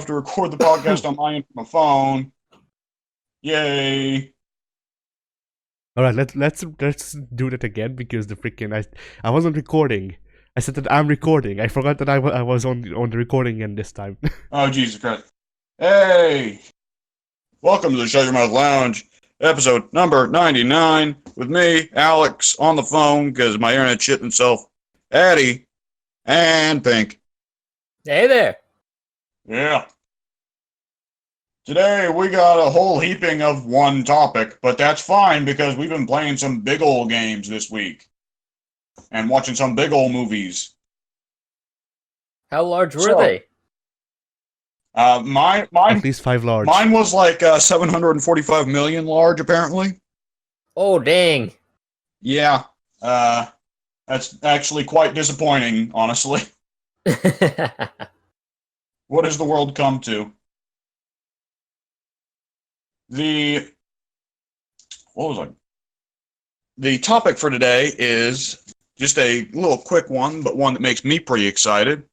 to record the podcast on my phone. Yay. All right, let's do that again because the freaking I wasn't recording. I said that I'm recording. I forgot that I was on the recording end this time. Oh, Jesus Christ. Hey. Welcome to the Shut Your Mouth Lounge, episode number 99, with me, Alex, on the phone because my internet shit itself, Addie, and Pink. Hey there. Yeah. Today we got a whole heaping of one topic, but that's fine because we've been playing some big ol' games this week and watching some big ol' movies. How large were they? Mine At least 5 large. Mine was like 745 million large, apparently. Oh, dang. Yeah, that's actually quite disappointing, honestly. What has the world come to? What was I? The topic for today is just a little quick one, but one that makes me pretty excited.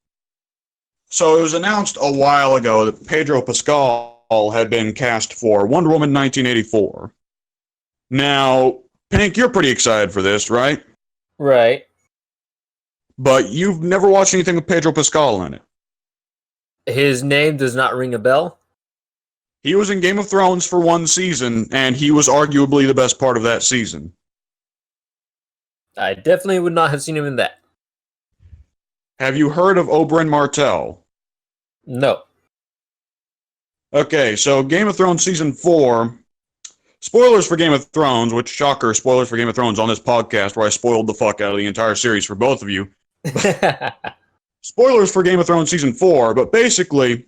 So it was announced a while ago that Pedro Pascal had been cast for Wonder Woman 1984. Now, Pink, you're pretty excited for this, right? Right. But you've never watched anything with Pedro Pascal in it. His name does not ring a bell? He was in Game of Thrones for one season, and he was arguably the best part of that season. I definitely would not have seen him in that. Have you heard of Oberyn Martell? No. Okay, so Game of Thrones Season 4, spoilers for Game of Thrones, which, shocker, spoilers for Game of Thrones on this podcast where I spoiled the fuck out of the entire series for both of you. Spoilers for Game of Thrones Season 4, but basically,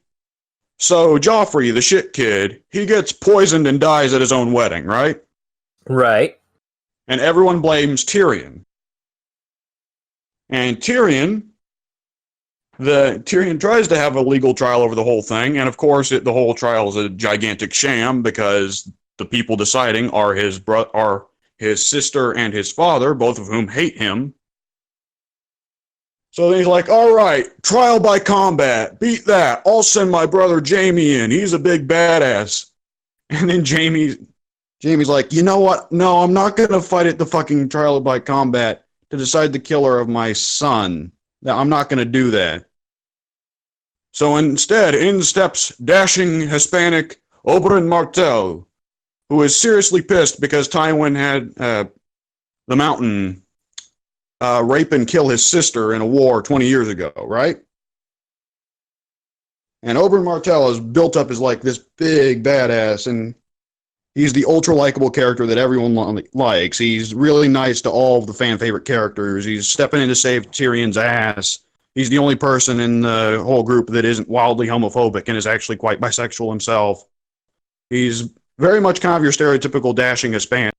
so Joffrey, the shit kid, he gets poisoned and dies at his own wedding, right? Right. And everyone blames Tyrion. And Tyrion tries to have a legal trial over the whole thing, and of course, the whole trial is a gigantic sham because the people deciding are his sister and his father, both of whom hate him. So he's like, all right, trial by combat, beat that. I'll send my brother Jamie in. He's a big badass. And then Jamie's like, you know what? No, I'm not going to fight at the fucking trial by combat to decide the killer of my son. I'm not going to do that. So instead, in steps dashing Hispanic Oberyn Martell, who is seriously pissed because Tywin had the Mountain rape and kill his sister in a war 20 years ago, right? And Oberyn Martell is built up as like this big badass, and he's the ultra likable character that everyone likes. He's really nice to all of the fan favorite characters. He's stepping in to save Tyrion's ass. He's the only person in the whole group that isn't wildly homophobic and is actually quite bisexual himself. He's very much kind of your stereotypical dashing Hispanic.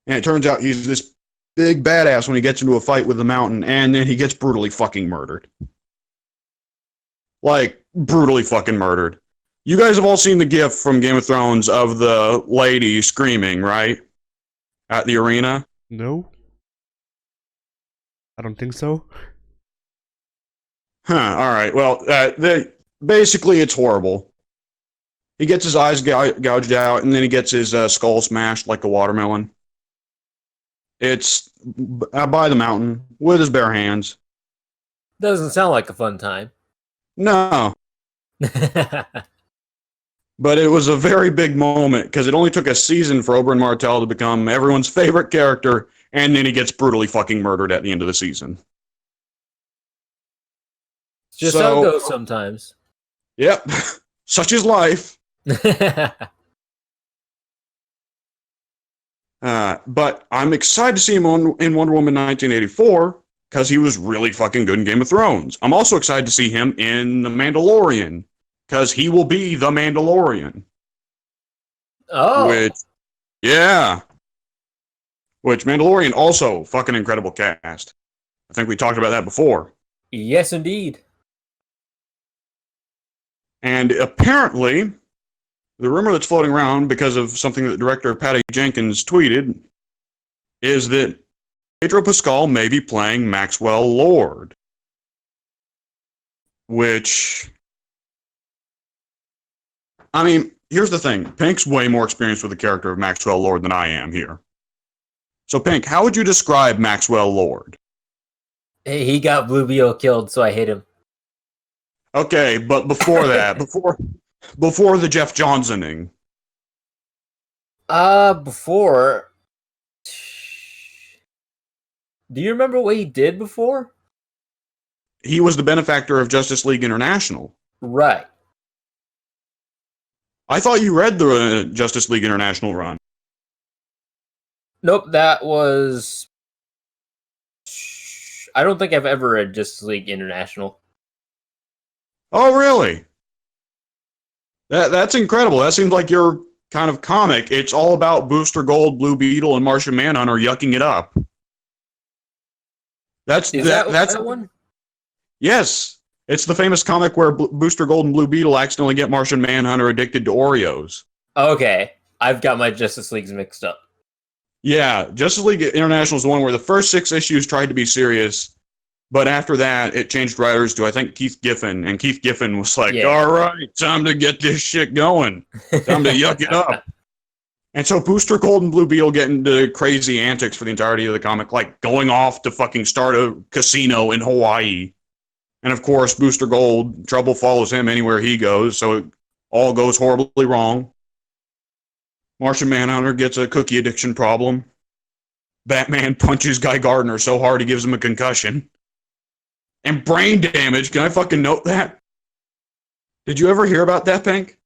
And it turns out he's this big badass when he gets into a fight with the Mountain, and then he gets brutally fucking murdered. Like, brutally fucking murdered. You guys have all seen the gif from Game of Thrones of the lady screaming, right? At the arena? No. I don't think so. Huh, alright. Well, basically it's horrible. He gets his eyes gouged out, and then he gets his skull smashed like a watermelon. It's by the Mountain with his bare hands. Doesn't sound like a fun time. No. But it was a very big moment because it only took a season for Oberyn Martell to become everyone's favorite character, and then he gets brutally fucking murdered at the end of the season. Just how it goes sometimes. Yep. Such is life. But I'm excited to see him in Wonder Woman 1984 because he was really fucking good in Game of Thrones. I'm also excited to see him in The Mandalorian because he will be the Mandalorian. Oh. Which Mandalorian also fucking incredible cast. I think we talked about that before. Yes, indeed. And apparently, the rumor that's floating around because of something that director Patty Jenkins tweeted is that Pedro Pascal may be playing Maxwell Lord. Which I mean, here's the thing. Pink's way more experienced with the character of Maxwell Lord than I am here. So, Pink, how would you describe Maxwell Lord? He got Blue Beetle killed, so I hate him. Okay, but before that, before the Jeff Johnsoning. Before. Do you remember what he did before? He was the benefactor of Justice League International. Right. I thought you read the Justice League International run. Nope, that was. I don't think I've ever read Justice League International. Oh, really? That's incredible. That seems like your kind of comic. It's all about Booster Gold, Blue Beetle, and Martian Manhunter yucking it up. That's that one? Yes. It's the famous comic where Booster Gold and Blue Beetle accidentally get Martian Manhunter addicted to Oreos. Okay, I've got my Justice Leagues mixed up. Yeah, Justice League International is the one where the first 6 issues tried to be serious, but after that, it changed writers to, I think, Keith Giffen, and Keith Giffen was like, all right, time to get this shit going. Time to yuck it up. And so Booster Gold and Blue Beetle get into crazy antics for the entirety of the comic, like going off to fucking start a casino in Hawaii. And of course, Booster Gold, trouble follows him anywhere he goes, so it all goes horribly wrong. Martian Manhunter gets a cookie addiction problem. Batman punches Guy Gardner so hard he gives him a concussion. And brain damage, can I fucking note that? Did you ever hear about that, Pink?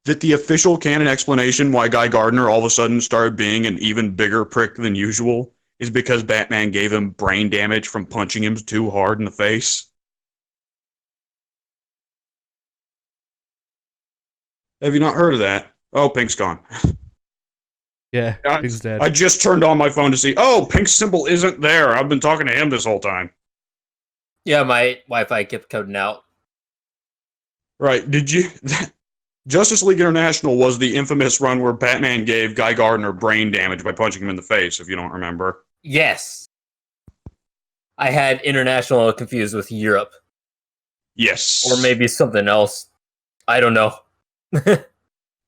That the official canon explanation why Guy Gardner all of a sudden started being an even bigger prick than usual is because Batman gave him brain damage from punching him too hard in the face? Have you not heard of that? Oh, Pink's gone. Yeah, Pink's dead. I just turned on my phone to see, oh, Pink's symbol isn't there. I've been talking to him this whole time. Yeah, my Wi-Fi kept cutting out. Right, did you... Justice League International was the infamous run where Batman gave Guy Gardner brain damage by punching him in the face, if you don't remember. Yes. I had International confused with Europe. Yes. Or maybe something else. I don't know.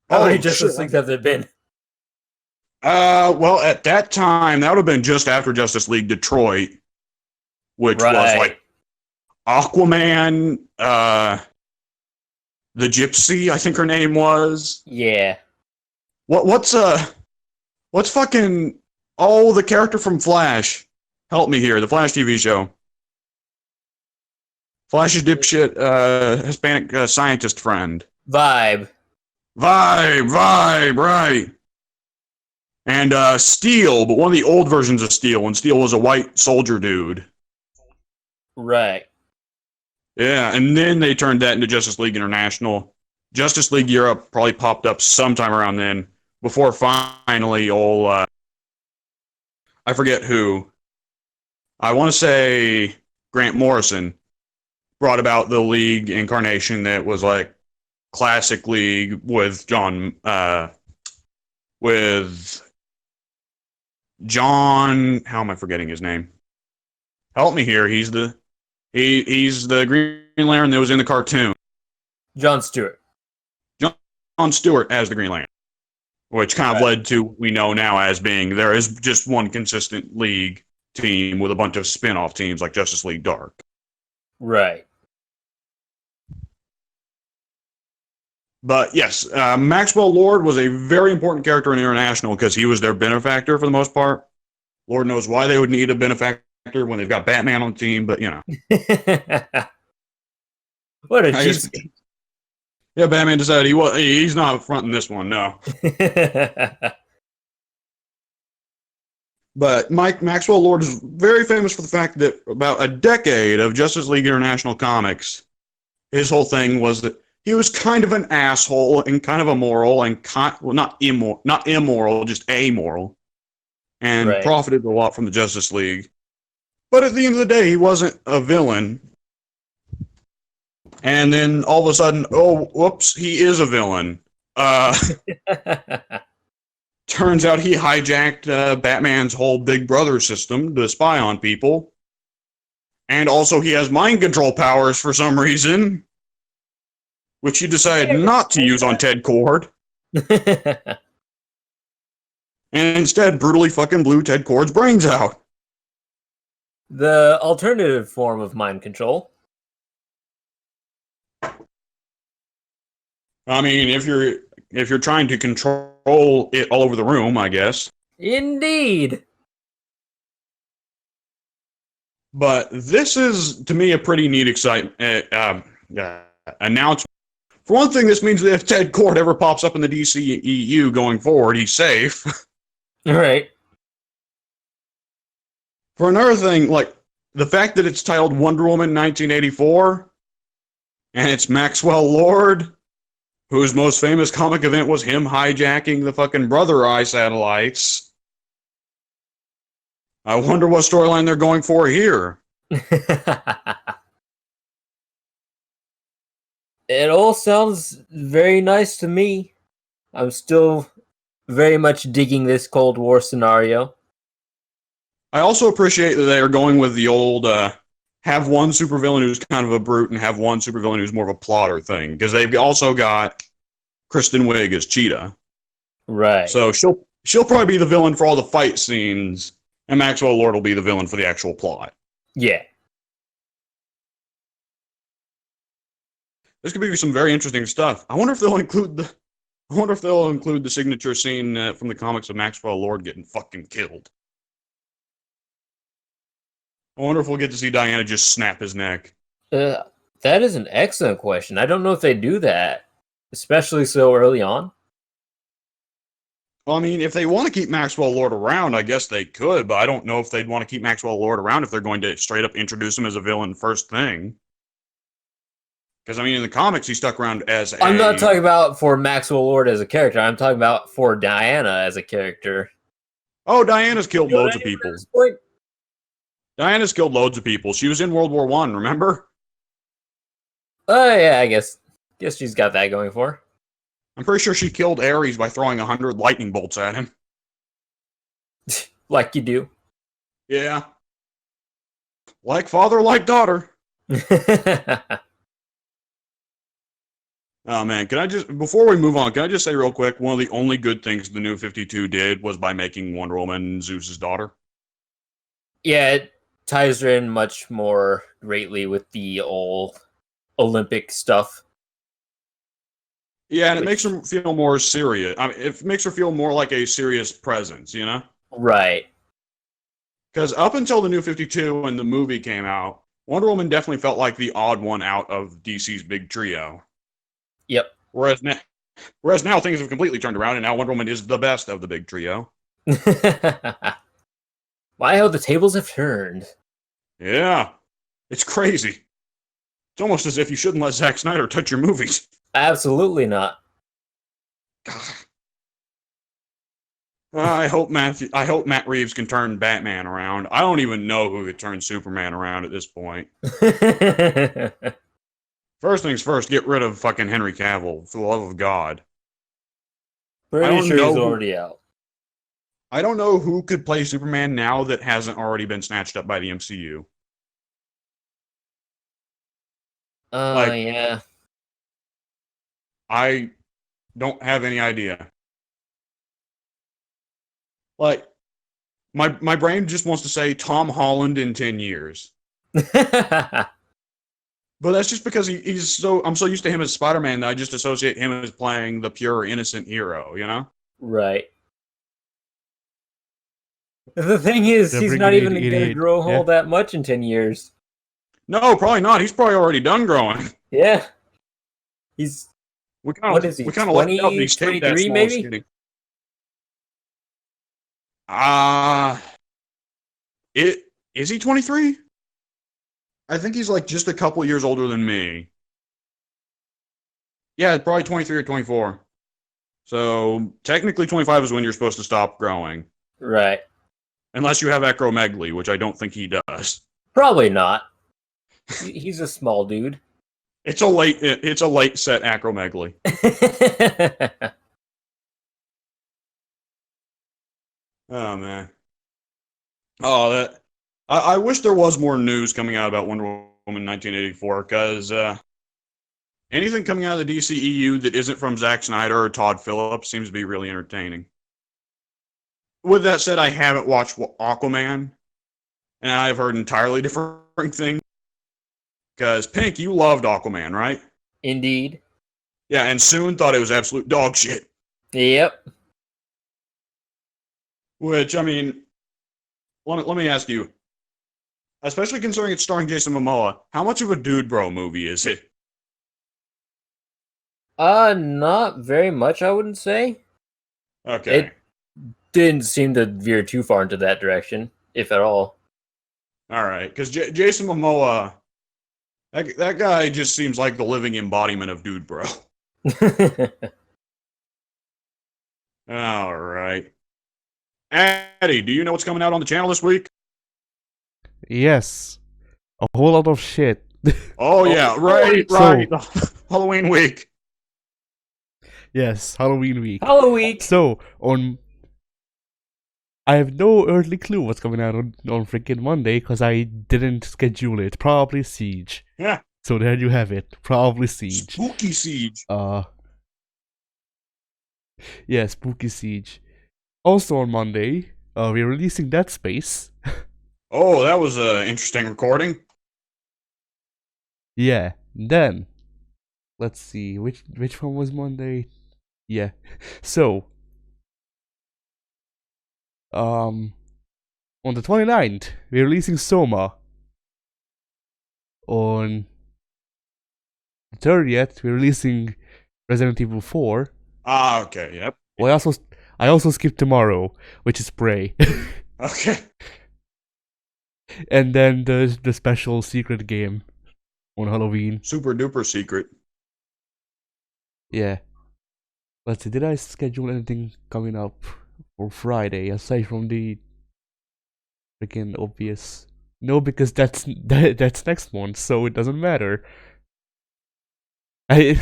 How many Justice Leagues have there been? Well, at that time, that would have been just after Justice League Detroit, which was like Aquaman, the Gypsy, I think her name was. Yeah. What's fucking, oh, the character from Flash. Help me here, the Flash TV show. Flash's dipshit, Hispanic scientist friend. Vibe, right. And Steel, but one of the old versions of Steel, when Steel was a white soldier dude. Right. Yeah, and then they turned that into Justice League International. Justice League Europe probably popped up sometime around then, before finally I forget who. I want to say Grant Morrison brought about the League incarnation that was like classic League with John, how am I forgetting his name? Help me here. He's the Green Lantern that was in the cartoon. John Stewart. John Stewart as the Green Lantern, which kind of led to we know now as being there is just one consistent League team with a bunch of spin-off teams like Justice League Dark. Right. But yes, Maxwell Lord was a very important character in International because he was their benefactor for the most part. Lord knows why they would need a benefactor when they've got Batman on the team, but you know. What a cheese. Yeah, Batman decided he's not fronting this one, no. But Maxwell Lord is very famous for the fact that about a decade of Justice League International comics, his whole thing was that he was kind of an asshole and kind of immoral and not immoral, just amoral, and profited a lot from the Justice League. But at the end of the day, he wasn't a villain. And then all of a sudden, oh, whoops, he is a villain. Turns out he hijacked Batman's whole Big Brother system to spy on people. And also he has mind control powers for some reason. which he decided not to use on Ted Kord, and instead brutally fucking blew Ted Kord's brains out. The alternative form of mind control. I mean, if you're trying to control it all over the room, I guess. Indeed. But this is, to me, a pretty neat announcement. For one thing, this means that if Ted Kord ever pops up in the DCEU going forward, he's safe. All right. For another thing, like, the fact that it's titled Wonder Woman 1984, and it's Maxwell Lord, whose most famous comic event was him hijacking the fucking Brother Eye satellites. I wonder what storyline they're going for here. It all sounds very nice to me. I'm still very much digging this Cold War scenario. I also appreciate that they are going with the old have one supervillain who's kind of a brute and have one supervillain who's more of a plotter thing, because they've also got Kristen Wiig as Cheetah. Right. So she'll probably be the villain for all the fight scenes, and Maxwell Lord will be the villain for the actual plot. Yeah. This could be some very interesting stuff. I wonder if they'll include the signature scene from the comics of Maxwell Lord getting fucking killed. I wonder if we'll get to see Diana just snap his neck. That is an excellent question. I don't know if they do that, especially so early on. Well, I mean, if they want to keep Maxwell Lord around, I guess they could, but I don't know if they'd want to keep Maxwell Lord around if they're going to straight up introduce him as a villain first thing. Because, I mean, in the comics, he stuck around as I'm not talking about for Maxwell Lord as a character. I'm talking about for Diana as a character. Oh, Diana's killed loads of people. Diana's killed loads of people. She was in World War I, remember? Oh, yeah, I guess she's got that going for her. I'm pretty sure she killed Ares by throwing 100 lightning bolts at him. Like you do. Yeah. Like father, like daughter. Oh, man, before we move on, can I just say real quick, one of the only good things the New 52 did was by making Wonder Woman Zeus's daughter. Yeah, it ties her in much more greatly with the old Olympic stuff. Yeah, and it makes her feel more serious. I mean, it makes her feel more like a serious presence, you know? Right. Because up until the New 52 when the movie came out, Wonder Woman definitely felt like the odd one out of DC's big trio. Yep. Whereas now things have completely turned around, and now Wonder Woman is the best of the big trio. Why, how the tables have turned. Yeah. It's crazy. It's almost as if you shouldn't let Zack Snyder touch your movies. Absolutely not. I hope Matt Reeves can turn Batman around. I don't even know who could turn Superman around at this point. First things first, get rid of fucking Henry Cavill, for the love of God. Pretty sure he's already out. I don't know who could play Superman now that hasn't already been snatched up by the MCU. Yeah. I don't have any idea. Like, my brain just wants to say Tom Holland in 10 years. But that's just because I'm so used to him as Spider-Man that I just associate him as playing the pure, innocent hero, you know? Right. The thing is, he's not even going to grow all that much in 10 years. No, probably not. He's probably already done growing. Yeah. He's... What is he? We kind of lucked out that he's stayed that small maybe? skinny. Is he 23? I think he's like just a couple years older than me. Yeah, probably 23 or 24. So technically 25 is when you're supposed to stop growing. Right. Unless you have acromegaly, which I don't think he does. Probably not. He's a small dude. It's a late set acromegaly. Oh man. Oh, I wish there was more news coming out about Wonder Woman 1984 because Anything coming out of the DCEU that isn't from Zack Snyder or Todd Phillips seems to be really entertaining. With that said, I haven't watched Aquaman, and I've heard entirely different things. Because Pink, you loved Aquaman, right? Indeed. Yeah, and Soon thought it was absolute dog shit. Yep. Which, I mean, let me ask you, especially considering it's starring Jason Momoa, how much of a dude bro movie is it? Not very much, I wouldn't say. Okay. It didn't seem to veer too far into that direction, if at all. All right. Because Jason Momoa, that guy just seems like the living embodiment of dude bro. All right. Addy, do you know what's coming out on the channel this week? Yes, a whole lot of shit. Oh, yeah. Right. Halloween week. Yes, Halloween week. Halloween. So, I have no earthly clue what's coming out on freaking Monday because I didn't schedule it. Probably Siege. Yeah. So there you have it. Probably Siege. Spooky Siege. Yeah, Spooky Siege. Also on Monday, we're releasing Dead Space. Oh, that was an interesting recording. Yeah. Then, let's see, which one was Monday? Yeah. So, on the 29th, we're releasing Soma. On the 30th, we're releasing Resident Evil 4. Ah, okay, yep. Well, I also skipped tomorrow, which is Prey. Okay. And then the special secret game on Halloween. Super duper secret. Yeah. Let's see, did I schedule anything coming up for Friday aside from the freaking obvious? No, because that's next month, so it doesn't matter. I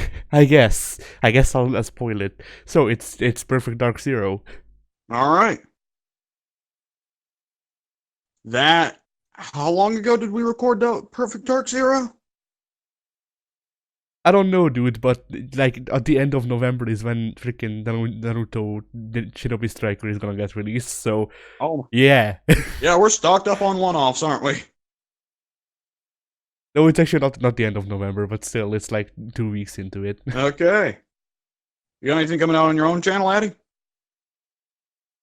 guess I'll spoil it. So it's Perfect Dark Zero. All right. How long ago did we record Perfect Dark Zero? I don't know, dude, but like at the end of November is when freaking Naruto Shinobi Striker is gonna get released. So, yeah. Yeah, we're stocked up on one-offs, aren't we? No, it's actually not the end of November, but still, it's like 2 weeks into it. Okay. You got anything coming out on your own channel, Addy?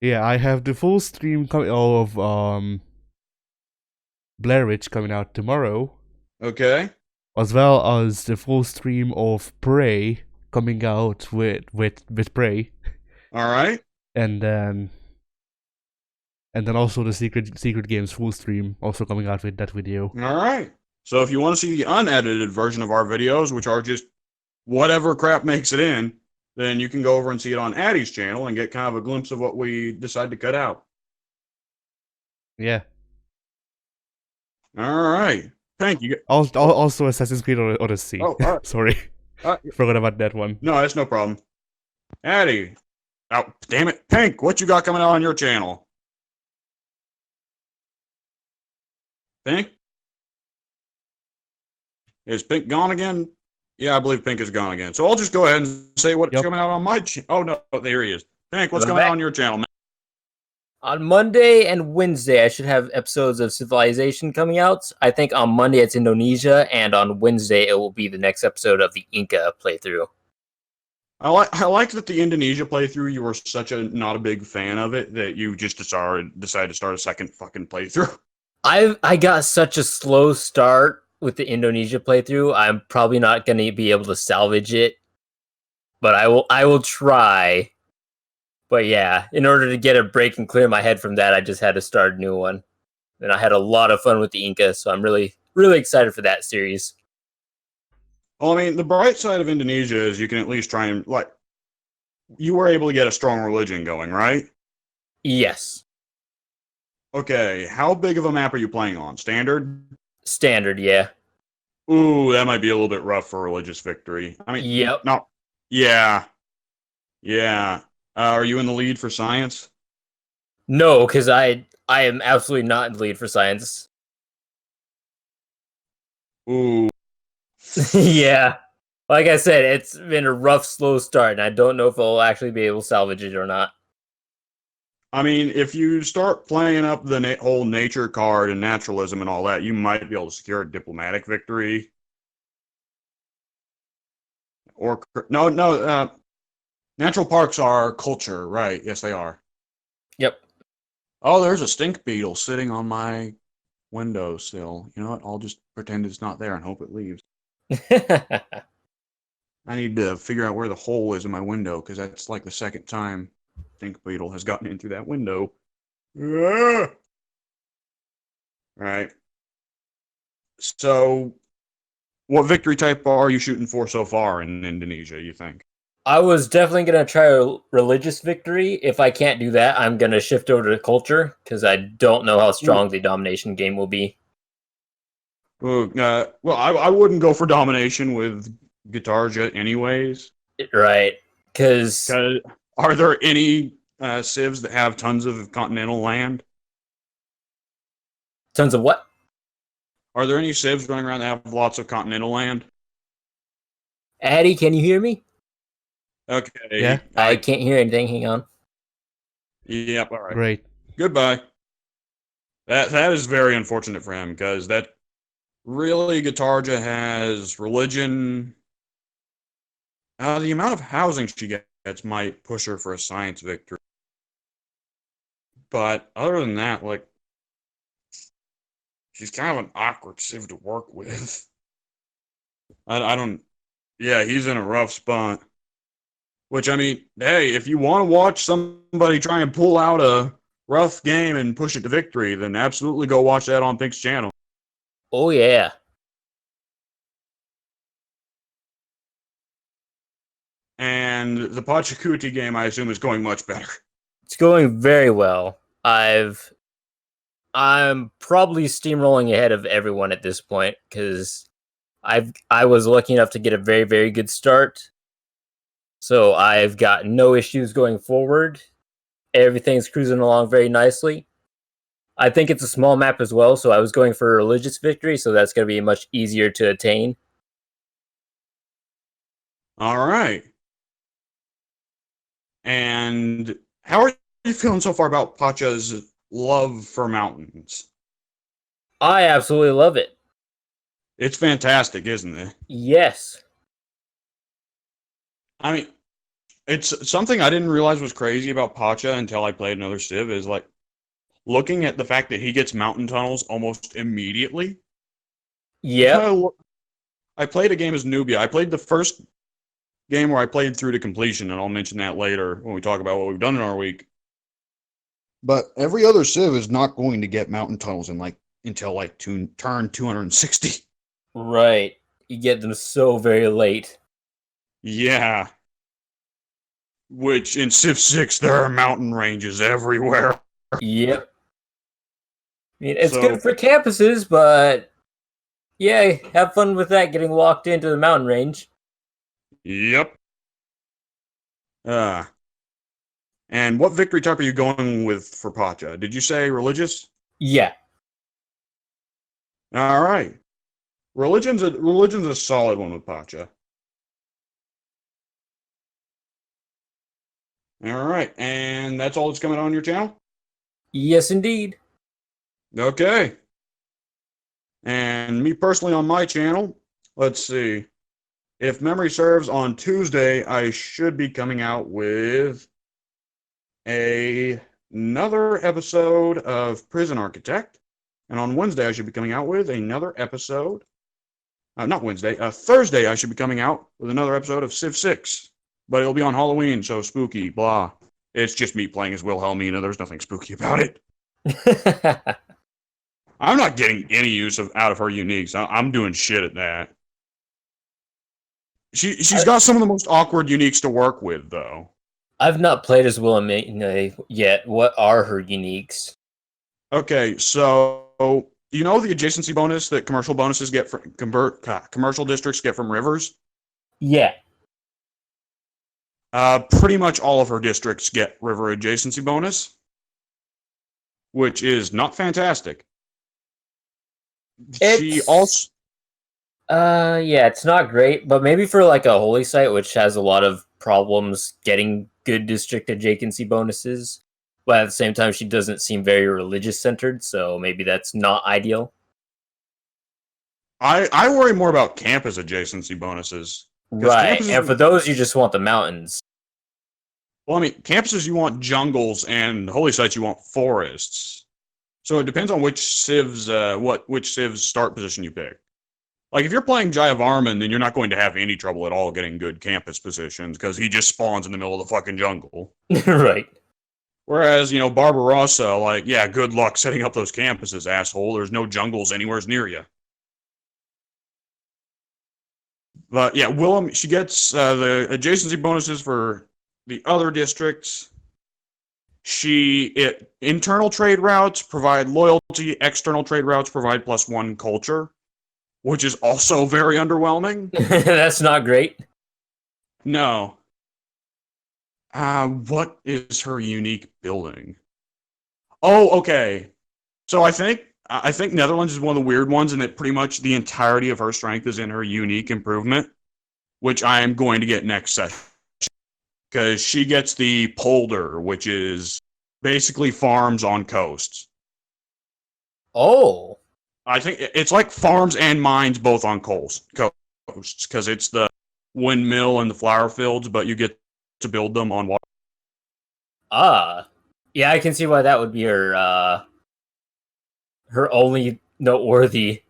Yeah, I have the full stream of Blair Witch coming out tomorrow. Okay. As well as the full stream of Prey coming out with Prey. All right. And then also the Secret Games full stream also coming out with that video. All right. So if you want to see the unedited version of our videos, which are just whatever crap makes it in, then you can go over and see it on Addy's channel and get kind of a glimpse of what we decide to cut out. Yeah. All right. Thank you. Also Assassin's Creed Odyssey. Oh, all right. Sorry. Forgot about that one. No, that's no problem. Addy. Oh, damn it. Pink, what you got coming out on your channel? Pink? Is Pink gone again? Yeah, I believe Pink is gone again. So I'll just go ahead and say what's coming out on my channel. Oh, no, there he is. Pink, what's coming out on your channel, man? On Monday and Wednesday, I should have episodes of Civilization coming out. I think on Monday it's Indonesia, and on Wednesday it will be the next episode of the Inca playthrough. I like that the Indonesia playthrough, you were not a big fan of it, that you just decided to start a second fucking playthrough. I got such a slow start with the Indonesia playthrough. I'm probably not going to be able to salvage it, but I will try. But yeah, in order to get a break and clear my head from that, I just had to start a new one. And I had a lot of fun with the Inca, so I'm really, really excited for that series. Well, I mean, the bright side of Indonesia is you can at least try and, you were able to get a strong religion going, right? Yes. Okay, how big of a map are you playing on? Standard? Standard, yeah. Ooh, that might be a little bit rough for religious victory. I mean, yep. No. Yeah. Yeah. Are you in the lead for science? No, because I am absolutely not in the lead for science. Ooh. Yeah. Like I said, it's been a rough, slow start, and I don't know if I'll actually be able to salvage it or not. I mean, if you start playing up the whole nature card and naturalism and all that, you might be able to secure a diplomatic victory. Or no, natural parks are culture, right? Yes, they are. Yep. Oh, there's a stink beetle sitting on my window still. You know what? I'll just pretend it's not there and hope it leaves. I need to figure out where the hole is in my window because that's like the second time stink beetle has gotten in through that window. Ah! Right. So, what victory type are you shooting for so far in Indonesia, you think? I was definitely going to try a religious victory. If I can't do that, I'm going to shift over to culture because I don't know how strong the domination game will be. Well, I wouldn't go for domination with Guitarja anyways. Right. Because Are there any civs that have tons of continental land? tons of what? Are there any civs running around that have lots of continental land? Addy, can you hear me? Okay. Yeah. I can't hear anything. Hang on. Yep. All right. Great. Goodbye. That is very unfortunate for him because that really Guitarja has religion. The amount of housing she gets might push her for a science victory. But other than that, like, she's kind of an awkward civ to work with. I don't. Yeah, he's in a rough spot. Which, I mean, hey, if you want to watch somebody try and pull out a rough game and push it to victory, then absolutely go watch that on Pink's channel. Oh, yeah. And the Pachacuti game, I assume, is going much better. It's going very well. I'm probably steamrolling ahead of everyone at this point because I was lucky enough to get a very, very good start. So I've got no issues going forward. Everything's cruising along very nicely. I think it's a small map as well, so I was going for a religious victory, so that's going to be much easier to attain. All right. And how are you feeling so far about Pacha's love for mountains? I absolutely love it. It's fantastic, isn't it? Yes. I mean, it's something I didn't realize was crazy about Pacha until I played another Civ is like looking at the fact that he gets mountain tunnels almost immediately. Yep. I played a game as Nubia. I played the first game where I played through to completion, and I'll mention that later when we talk about what we've done in our week. But every other Civ is not going to get mountain tunnels until turn 260. Right. You get them so very late. Yeah. Which in Civ 6 there are mountain ranges everywhere. Yep. I mean, it's good for campuses, but yeah, have fun with that, getting locked into the mountain range. Yep. And what victory type are you going with for Pacha? Did you say religious? Yeah. All right. Religion's a solid one with Pacha. All right, and that's all that's coming on your channel? Yes, indeed. Okay. And me personally on my channel, let's see. If memory serves, on Tuesday, I should be coming out with another episode of Prison Architect. And on Wednesday, I should be coming out with another episode. Not Wednesday, Thursday, I should be coming out with another episode of Civ 6. But it'll be on Halloween, so spooky, blah. It's just me playing as Wilhelmina. There's nothing spooky about it. I'm not getting any use out of her uniques. I'm doing shit at that. She's got some of the most awkward uniques to work with, though. I've not played as Wilhelmina yet. What are her uniques? Okay, so you know the adjacency bonus that commercial bonuses get from commercial districts get from rivers? Yeah. Pretty much all of her districts get river adjacency bonus, which is not fantastic. She also Yeah, it's not great, but maybe for like a holy site, which has a lot of problems getting good district adjacency bonuses, but at the same time, she doesn't seem very religious centered, so maybe that's not ideal. I worry more about campus adjacency bonuses. Because Right, campuses, and for those, you just want the mountains. well, I mean, campuses you want jungles, and holy sites you want forests. So it depends on which civs, which civs start position you pick. Like if you're playing Jayavarman, then you're not going to have any trouble at all getting good campus positions because he just spawns in the middle of the fucking jungle. Right. Whereas, Barbarossa, like, yeah, good luck setting up those campuses, asshole. There's no jungles anywhere near you. But yeah, Willem, she gets the adjacency bonuses for the other districts. Internal trade routes provide loyalty, external trade routes provide +1 culture, which is also very underwhelming. That's not great. No. What is her unique building? Oh, okay. So I think Netherlands is one of the weird ones, and that pretty much the entirety of her strength is in her unique improvement, which I am going to get next session. Because she gets the polder, which is basically farms on coasts. Oh. I think it's like farms and mines both on coasts, because it's the windmill and the flower fields, but you get to build them on water. Yeah, I can see why that would be her only noteworthy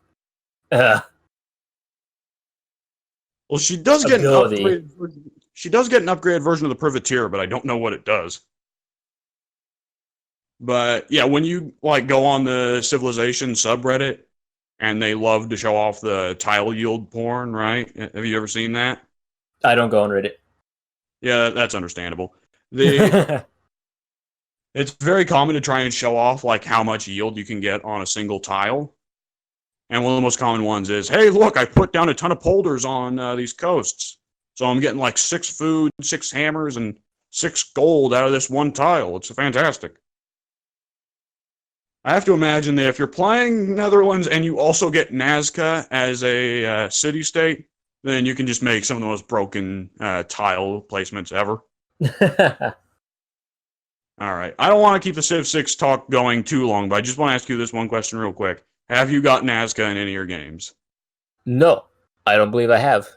Well, she does get ability. an upgrade. She does get an upgraded version of the privateer, but I don't know what it does. But yeah, when you like go on the Civilization subreddit, and they love to show off the tile yield porn, right? Have you ever seen that? I don't go on Reddit. Yeah, that's understandable. It's very common to try and show off like how much yield you can get on a single tile. And one of the most common ones is, hey, look, I put down a ton of polders on these coasts. So I'm getting like 6 food, 6 hammers, and 6 gold out of this one tile. It's fantastic. I have to imagine that if you're playing Netherlands and you also get Nazca as a city-state, then you can just make some of the most broken tile placements ever. All right. I don't want to keep the Civ 6 talk going too long, but I just want to ask you this one question real quick. Have you got Nazca in any of your games? No, I don't believe I have.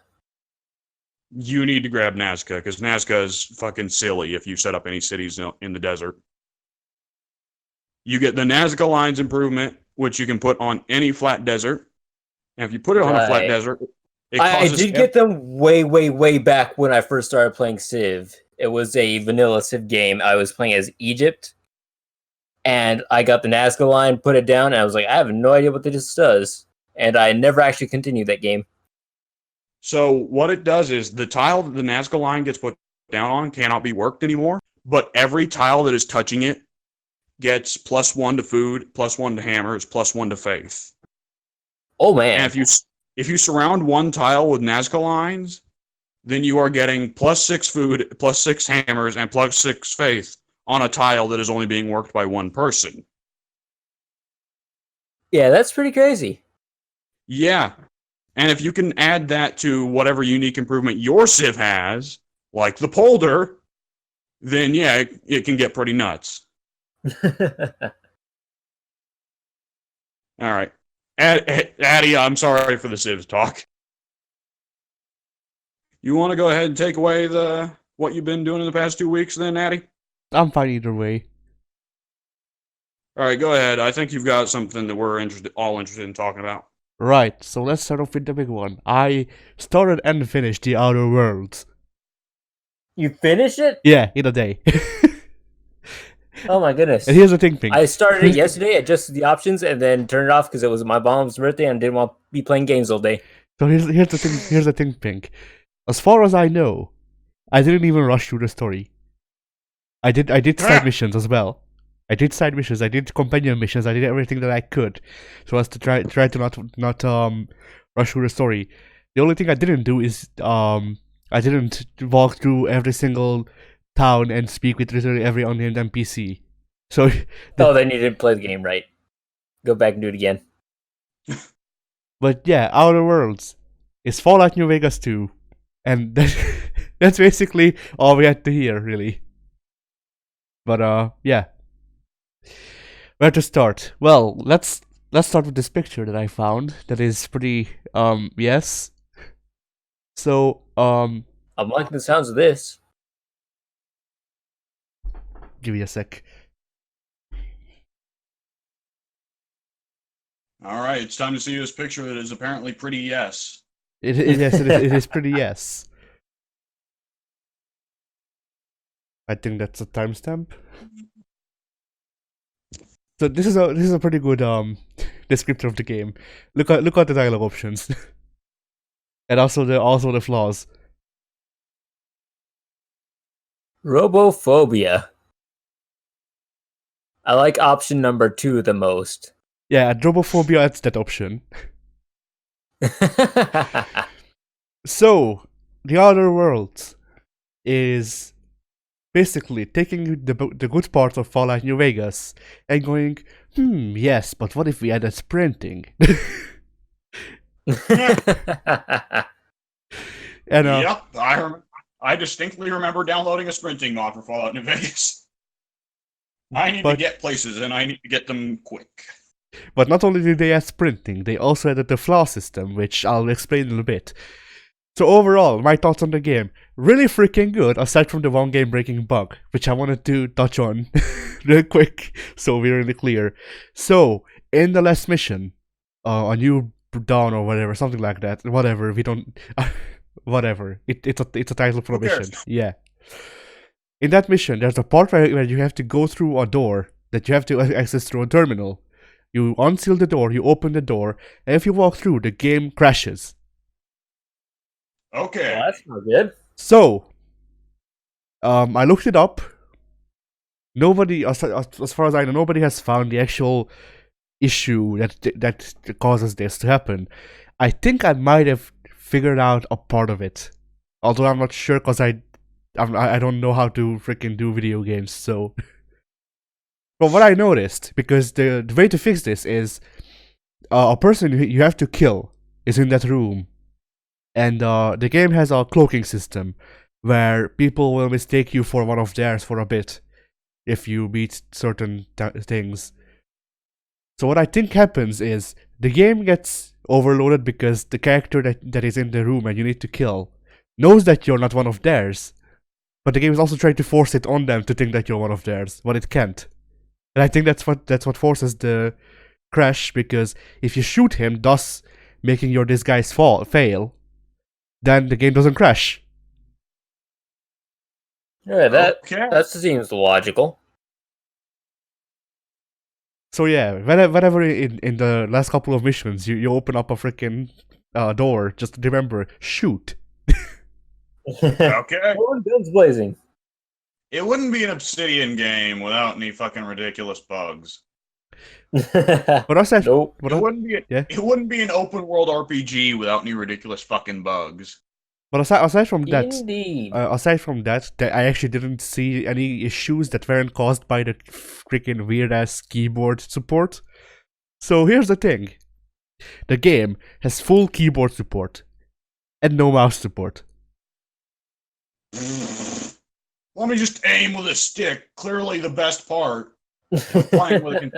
You need to grab Nazca, because Nazca is fucking silly if you set up any cities in the desert. You get the Nazca Lines improvement, which you can put on any flat desert. And if you put it on a flat desert, it I causes... did get them way back when I first started playing Civ. It was a vanilla Civ game. I was playing as Egypt, and I got the Nazca line, put it down, and I was like, I have no idea what this does. And I never actually continued that game. So what it does is the tile that the Nazca line gets put down on cannot be worked anymore, but every tile that is touching it gets +1 to food, +1 to hammers, +1 to faith. Oh man! And if you surround one tile with Nazca lines, then you are getting +6 food, +6 hammers, and +6 faith on a tile that is only being worked by one person. Yeah, that's pretty crazy. Yeah. And if you can add that to whatever unique improvement your Civ has, like the polder, then yeah, it can get pretty nuts. All right. Addy, I'm sorry for the Civs talk. You want to go ahead and take away what you've been doing in the past 2 weeks then, Addy? I'm fine either way. All right, go ahead. I think you've got something that we're all interested in talking about. Right, so let's start off with the big one. I started and finished The Outer Worlds. You finished it? Yeah, in a day. Oh my goodness. And here's the thing, I started it yesterday, adjusted the options, and then turned it off because it was my mom's birthday and didn't want to be playing games all day. So here's the thing, Pink. As far as I know, I didn't even rush through the story. I did side missions as well. I did side missions, I did companion missions, I did everything that I could, so as to try to not rush through the story. The only thing I didn't do is I didn't walk through every single town and speak with literally every unnamed NPC. So then you didn't play the game right. Go back and do it again. But yeah, Outer Worlds. is Fallout New Vegas 2. And that's basically all we had to hear, really. But yeah. Where to start? Well, let's start with this picture that I found that is pretty yes. So I'm liking the sounds of this. give me a sec. All right, it's time to see this picture that is apparently pretty yes. Yes, it is pretty yes. I think that's a timestamp. So this is a pretty good descriptor of the game. Look at the dialogue options. And also the flaws. Robophobia. I like option number 2 the most. Yeah, Drobophobia adds that option. So, The Outer Worlds is basically taking the good parts of Fallout New Vegas and going, yes, but what if we added sprinting? And Yep, I distinctly remember downloading a sprinting mod for Fallout New Vegas. I need to get places, and I need to get them quick. But not only did they add sprinting, they also added the flaw system, which I'll explain in a bit. So overall, my thoughts on the game, really freaking good, aside from the one game-breaking bug, which I wanted to touch on real quick, so we're really clear. So, in the last mission, a new dawn or whatever, something like that, whatever, we don't... whatever, it's a title for a mission, yeah. In that mission, there's a part where you have to go through a door that you have to access through a terminal. You unseal the door, you open the door, and if you walk through, the game crashes. Okay. Well, that's not good. So, I looked it up. Nobody, as far as I know, nobody has found the actual issue that causes this to happen. I think I might have figured out a part of it, although I'm not sure because I don't know how to freaking do video games. So, from what I noticed, because the way to fix this is a person you have to kill is in that room. And the game has a cloaking system where people will mistake you for one of theirs for a bit if you beat certain things. So what I think happens is the game gets overloaded because the character that is in the room and you need to kill knows that you're not one of theirs. But the game is also trying to force it on them to think that you're one of theirs, but it can't. And I think that's what forces the crash, because if you shoot him, thus making your disguise fail, then the game doesn't crash. Yeah, that seems logical. So yeah, whenever in the last couple of missions you open up a freaking door, just remember, shoot. Okay. Guns blazing. It wouldn't be an Obsidian game without any fucking ridiculous bugs. But aside, nope. It wouldn't be an open world RPG without any ridiculous fucking bugs. But aside from that, Indeed. I actually didn't see any issues that weren't caused by the freaking weird ass keyboard support. So here's the thing: the game has full keyboard support and no mouse support. Let me just aim with a stick. Clearly the best part. Playing with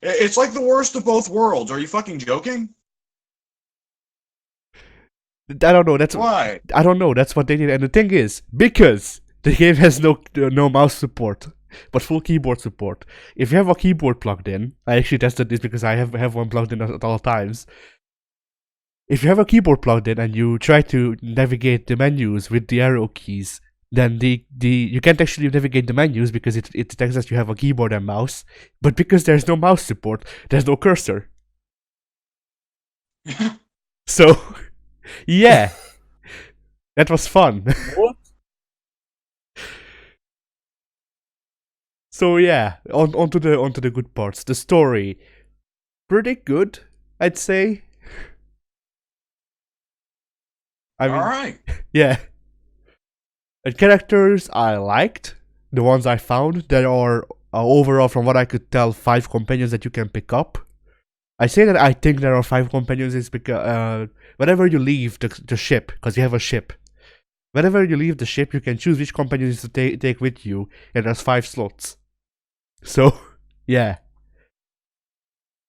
it's like the worst of both worlds. Are you fucking joking? I don't know. That's why. I don't know. That's what they did. And the thing is, because the game has no mouse support, but full keyboard support. If you have a keyboard plugged in, I actually tested this because I have one plugged in at all times. If you have a keyboard plugged in and you try to navigate the menus with the arrow keys, then you can't actually navigate the menus because it detects that you have a keyboard and mouse. But because there's no mouse support, there's no cursor. So, yeah, that was fun. What? So yeah, onto the good parts. The story, pretty good, I'd say. I mean, all right. Yeah. And characters I liked, the ones I found. There are overall, from what I could tell, 5 companions that you can pick up. I say that I think there are 5 companions is because whenever you leave the ship, because you have a ship, whenever you leave the ship, you can choose which companions to take with you, and there's 5 slots. So, yeah.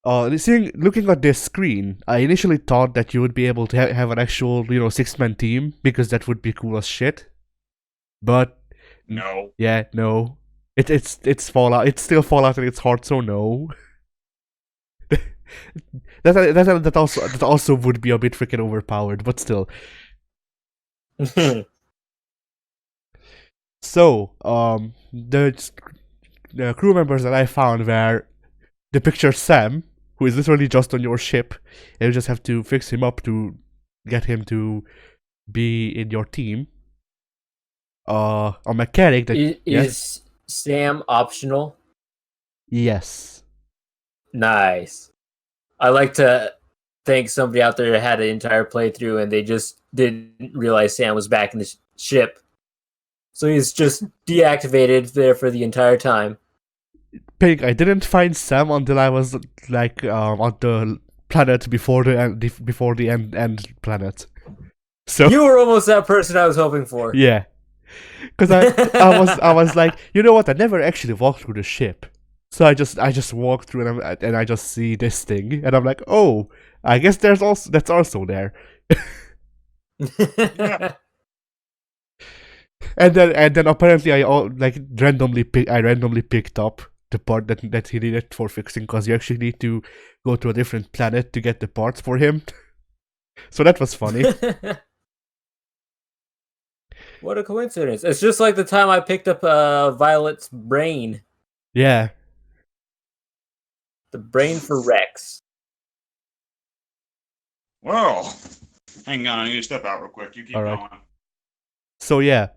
Looking at this screen, I initially thought that you would be able to have an actual, 6-man team, because that would be cool as shit. But No. yeah, no. It's Fallout. It's still Fallout in its heart, so no. that also would be a bit freaking overpowered, but still. So, the crew members that I found were the picture Sam, who is literally just on your ship, and you just have to fix him up to get him to be in your team. A mechanic that is Sam optional? Yes. Nice. I like to thank somebody out there that had an entire playthrough and they just didn't realize Sam was back in the ship. So he's just deactivated there for the entire time. Pink, I didn't find Sam until I was like on the planet before the end planet. So you were almost that person I was hoping for. Yeah, because I was like, you know what? I never actually walked through the ship, so I just walked through and I just see this thing, and I'm like, oh, I guess that's also there. And then apparently I randomly picked up the part that he needed for fixing, because you actually need to go to a different planet to get the parts for him. So that was funny. What a coincidence. It's just like the time I picked up Violet's brain. Yeah. The brain for Rex. Well, hang on, I need to step out real quick. You keep All right. going. So yeah,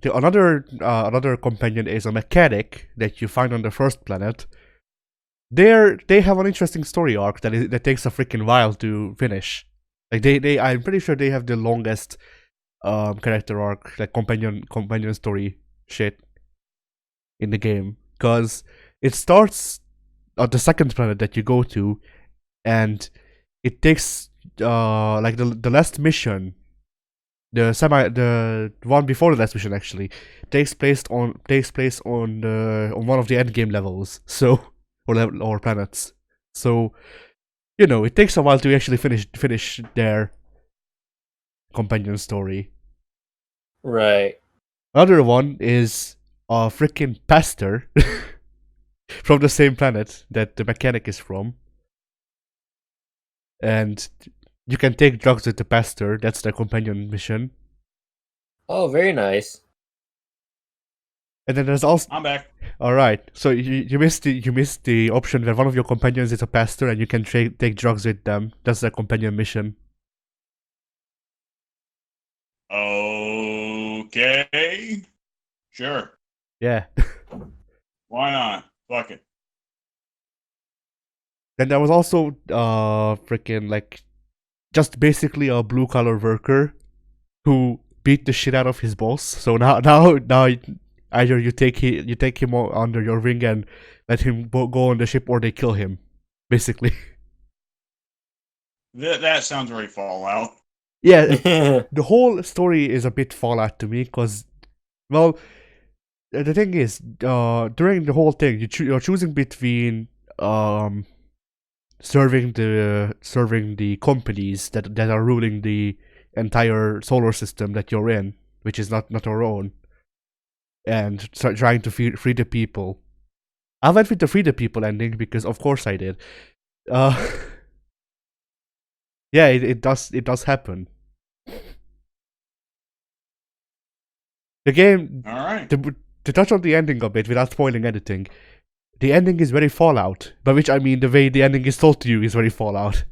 another companion is a mechanic that you find on the first planet. They have an interesting story arc that takes a freaking while to finish. Like I'm pretty sure they have the longest character arc, like companion story shit in the game, because it starts at the second planet that you go to, and it takes like the last mission, the one before the last mission actually takes place on one of the end game levels, so or planets. So it takes a while to actually finish their companion story. Right. Another one is a freaking pastor from the same planet that the mechanic is from. And you can take drugs with the pastor. That's the companion mission. Oh, very nice. And then there's also... I'm back. Alright, so you missed the option where one of your companions is a pastor and you can take drugs with them. That's the companion mission. Okay. Sure. Yeah. Why not? Fuck it. Then there was also freaking like just basically a blue collar worker who beat the shit out of his boss. So now either you take him under your wing and let him go on the ship, or they kill him, basically. That sounds very Fallout. Yeah, the whole story is a bit Fallout to me, because, well, the thing is, during the whole thing, you're choosing between serving the companies that are ruling the entire solar system that you're in, which is not our own, and trying to free the people. I went with the free the people ending because of course I did. Yeah, it does happen. The game, All right. to touch on the ending a bit without spoiling anything, the ending is very Fallout, by which I mean the way the ending is told to you is very Fallout.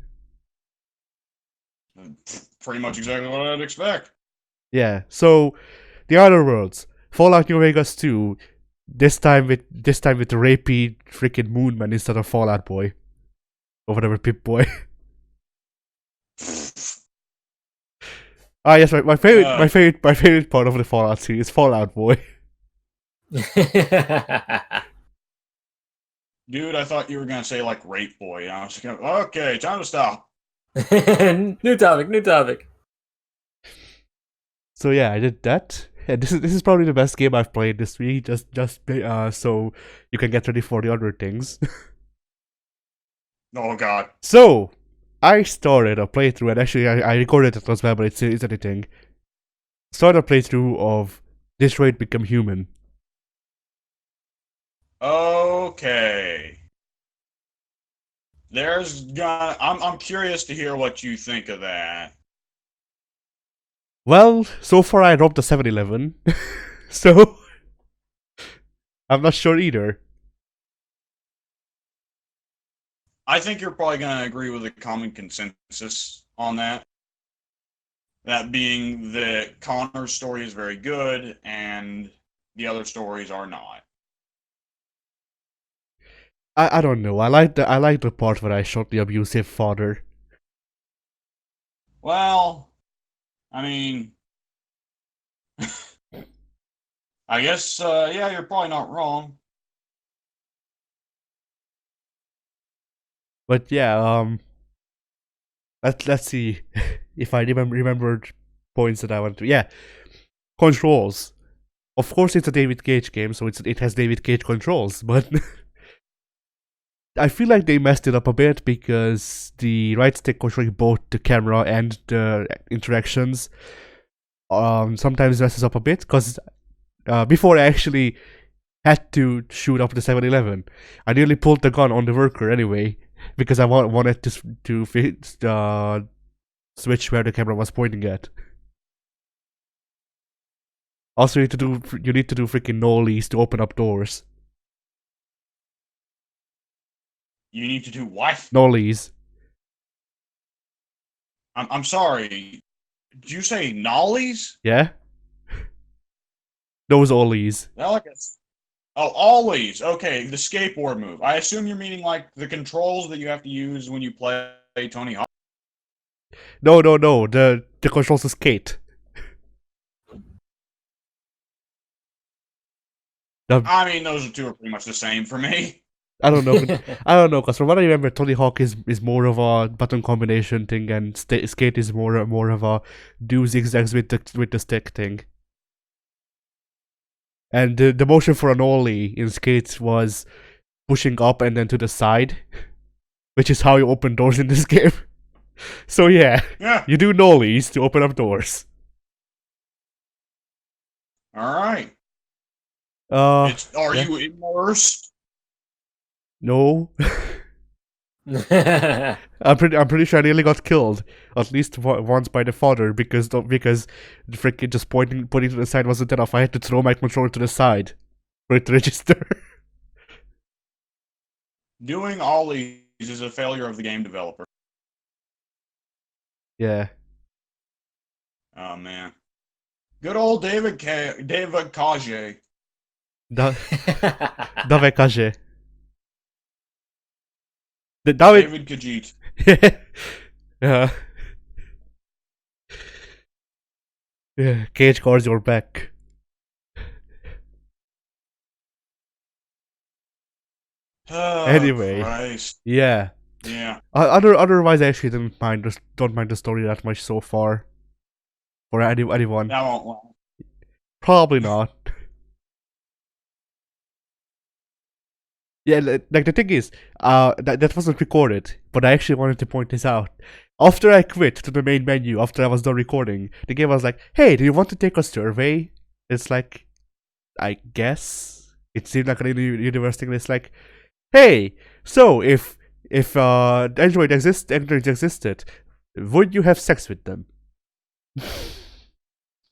Pretty much exactly what I'd expect. Yeah, so the Outer Worlds, Fallout New Vegas 2, this time with the rapey freaking Moonman instead of Fallout Boy, or whatever, Pip Boy. Ah, yes, my favorite part of the Fallout series is Fallout Boy. Dude, I thought you were gonna say like rape boy. I was going, okay, time to stop. New topic, new topic. So yeah, I did that. And this is probably the best game I've played this week. So you can get ready for the other things. Oh god. So I started a playthrough, and actually I recorded it as well, but it's editing. Started a playthrough of Detroit Become Human. Okay. I'm curious to hear what you think of that. Well, so far I robbed a 7-Eleven, so I'm not sure either. I think you're probably gonna agree with a common consensus on that. That being that Connor's story is very good and the other stories are not. I don't know. I like the part where I shot the abusive father. Well, I mean, I guess yeah, you're probably not wrong. But yeah, let's see if I remembered points that I want to. Yeah, controls. Of course, it's a David Cage game, so it has David Cage controls, but I feel like they messed it up a bit because the right stick controlling both the camera and the interactions sometimes messes up a bit because before I actually had to shoot up the 7-Eleven, I nearly pulled the gun on the worker anyway because I wanted to switch where the camera was pointing at. Also, you need to do freaking nollies to open up doors. You need to do what? Nollies. I'm sorry. Did you say nollies? Yeah? Those ollies. That like a Oh, always. Okay, the skateboard move. I assume you're meaning like the controls that you have to use when you play Tony Hawk. No. The controls to skate. I mean, those two are pretty much the same for me. I don't know. I don't know, because from what I remember, Tony Hawk is more of a button combination thing, and skate is more of a do zigzags with the stick thing. And the motion for an ollie in skates was pushing up and then to the side, which is how you open doors in this game. So yeah, Yeah. you do nollies to open up doors. All right. Are Yeah. you immersed? No. I'm pretty sure I nearly got killed at least once by the father because the freaking just putting to the side wasn't enough. I had to throw my controller to the side for it to register. Doing ollies is a failure of the game developer. Yeah. Oh man. Good old David Kage. Dave Kaje. David Kajit. Yeah. Yeah. Cage guards your back. Oh, Anyway. Christ. Yeah. Yeah. Otherwise, I actually don't mind the story that much so far. For anyone, That won't last. probably not. Yeah, like the thing is, that wasn't recorded, but I actually wanted to point this out. After I quit to the main menu, after I was done recording, the game was like, "Hey, do you want to take a survey?" It's like, I guess it seemed like an universe thing. It's like, "Hey, so if androids existed, would you have sex with them?"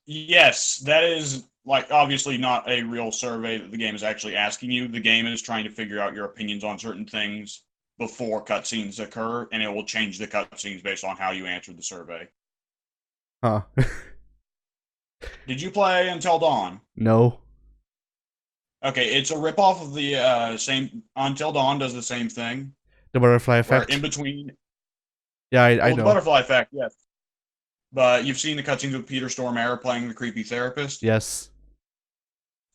Yes, that is like obviously not a real survey that the game is actually asking you. The game is trying to figure out your opinions on certain things before cutscenes occur, and it will change the cutscenes based on how you answered the survey. Huh? Did you play Until Dawn? No. Okay, it's a ripoff of the same. Until Dawn does the same thing. The butterfly Where effect. in between, Yeah, I the know. butterfly effect, yes. But you've seen the cutscenes with Peter Stormare playing the creepy therapist. Yes,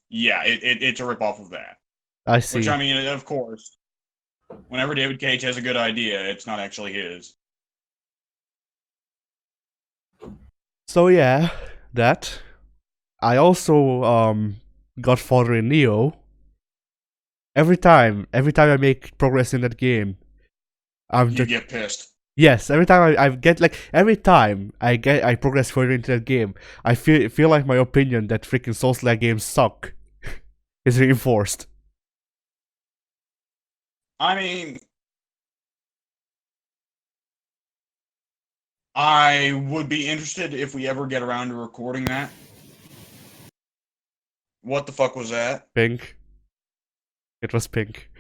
Yeah, it's a ripoff of that. I see. Which I mean, of course, Whenever David Cage has a good idea, it's not actually his. So yeah, that. I also Godfather in Neo. Every time I make progress in that game, I'm You just get pissed. yes. Every time I get like every time I progress further into that game, I feel like my opinion that freaking Souls-like games suck is reinforced. I mean, I would be interested if we ever get around to recording that. What the fuck was that? Pink. It was pink.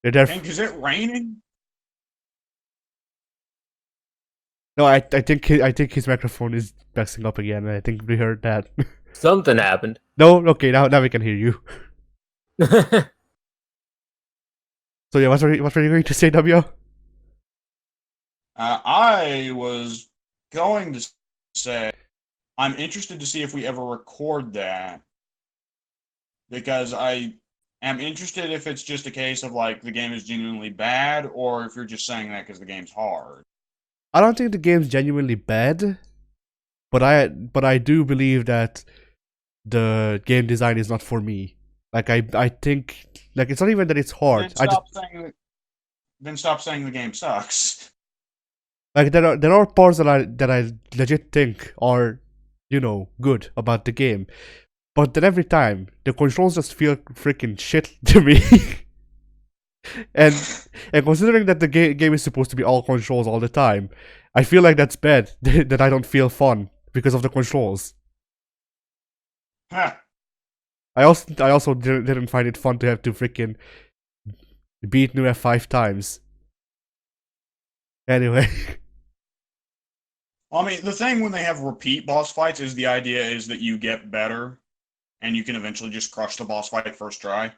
Did that Hank, is it raining? No, I think his microphone is messing up again. I think we heard that. Something happened. No, okay, now we can hear you. So yeah, what were you going to say, W? I was going to say I'm interested to see if we ever record that because I am interested if it's just a case of like the game is genuinely bad or if you're just saying that because the game's hard. I don't think the game's genuinely bad, but I do believe that the game design is not for me. Like I think like it's not even that it's hard. Then stop saying the game sucks. Like there are parts that I legit think are, you know, good about the game. But then every time the controls just feel freaking shit to me. and considering that the game is supposed to be all controls all the time, I feel like that's bad that I don't feel fun because of the controls. Huh. I also didn't find it fun to have to freaking beat New F5 times. Anyway. I mean, the thing when they have repeat boss fights is the idea is that you get better and you can eventually just crush the boss fight first try.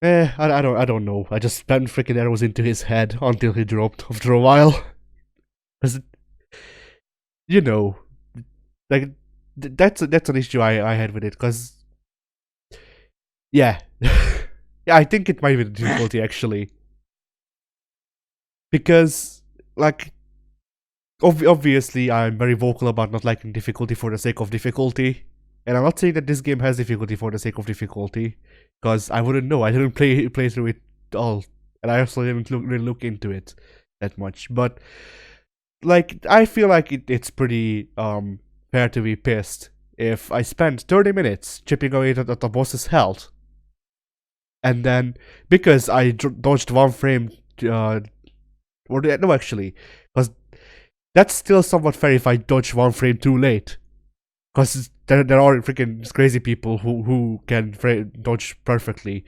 I don't know. I just spammed freaking arrows into his head until he dropped after a while. Cause, you know, like that's an issue I had with it. Cause yeah, yeah, I think it might be the difficulty actually. Because like obviously I'm very vocal about not liking difficulty for the sake of difficulty, and I'm not saying that this game has difficulty for the sake of difficulty. Because I wouldn't know. I didn't play through it all, and I also didn't really look into it that much. But like, I feel like it's pretty fair to be pissed if I spend 30 minutes chipping away at the boss's health, and then because I dodged one frame, no, actually, because that's still somewhat fair if I dodge one frame too late. Because there are freaking crazy people who can dodge perfectly.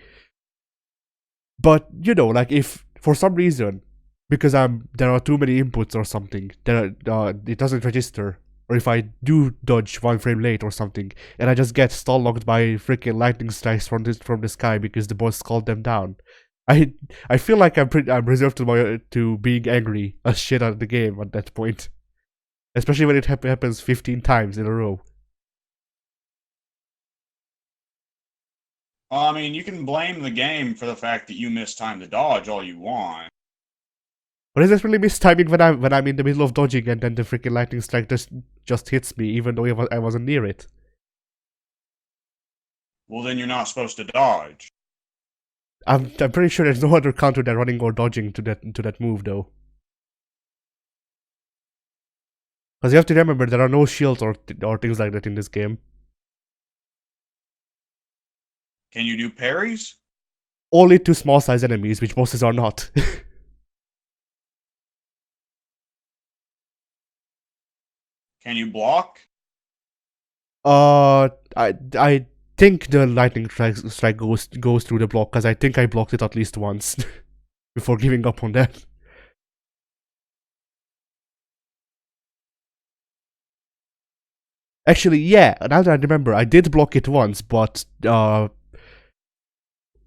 But, you know, like if for some reason, because there are too many inputs or something, it doesn't register. Or if I do dodge one frame late or something, and I just get stall locked by freaking lightning strikes from the sky because the boss called them down. I feel like I'm reserved to being angry as shit at the game at that point. Especially when it happens 15 times in a row. I mean, you can blame the game for the fact that you missed time to dodge all you want. But is this really mistiming when I'm in the middle of dodging and then the freaking lightning strike just hits me even though I wasn't near it? Well, then you're not supposed to dodge. I'm pretty sure there's no other counter than running or dodging to that move though. Because you have to remember there are no shields or things like that in this game. Can you do parries? Only to small size enemies, which bosses are not. Can you block? I think the lightning strike goes through the block because I think I blocked it at least once before giving up on that. Actually, yeah, now that I remember, I did block it once, but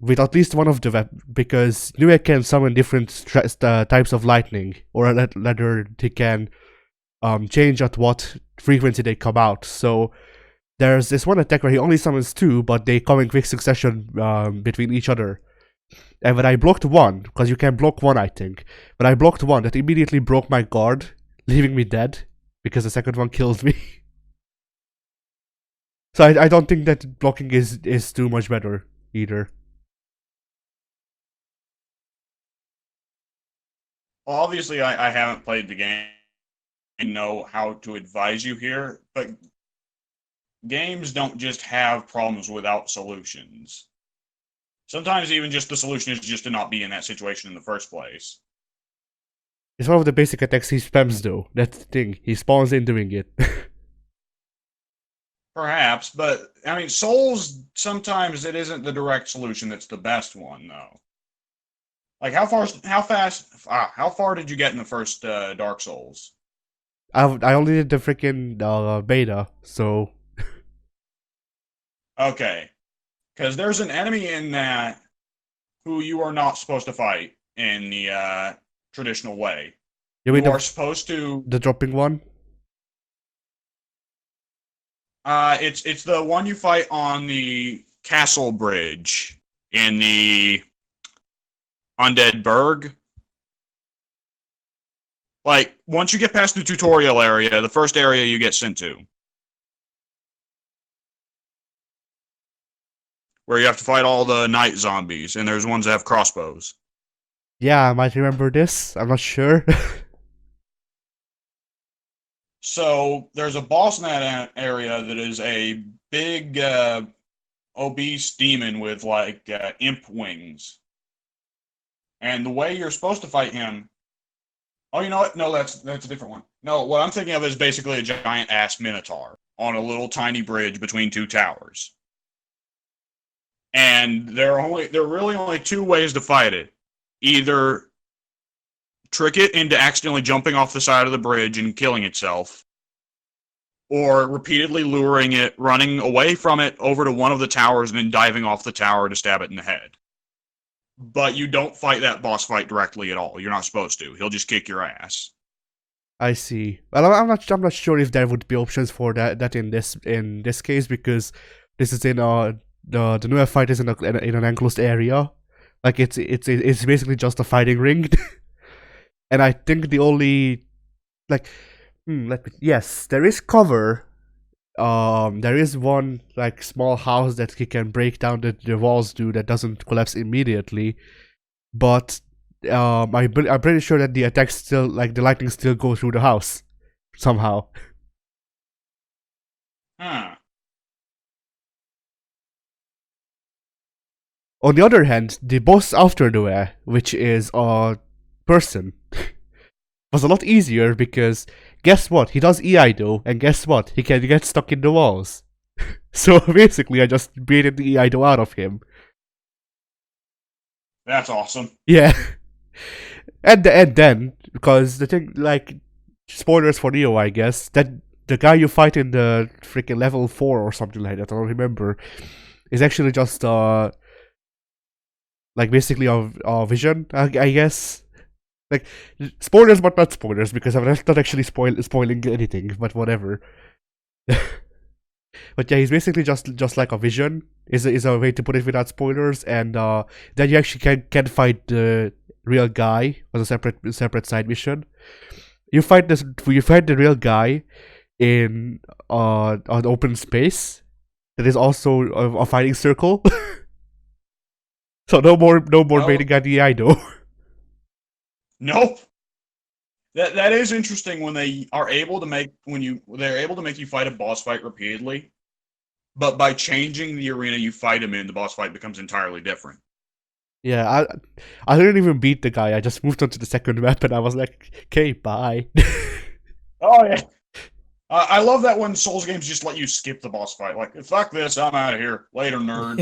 with at least one of the because Nue can summon different types of lightning, or rather, they can change at what frequency they come out. So there's this one attack where he only summons 2, but they come in quick succession between each other. And when I blocked one, because you can block one, I think. When I blocked one, that immediately broke my guard, leaving me dead, because the second one killed me. So I don't think that blocking is too much better, either. Well, obviously, I haven't played the game and know how to advise you here, but games don't just have problems without solutions. Sometimes even just the solution is just to not be in that situation in the first place. It's one of the basic attacks he spams, though. That's the thing. He spawns in doing it. Perhaps, but I mean, Souls, sometimes it isn't the direct solution that's the best one, though. Like, how far did you get in the first Dark Souls? I only did the freaking beta, so. Okay. Because there's an enemy in that who you are not supposed to fight in the traditional way. You mean are supposed to. The dropping one? It's the one you fight on the castle bridge in the Undead Burg. Like, once you get past the tutorial area, the first area you get sent to. Where you have to fight all the night zombies, and there's ones that have crossbows. Yeah, I might remember this. I'm not sure. So, there's a boss in that area that is a big, obese demon with, like, imp wings. And the way you're supposed to fight him... Oh, you know what? No, that's a different one. No, what I'm thinking of is basically a giant-ass minotaur on a little tiny bridge between 2 towers. And there are really only 2 ways to fight it. Either trick it into accidentally jumping off the side of the bridge and killing itself, or repeatedly luring it, running away from it over to one of the towers, and then diving off the tower to stab it in the head. But you don't fight that boss fight directly at all. You're not supposed to. He'll just kick your ass. I see. Well, I'm not sure if there would be options for that in this case, because this is in the newer fight is in an enclosed area. Like it's basically just a fighting ring. And I think the only yes, there is cover. There is one like small house that he can break down the walls to that doesn't collapse immediately, but I'm pretty sure that the attacks still, like the lightning still go through the house somehow. Huh. On the other hand, the boss after Noe, which is a person, was a lot easier because guess what? He does EIDO, and guess what? He can get stuck in the walls. So basically, I just baited the EIDO out of him. That's awesome. Yeah. And then, because the thing, like, spoilers for Neo, I guess, that the guy you fight in the freaking level 4 or something like that, I don't remember, is actually just, like, basically a vision, I guess. Like, spoilers, but not spoilers, because I'm not actually spoiling anything, but whatever. But yeah, he's basically just like a vision, is a way to put it without spoilers, and then you actually can fight the real guy as a separate side mission. You fight the real guy in an open space that is also a fighting circle. So no more waiting at the idol. Nope. That is interesting when they are able to make you fight a boss fight repeatedly, but by changing the arena you fight him in, the boss fight becomes entirely different. Yeah, I didn't even beat the guy. I just moved on to the second map, and I was like, "Okay, bye." Oh yeah, I love that when Souls games just let you skip the boss fight. Like, fuck this, I'm out of here. Later, nerd.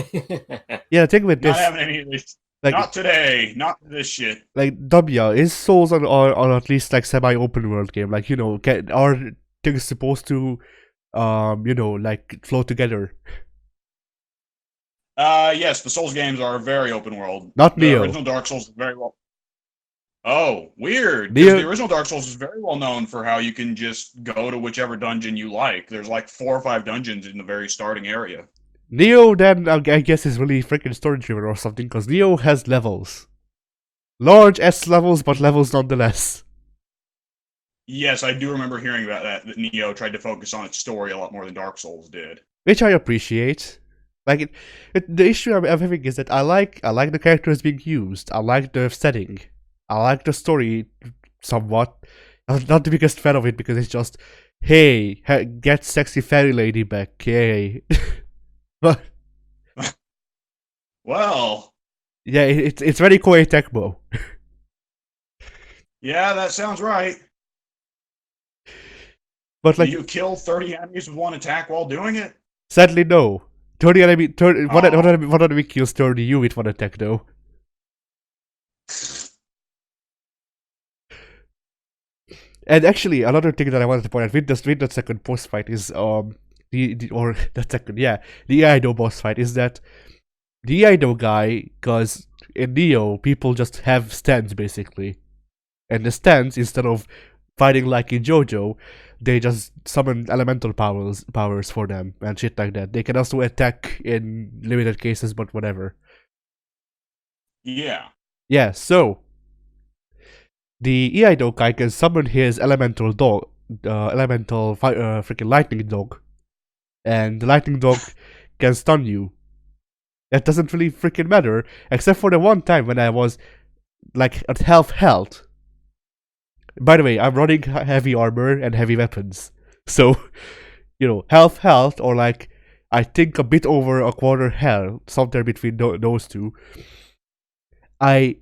Yeah, the thing with this, Not having any of this. like, not today. Not this shit. like W is Souls on at least like semi-open world game. Like, you know, are things supposed to, you know, like flow together? Yes, the Souls games are very open world. Not The Neo. original Dark Souls is very well. Oh, weird. Because the Neo, original Dark Souls is very well known for how you can just go to whichever dungeon you like. There's like 4 or 5 dungeons in the very starting area. Neo then I guess is really freaking story driven or something, because Neo has levels. Large S levels, but levels nonetheless. Yes, I do remember hearing about that Neo tried to focus on its story a lot more than Dark Souls did. Which I appreciate. Like the issue I'm having is that I like the characters being used. I like the setting. I like the story somewhat. I'm not the biggest fan of it because it's just, hey, get sexy fairy lady back, yay. But Well, yeah, it's very Koei Tecmo. yeah, that sounds right. But Do like, you kill 30 enemies with one attack while doing it? sadly no. 30 enemy, 30, one Oh. enemy kills 30 you with one attack though. And actually, another thing that I wanted to point out with the second boss fight is the Ido boss fight is that the Ido guy, because in Neo people just have stands basically, and the stands, instead of fighting like in JoJo, they just summon elemental powers for them and shit like that. They can also attack in limited cases, but whatever. Yeah. Yeah, so the Iaido guy can summon his elemental dog, freaking lightning dog, and the lightning dog can stun you. That doesn't really freaking matter, except for the one time when I was like at half health. By the way, I'm running heavy armor and heavy weapons, so health, or like I think a bit over a quarter health, somewhere between those two. I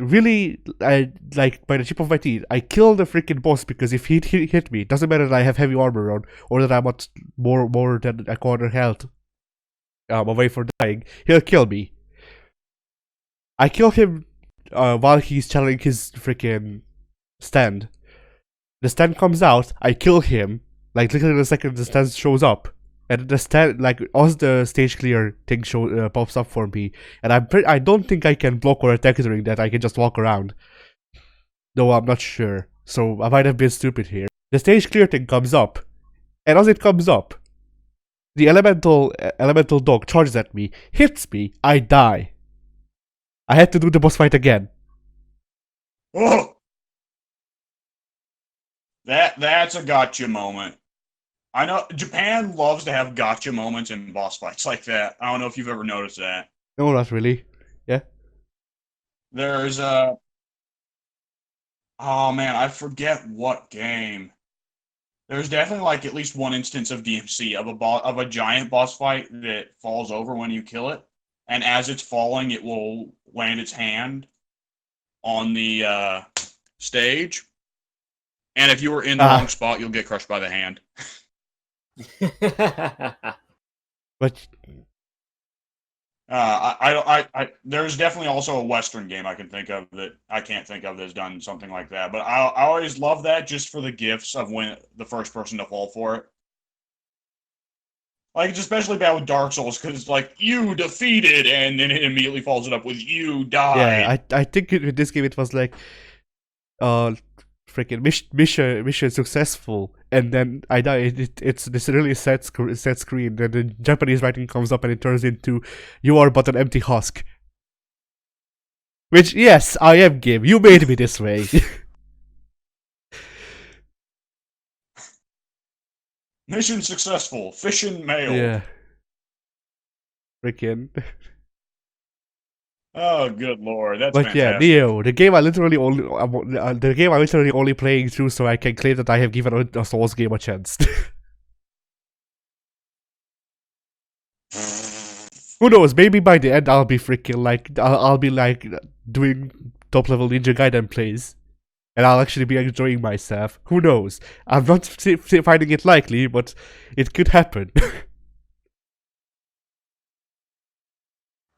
like by the tip of my teeth, I kill the freaking boss because if he hit me, it doesn't matter that I have heavy armor on or that I'm at more than a quarter health away from dying, he'll kill me. I kill him while he's channeling his freaking stand. The stand comes out, I kill him, like literally the second the stand shows up. And the stand, like, as the stage clear thing pops up for me, and I don't think I can block or attack during that. I can just walk around, though I'm not sure. So I might have been stupid here. The stage clear thing comes up, and as it comes up, the elemental dog charges at me, hits me, I die. I had to do the boss fight again. Oh, that's a gotcha moment. I know Japan loves to have gotcha moments in boss fights like that. I don't know if you've ever noticed that. No, not really. Yeah. There's oh man, I forget what game. There's definitely like at least one instance of DMC of a giant boss fight that falls over when you kill it, and as it's falling, it will land its hand on the stage, and if you were in the wrong spot, you'll get crushed by the hand. But there's definitely also a Western game I can think of that I can't think of that's done something like that. But I always love that just for the gifs of when the first person to fall for it. Like, it's especially bad with Dark Souls because it's like, you defeated, and then it immediately follows it up with, you died. yeah, I think with this game it was like, freaking mission successful, and then I die. It's this really sad screen. Then the Japanese writing comes up and it turns into, you are but an empty husk. Which, yes, I am, game. You made me this way. Mission successful. Fishing mail. Yeah. Freaking. Oh, good lord, that's but fantastic. Yeah, Neo, the game I literally only playing through, so I can claim that I have given a Souls game a chance. Who knows? Maybe by the end I'll be freaking like I'll be like doing top level Ninja Gaiden plays, and I'll actually be enjoying myself. Who knows? I'm not finding it likely, but it could happen.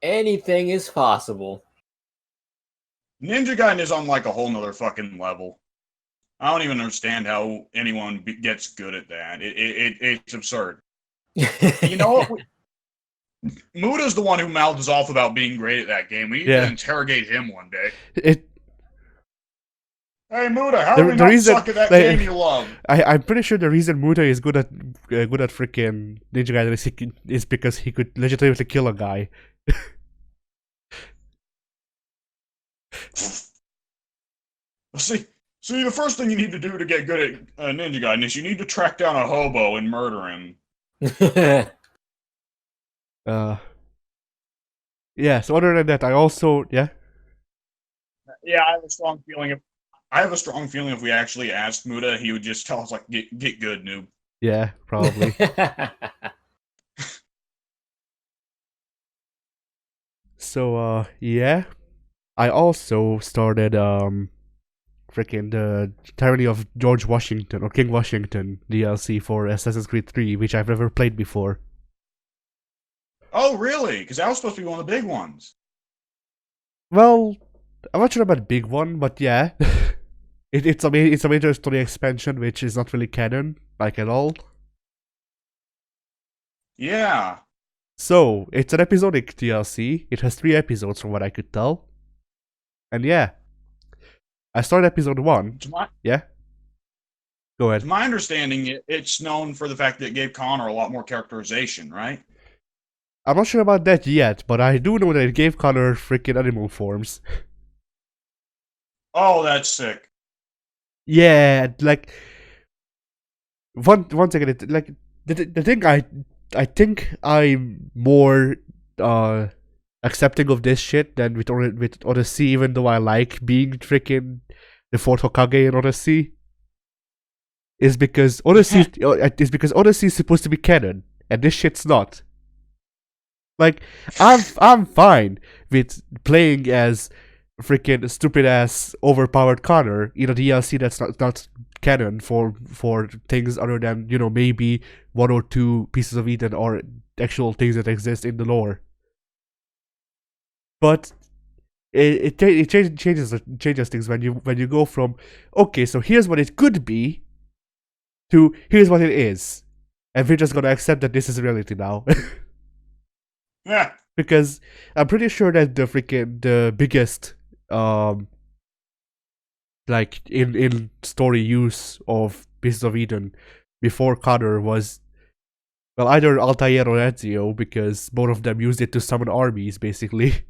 Anything is possible. Ninja Gaiden is on like a whole nother fucking level. I don't even understand how anyone gets good at that. It's absurd. You know what? Muda's the one who mouths off about being great at that game. We need to interrogate him one day. Hey Muda, how The- do we the not reason- suck at that like- game you love? I'm pretty sure the reason Muta is good at freaking Ninja Gaiden is because he could legitimately kill a guy. See, the first thing you need to do to get good at Ninja Gaiden is you need to track down a hobo and murder him. Yeah. So other than that, I also Yeah, I have a strong feeling if we actually asked Muda, he would just tell us like, "Get good, noob." yeah, probably. So yeah, I also started freaking the Tyranny of George Washington or King Washington DLC for Assassin's Creed 3, which I've never played before. Oh, really? Because that was supposed to be one of the big ones. Well, I'm not sure about the big one, but yeah, it's a major story expansion which is not really canon, like at all. Yeah. So it's an episodic DLC. It has 3 episodes from what I could tell, and yeah, I started episode 1. To my, Yeah, go ahead. to my understanding, it's known for the fact that it gave Connor a lot more characterization, right? I'm not sure about that yet, but I do know that it gave Connor freaking animal forms. Oh, that's sick. Yeah, like one second, like the thing I think I'm more accepting of this shit than with Odyssey, even though I like being freaking the fourth Hokage in Odyssey, is because Odyssey is supposed to be canon and this shit's not. Like I'm fine with playing as freaking stupid ass overpowered Connor in a DLC that's not canon for things other than, you know, maybe 1 or 2 pieces of Eden or actual things that exist in the lore. But it changes things when you go from, okay, so here's what it could be, to here's what it is, and we're just gonna accept that this is reality now. Yeah. Because I'm pretty sure that the biggest like in story use of Pieces of Eden before Connor was, well, either Altair or Ezio, because both of them used it to summon armies basically.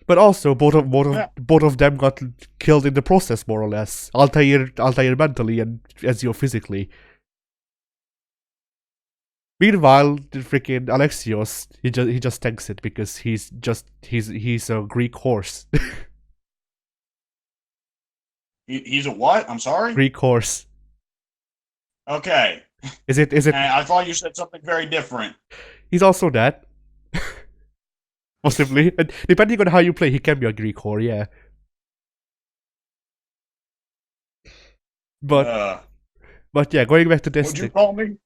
But also both of them got killed in the process, more or less. Altair mentally and Ezio physically. Meanwhile, the freaking Alexios, he just tanks it because he's a Greek horse. He's a what? I'm sorry? Greek horse. Okay. Is it? I thought you said something very different. He's also that. Possibly. And depending on how you play, he can be a Greek whore, yeah. But yeah, going back to this. What'd you call me?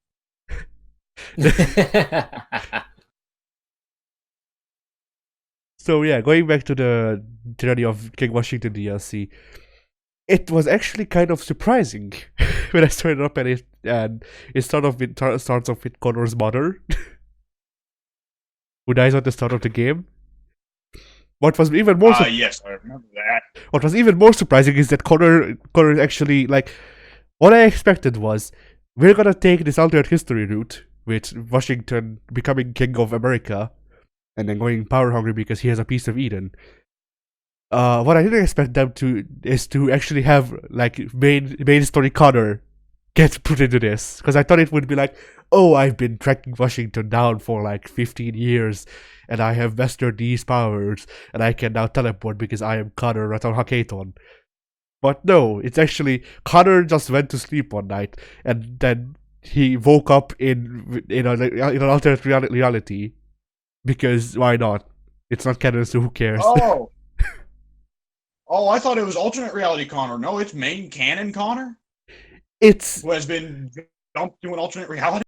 So yeah, going back to the Tyranny of King Washington DLC, it was actually kind of surprising when I started up and it starts off with Connor's mother, who dies at the start of the game. What was even more yes, I remember that. What was even more surprising is that Connor actually, like, what I expected was, we're gonna take this alternate history route with Washington becoming king of America and then going power hungry because he has a piece of Eden. What I didn't expect them to is to actually have like main story Connor get put into this, because I thought it would be like, oh, I've been tracking Washington down for like 15 years and I have mastered these powers and I can now teleport because I am Connor Raton Hakaton. But no, it's actually Connor just went to sleep one night and then he woke up in an alternate reality, because why not? It's not canon, so who cares? Oh. Oh, I thought it was alternate reality Connor. No, it's main canon Connor? It's, Who has been dumped to an alternate reality?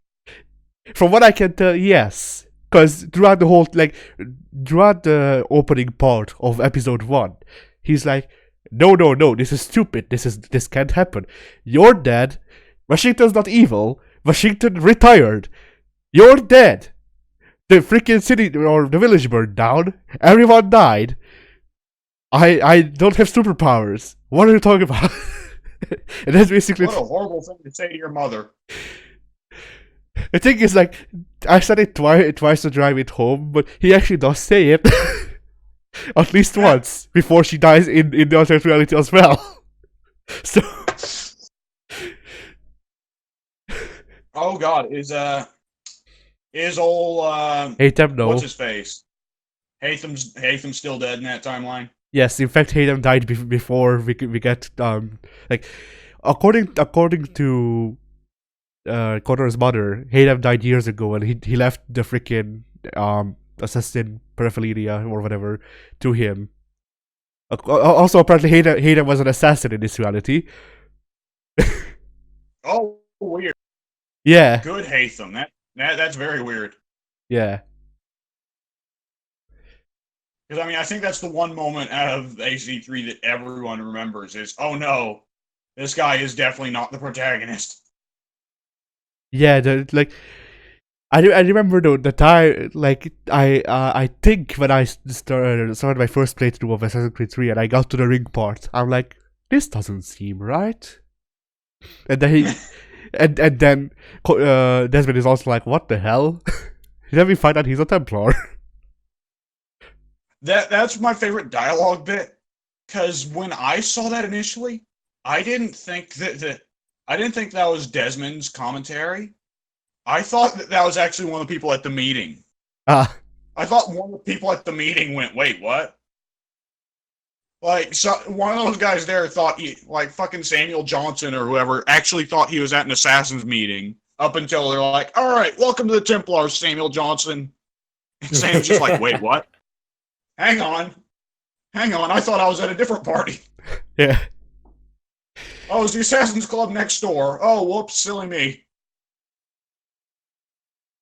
from what I can tell, yes. Because throughout the opening part of episode 1, he's like, no, this is stupid. This can't happen. You're dead. Washington's not evil. Washington retired. You're dead. The freaking city or the village burned down. Everyone died. I don't have superpowers. What are you talking about? And that's basically What a horrible thing to say to your mother. the thing is like I said it twice to drive it home, but he actually does say it at least once before she dies in the alternate reality as well. So Oh God, is old Hatem, no. what's his face? Hatham's still dead in that timeline. Yes, in fact, Hatem died before we get like according to Connor's mother, Hatem died years ago, and he left the freaking assassin paraphernalia or whatever to him. Also, apparently, Hatem was an assassin in this reality. Oh, weird. Yeah, Good Hatham. That's very weird. yeah, Because I mean, I think that's the one moment out of AC3 that everyone remembers is, oh no, this guy is definitely not the protagonist. yeah. I remember the time, like I think when I started my first playthrough of Assassin's Creed 3 and I got to the ring part, I'm like, this doesn't seem right. And then he and then Desmond is also like, what the hell? Then we find out he's a Templar. That's my favorite dialogue bit, because when I saw that initially, I didn't think that was Desmond's commentary. I thought that was actually one of the people at the meeting. Ah, I thought one of the people at the meeting went, "Wait, what?" Like, so one of those guys there thought like fucking Samuel Johnson or whoever, actually thought he was at an assassins meeting. Up until they're like, "All right, welcome to the Templars, Samuel Johnson." And Sam's just like, "Wait, what? Hang on. I thought I was at a different party. yeah. Oh, it's the Assassin's Club next door. Oh, whoops, silly me."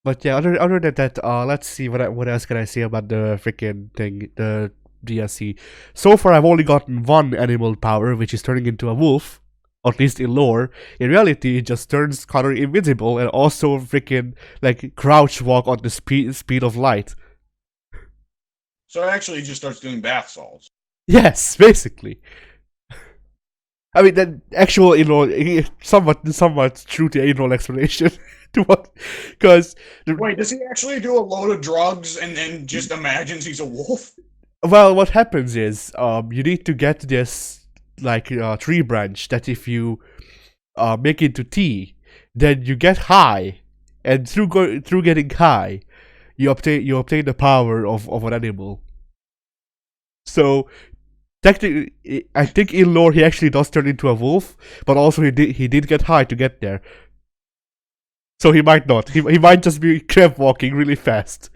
But yeah, other than that, let's see what else can I say about the freaking thing, the DLC. So far, I've only gotten one animal power, which is turning into a wolf. At least in lore. In reality, it just turns Connor invisible and also freaking like crouch walk on the speed of light. So it actually just starts doing bath salts. Yes, basically. I mean, that actual, somewhat true to anal explanation to what, because Wait, does he actually do a load of drugs and then just imagines he's a wolf? well, what happens is, you need to get this like tree branch that if you make into tea, then you get high, and through getting high, you obtain the power of an animal. So technically, I think in lore he actually does turn into a wolf, but also he did get high to get there. So he might not. He might just be crab walking really fast.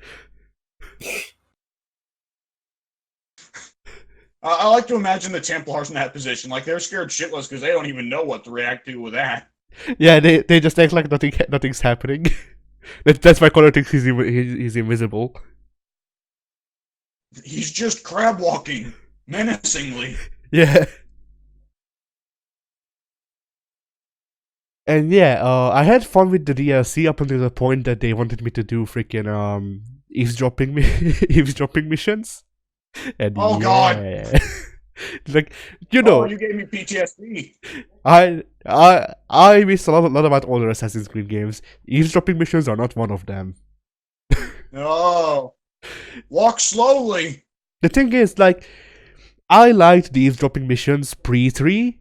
I like to imagine the Templars in that position. Like, they're scared shitless because they don't even know what to react to with that. Yeah, they just act like nothing's happening. That's why Connor thinks he's invisible. He's just crab walking menacingly. Yeah. And yeah, I had fun with the DLC up until the point that they wanted me to do freaking eavesdropping eavesdropping missions. And Oh, yeah. God. Like, you know, you gave me PTSD. I miss a lot about older Assassin's Creed games. Eavesdropping missions are not one of them. Oh. Walk slowly. The thing is, like, I liked the eavesdropping missions pre-3.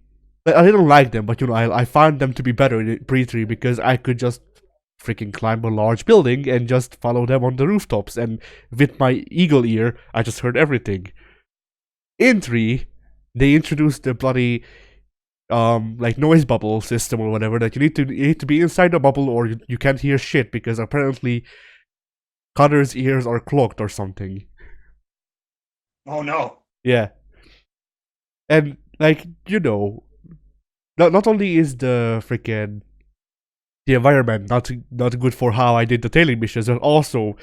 I didn't like them, but I found them to be better in pre-3 because I could just freaking climb a large building and just follow them on the rooftops, and with my eagle ear, I just heard everything. In 3, they introduced the bloody like noise bubble system or whatever, that you need to be inside the bubble or you can't hear shit because apparently Connor's ears are clogged or something. Oh, no. Yeah. And like, not only is the freaking the environment not good for how I did the tailing missions, but also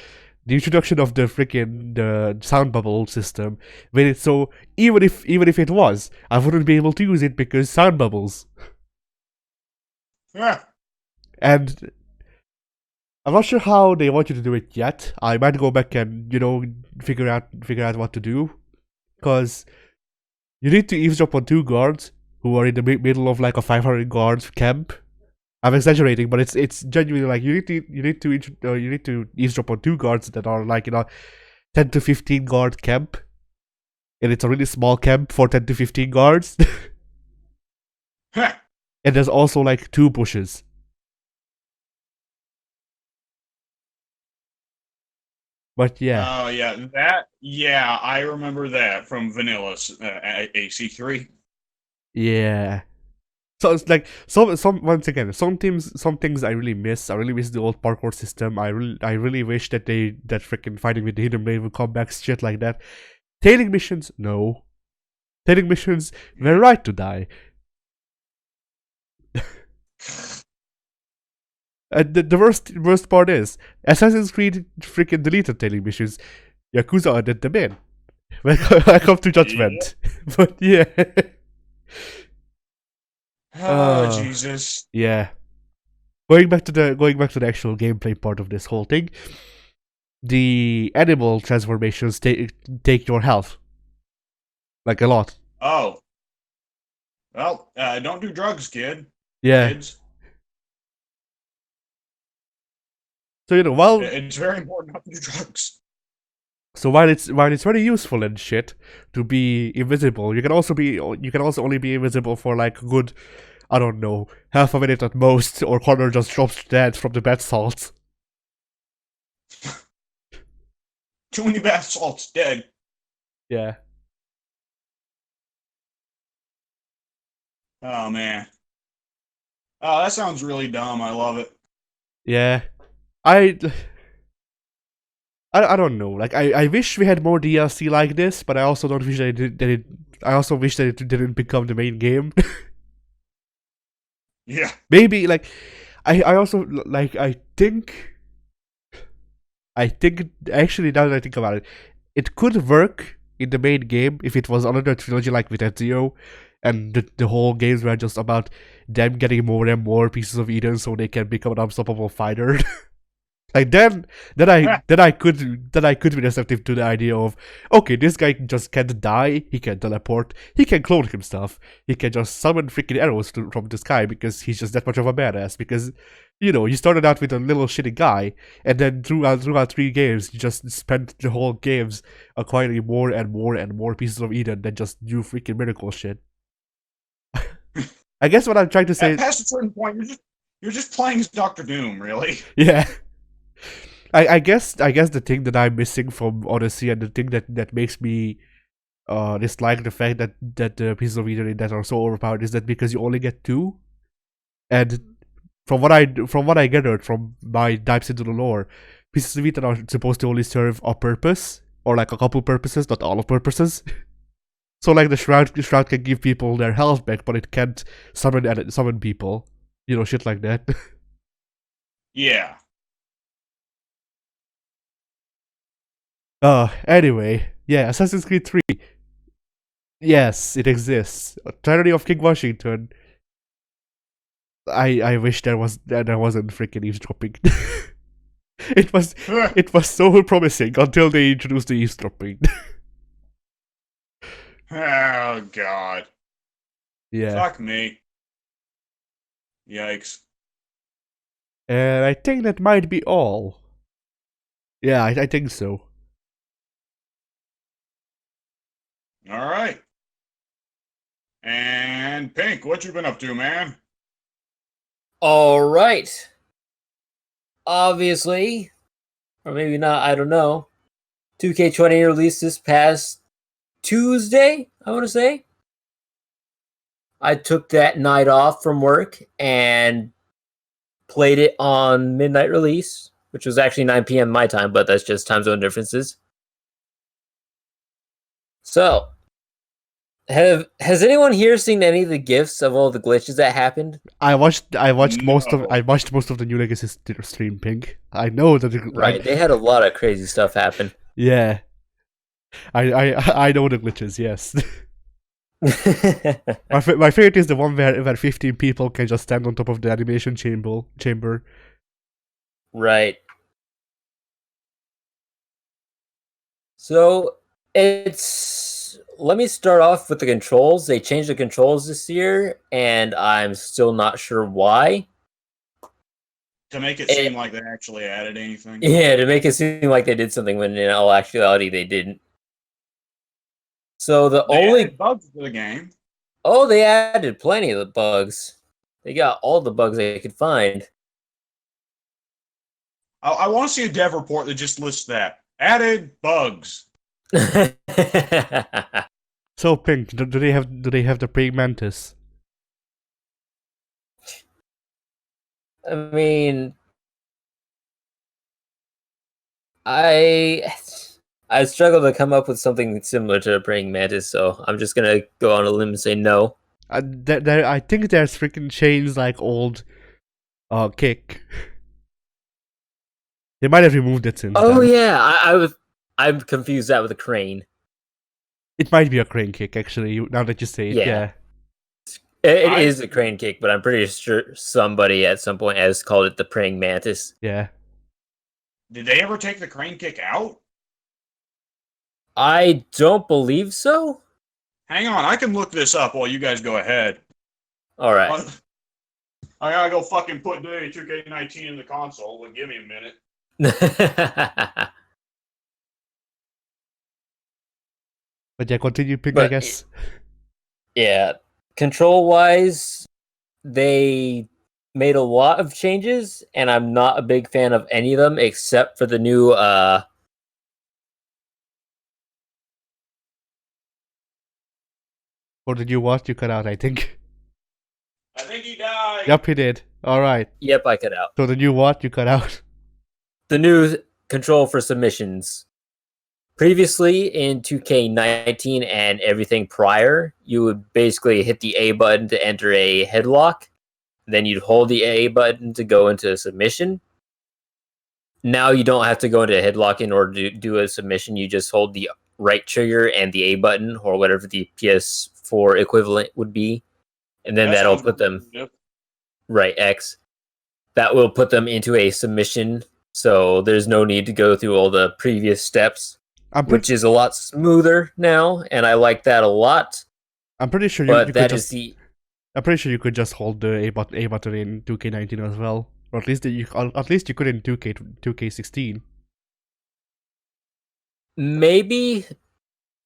the introduction of the sound bubble system made it so even if it was, I wouldn't be able to use it because sound bubbles. Yeah. And I'm not sure how they want you to do it yet. I might go back and figure out what to do, because you need to eavesdrop on 2 guards, who are in the middle of like a 500 guard camp. I'm exaggerating, but it's genuinely like you need to eavesdrop on 2 guards that are like 10 to 15 guard camp, and it's a really small camp for 10 to 15 guards. Heh. And there's also like 2 bushes. But yeah, Oh yeah, I remember that from Vanilla AC3. yeah. So it's like some once again, some things I really miss. I really miss the old parkour system. I really wish that that freaking fighting with the hidden blade would come back, shit like that. Tailing missions, no. Tailing missions, we're right to die. And the worst part is Assassin's Creed freaking deleted tailing missions. Yakuza added them in. Welcome to Judgment. But yeah. Oh Jesus. Yeah. Going back to the actual gameplay part of this whole thing, the animal transformations take your health, like a lot. Oh. Well, don't do drugs, Yeah. kids. So while It's very important not to do drugs. so while it's very useful and shit to be invisible, you can also only be invisible for like a good, I don't know, half a minute at most, or Connor just drops dead from the bath salts. Too many bath salts, dead. Yeah. Oh man. Oh, that sounds really dumb. I love it. Yeah. I don't know. Like I wish we had more DLC like this, but I also don't wish I also wish that it didn't become the main game. Yeah. Maybe like I also like I think actually, now that I think about it, it could work in the main game if it was another trilogy like with Ezio, and the whole games were just about them getting more and more pieces of Eden so they can become an unstoppable fighter. Like then I could be receptive to the idea of, okay, this guy just can't die, he can teleport, he can clone himself, he can just summon freaking arrows from the sky because he's just that much of a badass. Because you started out with a little shitty guy, and then throughout 3 games, you just spent the whole games acquiring more and more and more pieces of Eden than just do freaking miracle shit. I guess what I'm trying to say. Past a certain point, you're just playing as Doctor Doom, really. Yeah. I guess the thing that I'm missing from Odyssey, and the thing that makes me dislike the fact that the pieces of Eden in that are so overpowered, is that because you only get 2, and from what I gathered from my dives into the lore, pieces of Eden are supposed to only serve a purpose, or like a couple purposes, not all of purposes. So like the shroud can give people their health back, but it can't summon people, shit like that. Yeah. Anyway, yeah, Assassin's Creed 3. Yes, it exists. Tyranny of King Washington. I wish there wasn't freaking eavesdropping. it was so promising until they introduced the eavesdropping. Oh God. Yeah. Fuck me. Yikes. And I think that might be all. Yeah, I think so. All right. And Pink, what you been up to, man? All right. Obviously, or maybe not, I don't know. 2K20 released this past Tuesday, I want to say. I took that night off from work and played it on midnight release, which was actually 9 p.m. my time, but that's just time zone differences. So, has anyone here seen any of the GIFs of all the glitches that happened? I watched most of No. the New Legacy stream, Pink. I know that. Right, they had a lot of crazy stuff happen. Yeah. I know the glitches. Yes. My favorite is the one where 15 people can just stand on top of the animation chamber. Right. So it's let me start off with the controls. They changed the controls this year, and I'm still not sure why. To make it seem like they actually added anything. Yeah, to make it seem like they did something when in all actuality they didn't. So They added bugs to the game. they added plenty of the bugs. They got all the bugs they could find. I want to see a dev report that just lists that. Added bugs. So Pink, do they have the praying mantis? I mean, I struggle to come up with something similar to a praying mantis, so I'm just gonna go on a limb and say no. I think there's freaking chains like old kick. They might have removed it since Oh then. yeah, I'm confused that with a crane. It might be a crane kick actually. Now that you say it, yeah. It is a crane kick, but I'm pretty sure somebody at some point has called it the praying mantis. Yeah. Did they ever take the crane kick out? I don't believe so. Hang on, I can look this up while you guys go ahead. All right. I gotta go fucking put day 2K19 in the console. Well, give me a minute. But yeah, continue Pink, I guess. Yeah. Control-wise, they made a lot of changes, and I'm not a big fan of any of them except for the new Or did you watch? You cut out, I think. I think he died. Yep, he did. Alright. Yep, I cut out. So the new what? You cut out. The new control for submissions. Previously in 2K19 and everything prior, you would basically hit the A button to enter a headlock. Then you'd hold the A button to go into a submission. Now you don't have to go into a headlock in order to do a submission. You just hold the right trigger and the A button, or whatever the PS4 equivalent would be. And then that'll put them... Right, X. That will put them into a submission. So there's no need to go through all the previous steps, which is a lot smoother now, and I like that a lot. I'm pretty sure I'm pretty sure you could just hold the A button in 2K19 as well, or at least you could in 2K16. Maybe.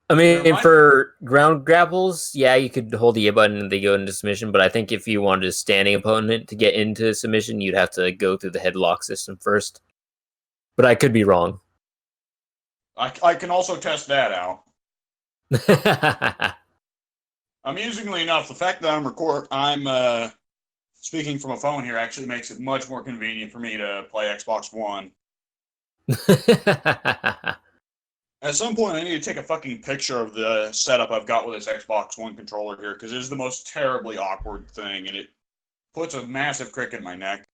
I mean, for ground grapples, yeah, you could hold the A button and they go into submission. But I think if you wanted a standing opponent to get into submission, you'd have to go through the headlock system first. But I could be wrong. I can also test that out. Amusingly enough, the fact that I'm speaking from a phone here actually makes it much more convenient for me to play Xbox One. At some point, I need to take a fucking picture of the setup I've got with this Xbox One controller here, because it is the most terribly awkward thing, and it puts a massive crick in my neck.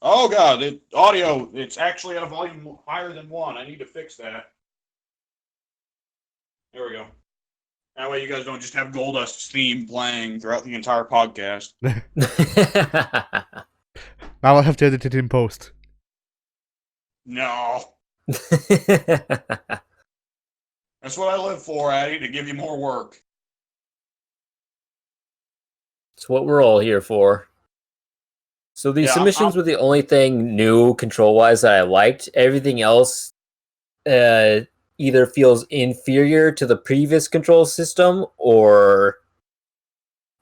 Oh god, audio, it's actually at a volume higher than 1. I need to fix that. There we go. That way you guys don't just have Goldust's theme playing throughout the entire podcast. Now I'll have to edit it in post. No. That's what I live for, Addy, to give you more work. It's what we're all here for. So the submissions were the only thing new control-wise that I liked. Everything else either feels inferior to the previous control system or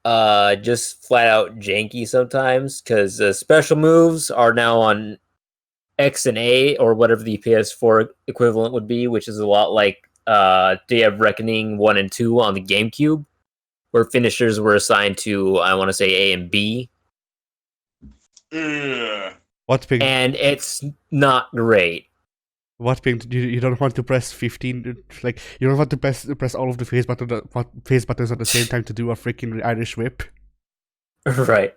just flat out janky sometimes, because special moves are now on X and A, or whatever the PS4 equivalent would be, which is a lot like Day of Reckoning 1 and 2 on the GameCube, where finishers were assigned to, I want to say, A and B. What's big? And it's not great. What big? You don't want to press 15? Like, you don't want to press all of the face buttons at the same time to do a freaking Irish whip? Right.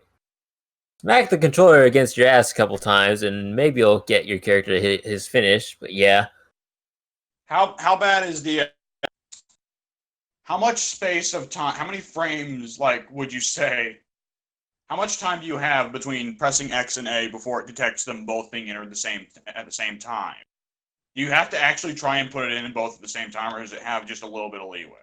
Smack the controller against your ass a couple times, and maybe you'll get your character to hit his finish. But yeah. How bad is the? How much space of time? How many frames? Like, would you say? How much time do you have between pressing X and A before it detects them both being entered at the same time? Do you have to actually try and put it in both at the same time, or does it have just a little bit of leeway?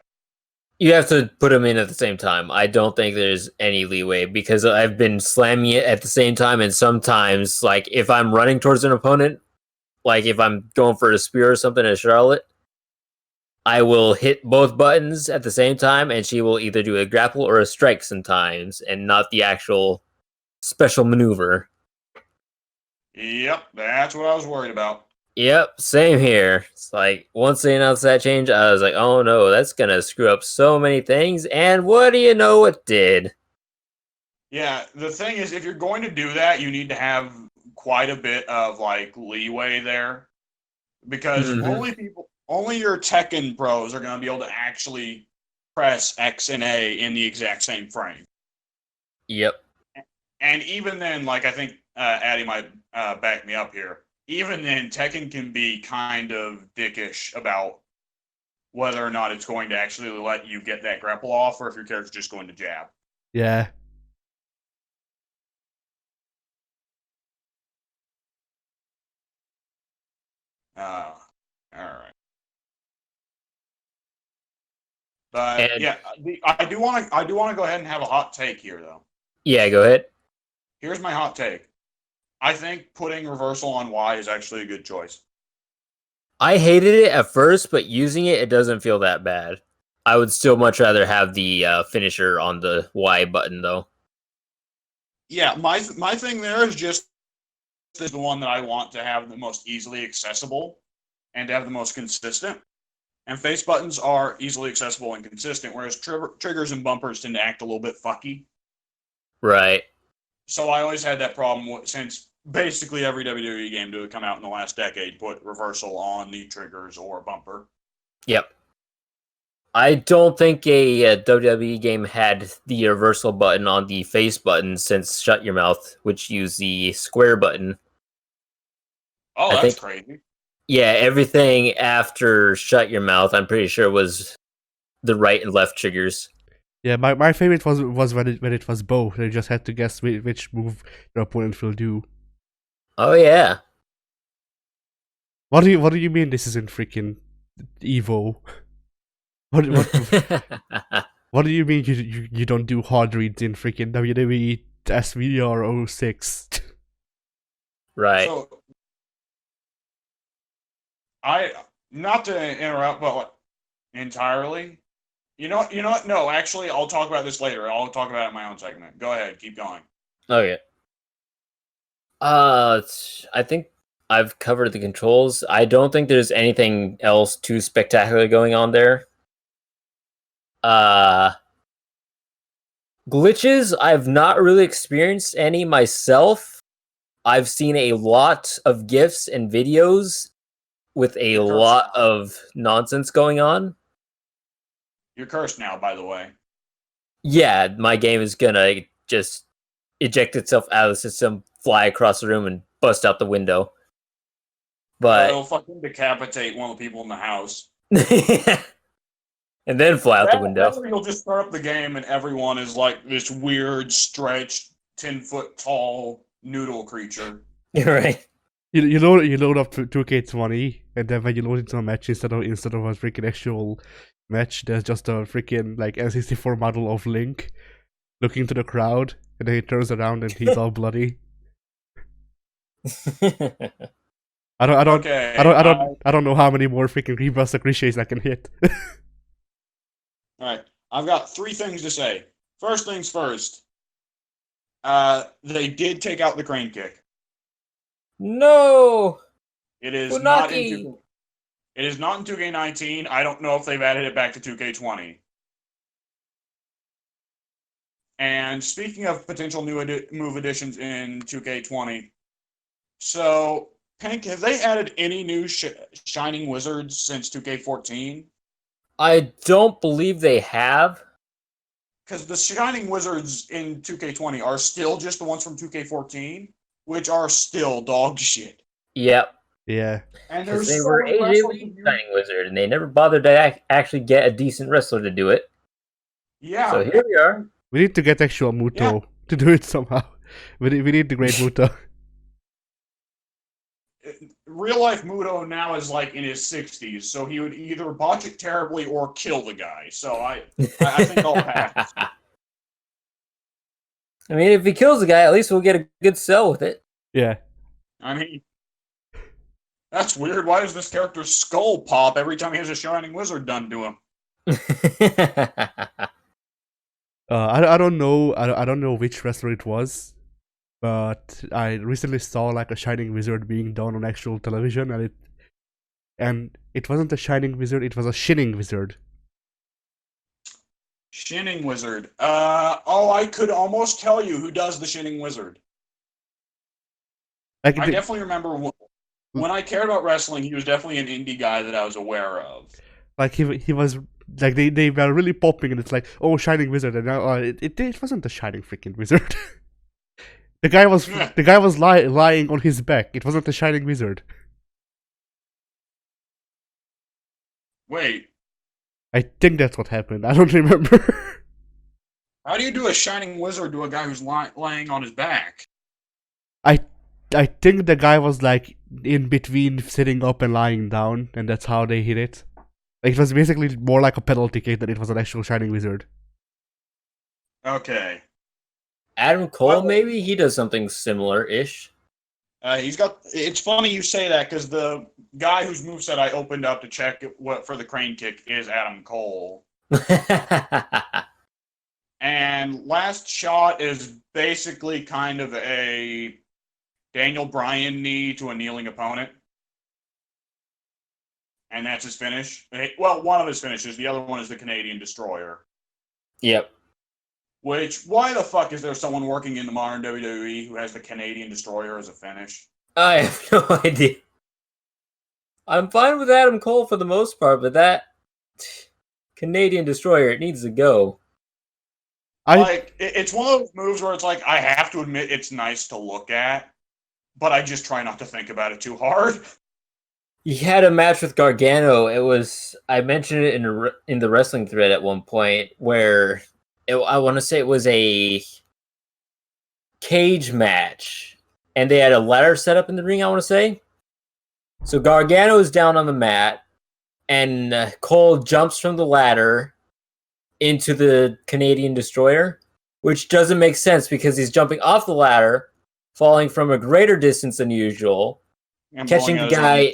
You have to put them in at the same time. I don't think there's any leeway because I've been slamming it at the same time, and sometimes, like, if I'm running towards an opponent, like if I'm going for a spear or something at Charlotte, I will hit both buttons at the same time, and she will either do a grapple or a strike sometimes, and not the actual special maneuver. Yep, that's what I was worried about. Yep, same here. It's like, once they announced that change, I was like, oh no, that's gonna screw up so many things, and what do you know it did? Yeah, the thing is, if you're going to do that, you need to have quite a bit of like leeway there, because only your Tekken pros are going to be able to actually press X and A in the exact same frame. Yep. And even then, like I think Addy might back me up here. Even then, Tekken can be kind of dickish about whether or not it's going to actually let you get that grapple off, or if your character's just going to jab. Yeah. All right. But And yeah, I do want to go ahead and have a hot take here, though. yeah, go ahead. Here's my hot take. I think putting reversal on Y is actually a good choice. I hated it at first, but using it, it doesn't feel that bad. I would still much rather have the finisher on the Y button, though. Yeah, my thing there is just the one that I want to have the most easily accessible and to have the most consistent. And face buttons are easily accessible and consistent, whereas triggers and bumpers tend to act a little bit fucky. Right. So I always had that problem since basically every WWE game to come out in the last decade put reversal on the triggers or bumper. Yep. I don't think a WWE game had the reversal button on the face button since Shut Your Mouth, which used the square button. Oh, that's crazy. Yeah, everything after Shut Your Mouth, I'm pretty sure, was the right and left triggers. Yeah, my favorite was when it was both. They just had to guess which move your opponent will do. Oh yeah. What do you mean this isn't freaking Evo? What what do you mean you don't do hard reads in freaking WWE SVR 06? Right. So not to interrupt, but entirely. You know what? No, actually, I'll talk about this later. I'll talk about it in my own segment. Go ahead, keep going. Okay. I think I've covered the controls. I don't think there's anything else too spectacular going on there. Glitches, I've not really experienced any myself. I've seen a lot of GIFs and videos with a lot of nonsense going on. You're cursed now, by the way. Yeah, my game is gonna just eject itself out of the system, fly across the room, and bust out the window. But it'll fucking decapitate one of the people in the house. And then fly out the window. You'll just start up the game and everyone is like this weird, stretched, 10-foot tall noodle creature. You're right. You load up 2K20, and then when you load into a match instead of a freaking actual match, there's just a freaking like N64 model of Link looking to the crowd, and then he turns around and he's all bloody. I don't know how many more freaking rebuster cliches I can hit. Alright, I've got 3 things to say. First things first. They did take out the crane kick. No! It is not in 2K19. I don't know if they've added it back to 2K20. And speaking of potential new move additions in 2K20, so Pink, have they added any new Shining Wizards since 2K14? I don't believe they have. Because the Shining Wizards in 2K20 are still just the ones from 2K14, which are still dog shit. Yep. Yeah. And there's they were AJ Lee Shining Wizard, and they never bothered to actually get a decent wrestler to do it. Yeah. So here we are. We need to get actual Muto to do it somehow. We need the great Muto. real life Muto now is like in his 60s, so he would either botch it terribly or kill the guy. So I think I'll pass. I mean, if he kills the guy, at least we'll get a good sell with it. Yeah. I mean, that's weird. Why does this character's skull pop every time he has a Shining Wizard done to him? I don't know. I don't know which wrestler it was, but I recently saw like a Shining Wizard being done on actual television, and it wasn't a Shining Wizard. It was a Shinning Wizard. Shinning Wizard. I could almost tell you who does the Shinning Wizard. Like I definitely remember when I cared about wrestling, he was definitely an indie guy that I was aware of. Like he was like they were really popping, and it's like, oh, Shining Wizard, and it wasn't a Shining freaking Wizard. the guy was lying on his back. It wasn't a Shining Wizard. Wait, I think that's what happened. I don't remember. how do you do a Shining Wizard to a guy who's laying on his back? I think the guy was like in between sitting up and lying down, and that's how they hit it. Like, it was basically more like a penalty kick than it was an actual Shining Wizard. Okay. Adam Cole, maybe? He does something similar-ish. It's funny you say that, because the guy whose moveset I opened up to check for the crane kick is Adam Cole. And Last Shot is basically kind of a Daniel Bryan knee to a kneeling opponent. And that's his finish. Well, one of his finishes. The other one is the Canadian Destroyer. Yep. Which, why the fuck is there someone working in the modern WWE who has the Canadian Destroyer as a finish? I have no idea. I'm fine with Adam Cole for the most part, but that Canadian Destroyer, it needs to go. It's one of those moves where it's like, I have to admit it's nice to look at, but I just try not to think about it too hard. He had a match with Gargano. It was, I mentioned it in the wrestling thread at one point, where I want to say it was a cage match, and they had a ladder set up in the ring, I want to say. So Gargano is down on the mat, and Cole jumps from the ladder into the Canadian Destroyer, which doesn't make sense because he's jumping off the ladder, falling from a greater distance than usual, And catching the guy,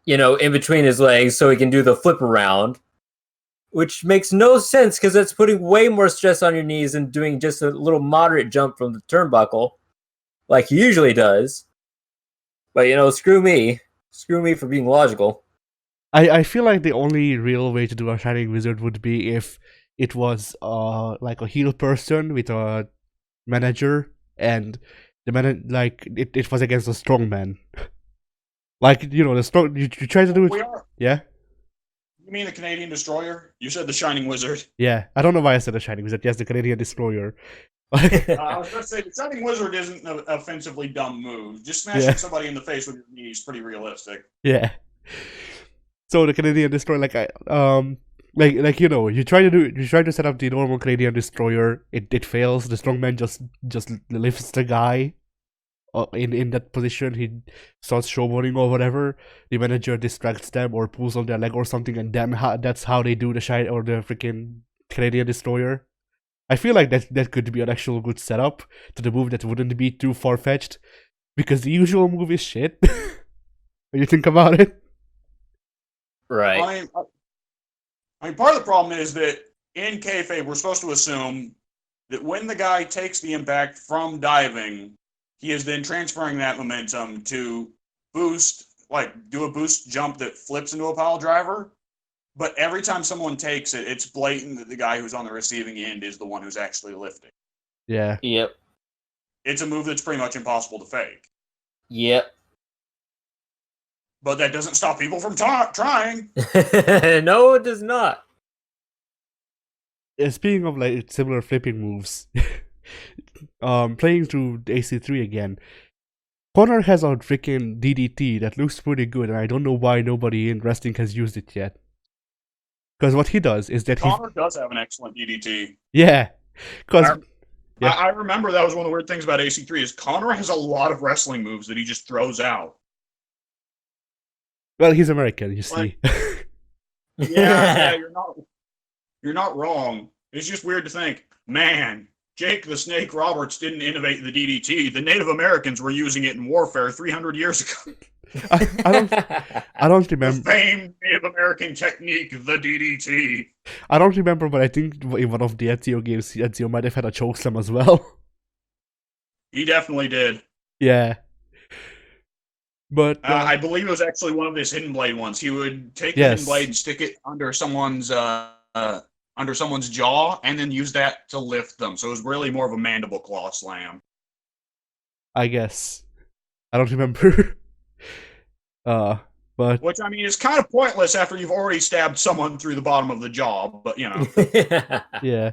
in between his legs so he can do the flip around, which makes no sense because that's putting way more stress on your knees than doing just a little moderate jump from the turnbuckle like he usually does. But, screw me. Screw me for being logical. I feel like the only real way to do a Shining Wizard would be if it was like a heel person with a manager, and the it was against a strong man. Like, the strong, you try to do it. Yeah? You mean the Canadian Destroyer? You said the Shining Wizard. Yeah, I don't know why I said the Shining Wizard. Yes, the Canadian Destroyer. I was going to say, the Shining Wizard isn't an offensively dumb move. Just smashing somebody in the face with your knees is pretty realistic. Yeah. So the Canadian Destroyer, you try to set up the normal Canadian Destroyer. It fails. The strongman just lifts the guy in that position. He starts showboating or whatever. The manager distracts them or pulls on their leg or something, and then that's how they do the freaking Canadian Destroyer. I feel like that could be an actual good setup to the move that wouldn't be too far-fetched, because the usual move is shit. When you think about it. Right. I mean, part of the problem is that in kayfabe, we're supposed to assume that when the guy takes the impact from diving, he is then transferring that momentum to do a boost jump that flips into a pile driver. But every time someone takes it, it's blatant that the guy who's on the receiving end is the one who's actually lifting. Yeah. Yep. It's a move that's pretty much impossible to fake. Yep. But that doesn't stop people from trying. No, it does not. Speaking of similar flipping moves, playing through the AC3 again, Connor has a freaking DDT that looks pretty good, and I don't know why nobody in wrestling has used it yet. Because what he does is that Connor does have an excellent DDT. Yeah. Because I remember that was one of the weird things about AC3 is Connor has a lot of wrestling moves that he just throws out. Well, he's American, you Like- see. Yeah, you're not wrong. It's just weird to think, man, Jake the Snake Roberts didn't innovate the DDT. The Native Americans were using it in warfare 300 years ago. I don't The remember. famed Native American technique, the DDT. I don't remember, but I think in one of the Ezio games, Ezio might have had a chokeslam as well. He definitely did. Yeah. But I believe it was actually one of his Hidden Blade ones. He would take the Yes. Hidden Blade and stick it under someone's jaw, and then use that to lift them. So it was really more of a mandible claw slam. I guess I don't remember. But Which, I mean, is kind of pointless after you've already stabbed someone through the bottom of the jaw, but, you know. yeah.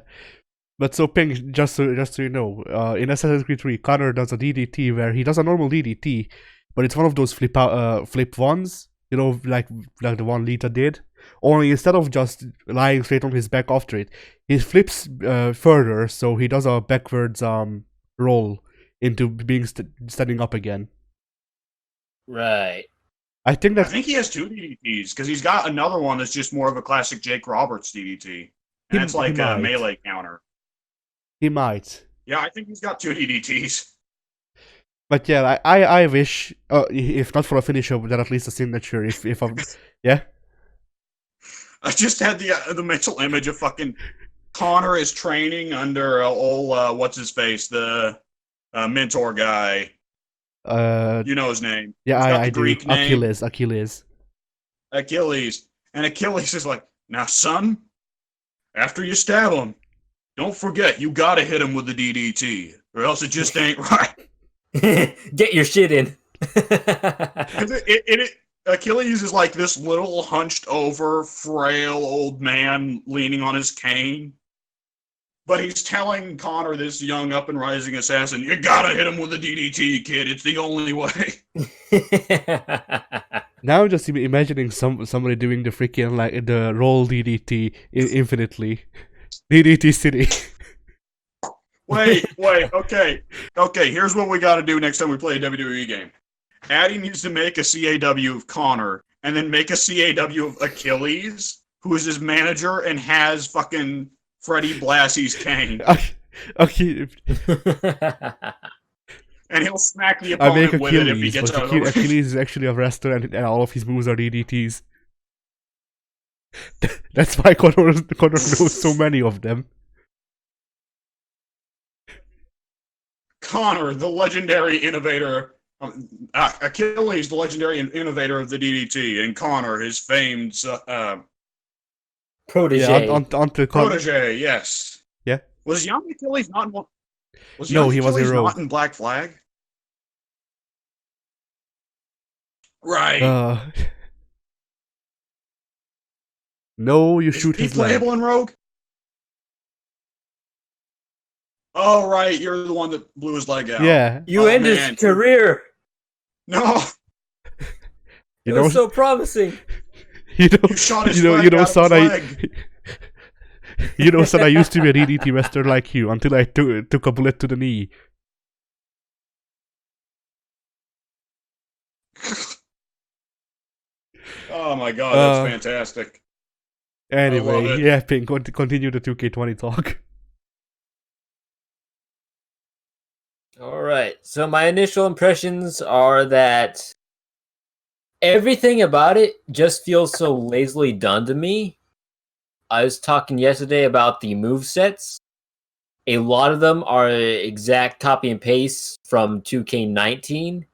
But so Ping, just so you know, in Assassin's Creed 3, Connor does a DDT where he does a normal DDT, but it's one of those flip ones, you know, like the one Lita did. Only instead of just lying straight on his back after it, he flips further, so he does a backwards roll into being standing up again. Right. I think I that's think he has two DDTs, because he's got another one that's just more of a classic Jake Roberts DDT. And that's like a melee counter. he might. Yeah, I think he's got two DDTs. But yeah, I wish, if not for a finisher, then at least a signature. If I'm, yeah. I just had the mental image of fucking Connor is training under old what's his face, the mentor guy. You know his name. Yeah, He's got I the Greek do. name. Achilles. And Achilles is like, now son, after you stab him, don't forget you gotta hit him with the DDT, or else it just ain't right. Get your shit in. Achilles is like this little hunched over, frail old man leaning on his cane. But he's telling Connor, this young up and rising assassin, you gotta hit him with the DDT, kid. It's the only way. Now I'm just imagining somebody doing the freaking like the roll DDT infinitely. DDT City. Wait, okay. Here's what we gotta do next time we play a WWE game. Addy needs to make a CAW of Connor, and then make a CAW of Achilles, who is his manager and has fucking Freddie Blassie's cane. Okay. And he'll smack the I make opponent with it if he Achilles, gets but out of the ring. Achilles is actually a wrestler, and all of his moves are DDTs. That's why Connor knows so many of them. Connor, the legendary innovator. Achilles, the legendary innovator of the DDT, and Connor, his famed Protege. Yeah, until protege. Yes. Yeah. Was young Achilles not in one? Was No, young he was a Achilles rogue. not in Black Flag? Right. No, you Is shoot he his leg. playable in Rogue? Oh, right. You're the one that blew his leg out. Yeah. You ended man. his career. No. It was so promising. You know, You shot his you know, flag you know, out of son. the I, flag. you know, son. I used to be a DDT wrestler like you until I took a bullet to the knee. Oh my god, that's fantastic. love Anyway, it. yeah, Pink. Continue the 2K20 talk. All right. So my initial impressions are that everything about it just feels so lazily done to me. I was talking yesterday about the move sets. A lot of them are exact copy and paste from 2K19,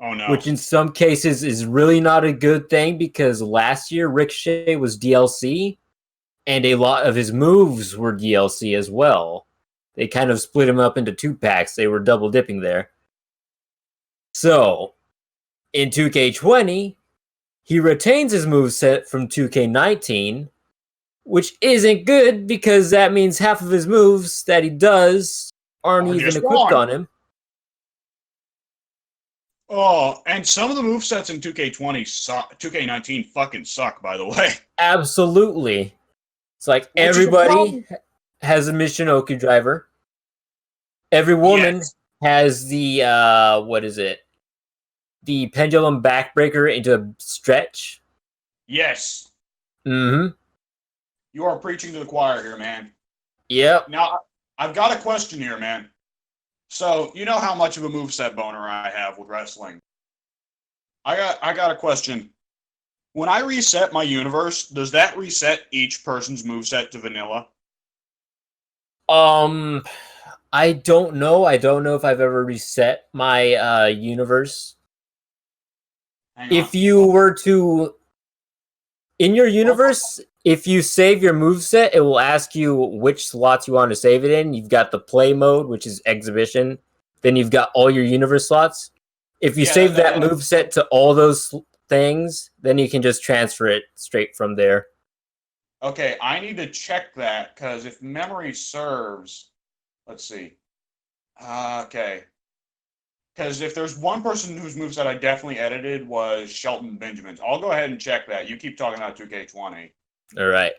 Oh no. which in some cases is really not a good thing because last year Ricochet was DLC and a lot of his moves were DLC as well. They kind of split him up into 2-packs. They were double dipping there. So, in 2K20, he retains his moveset from 2K19, which isn't good because that means half of his moves that he does aren't Are even just equipped one. on him. Oh, and some of the movesets in 2K20 suck. 2K19 fucking suck, by the way. Absolutely. It's like Which is a everybody problem. has a Michinoku driver. Every woman Yes. has the what is it? the pendulum backbreaker into a stretch. Yes. Mm-hmm. You are preaching to the choir here, man. Yep. Now, I've got a question here, man. So, you know how much of a moveset boner I have with wrestling. I got a question. When I reset my universe, does that reset each person's moveset to vanilla? I don't know. I don't know if I've ever reset my universe. Hang on. If you were to in your universe, if you save your moveset, it will ask you which slots you want to save it in. You've got the play mode, which is exhibition. Then you've got all your universe slots. If you save that moveset to all those things, then you can just transfer it straight from there. Okay, I need to check that because if memory serves, let's see. Okay. Because if there's one person whose moveset I definitely edited was Shelton Benjamin's. I'll go ahead and check that. You keep talking about 2K20. All right.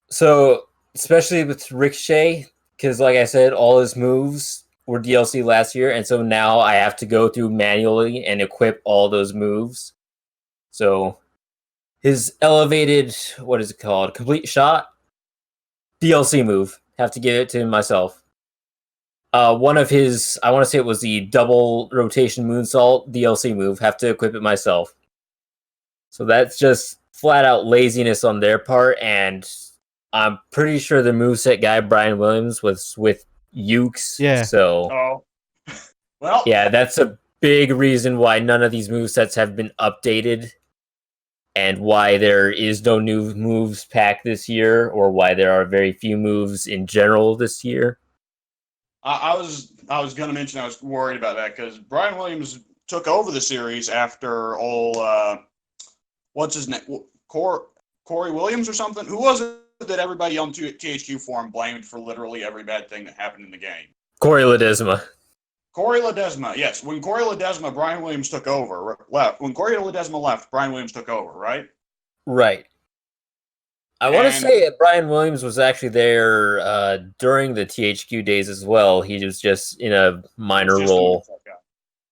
So, especially with Ricochet, because like I said, all his moves were DLC last year, and so now I have to go through manually and equip all those moves. So, his elevated, what is it called? Complete shot? DLC move. Have to give it to myself. One of his, I want to say it was the double rotation moonsault DLC move. Have to equip it myself. So that's just flat out laziness on their part, and I'm pretty sure the moveset guy, Brian Williams, was with Ukes. Yeah. So, Oh. Well. yeah, that's a big reason why none of these movesets have been updated, and why there is no new moves pack this year, or why there are very few moves in general this year. I was going to mention I was worried about that because Brian Williams took over the series after what's his name? Corey Williams or something? Who was it that everybody on THQ forum blamed for literally every bad thing that happened in the game? Corey Ledesma. Corey Ledesma, yes. When Corey Ledesma, Brian Williams took over. When Corey Ledesma left, Brian Williams took over, right? Right. I want to say that Brian Williams was actually there during the THQ days as well. He was just in a minor role.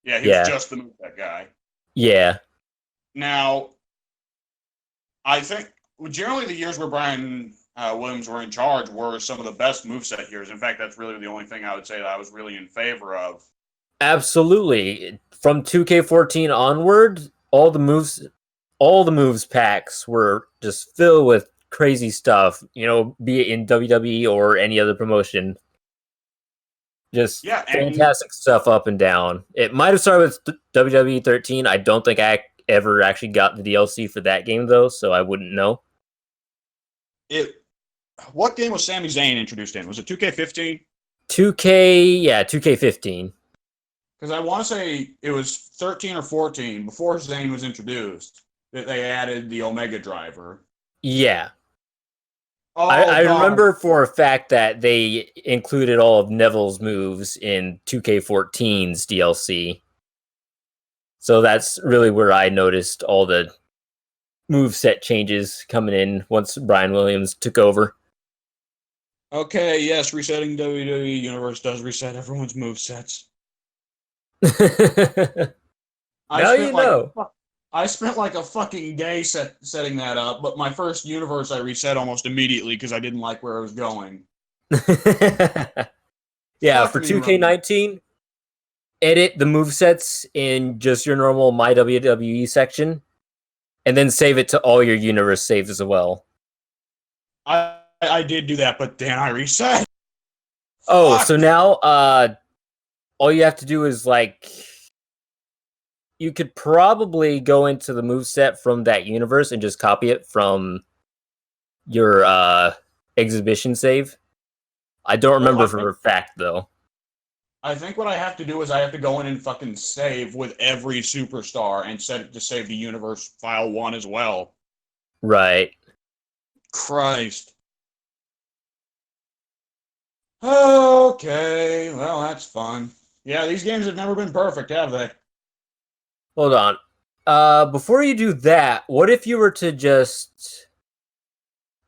Yeah, he was just the moveset guy. Yeah. Now, I think generally the years where Brian Williams were in charge were some of the best moveset years. In fact, that's really the only thing I would say that I was really in favor of. Absolutely. From 2K14 onward, all the moves packs were just filled with crazy stuff, be it in WWE or any other promotion. Just fantastic stuff up and down. It might have started with WWE 13. I don't think I ever actually got the DLC for that game, though, so I wouldn't know. What game was Sami Zayn introduced in? Was it 2K15? 2K15. Because I want to say it was 13 or 14, before Zayn was introduced, that they added the Omega driver. Yeah. I remember for a fact that they included all of Neville's moves in 2K14's DLC. So that's really where I noticed all the moveset changes coming in once Brian Williams took over. Okay, yes, resetting WWE Universe does reset everyone's movesets. I spent like a fucking day setting that up, but my first universe I reset almost immediately because I didn't like where I was going. Yeah, for 2K19, edit the movesets in just your normal My WWE section, and then save it to all your universe saves as well. I did do that, but then I reset. Oh, so now all you have to do is you could probably go into the moveset from that universe and just copy it from your exhibition save. I don't remember for a fact, though. I think what I have to do is I have to go in and fucking save with every superstar and set it to save the universe file 1 as well. Right. Christ. Okay, well, that's fun. Yeah, these games have never been perfect, have they? Hold on. Before you do that, what if you were to just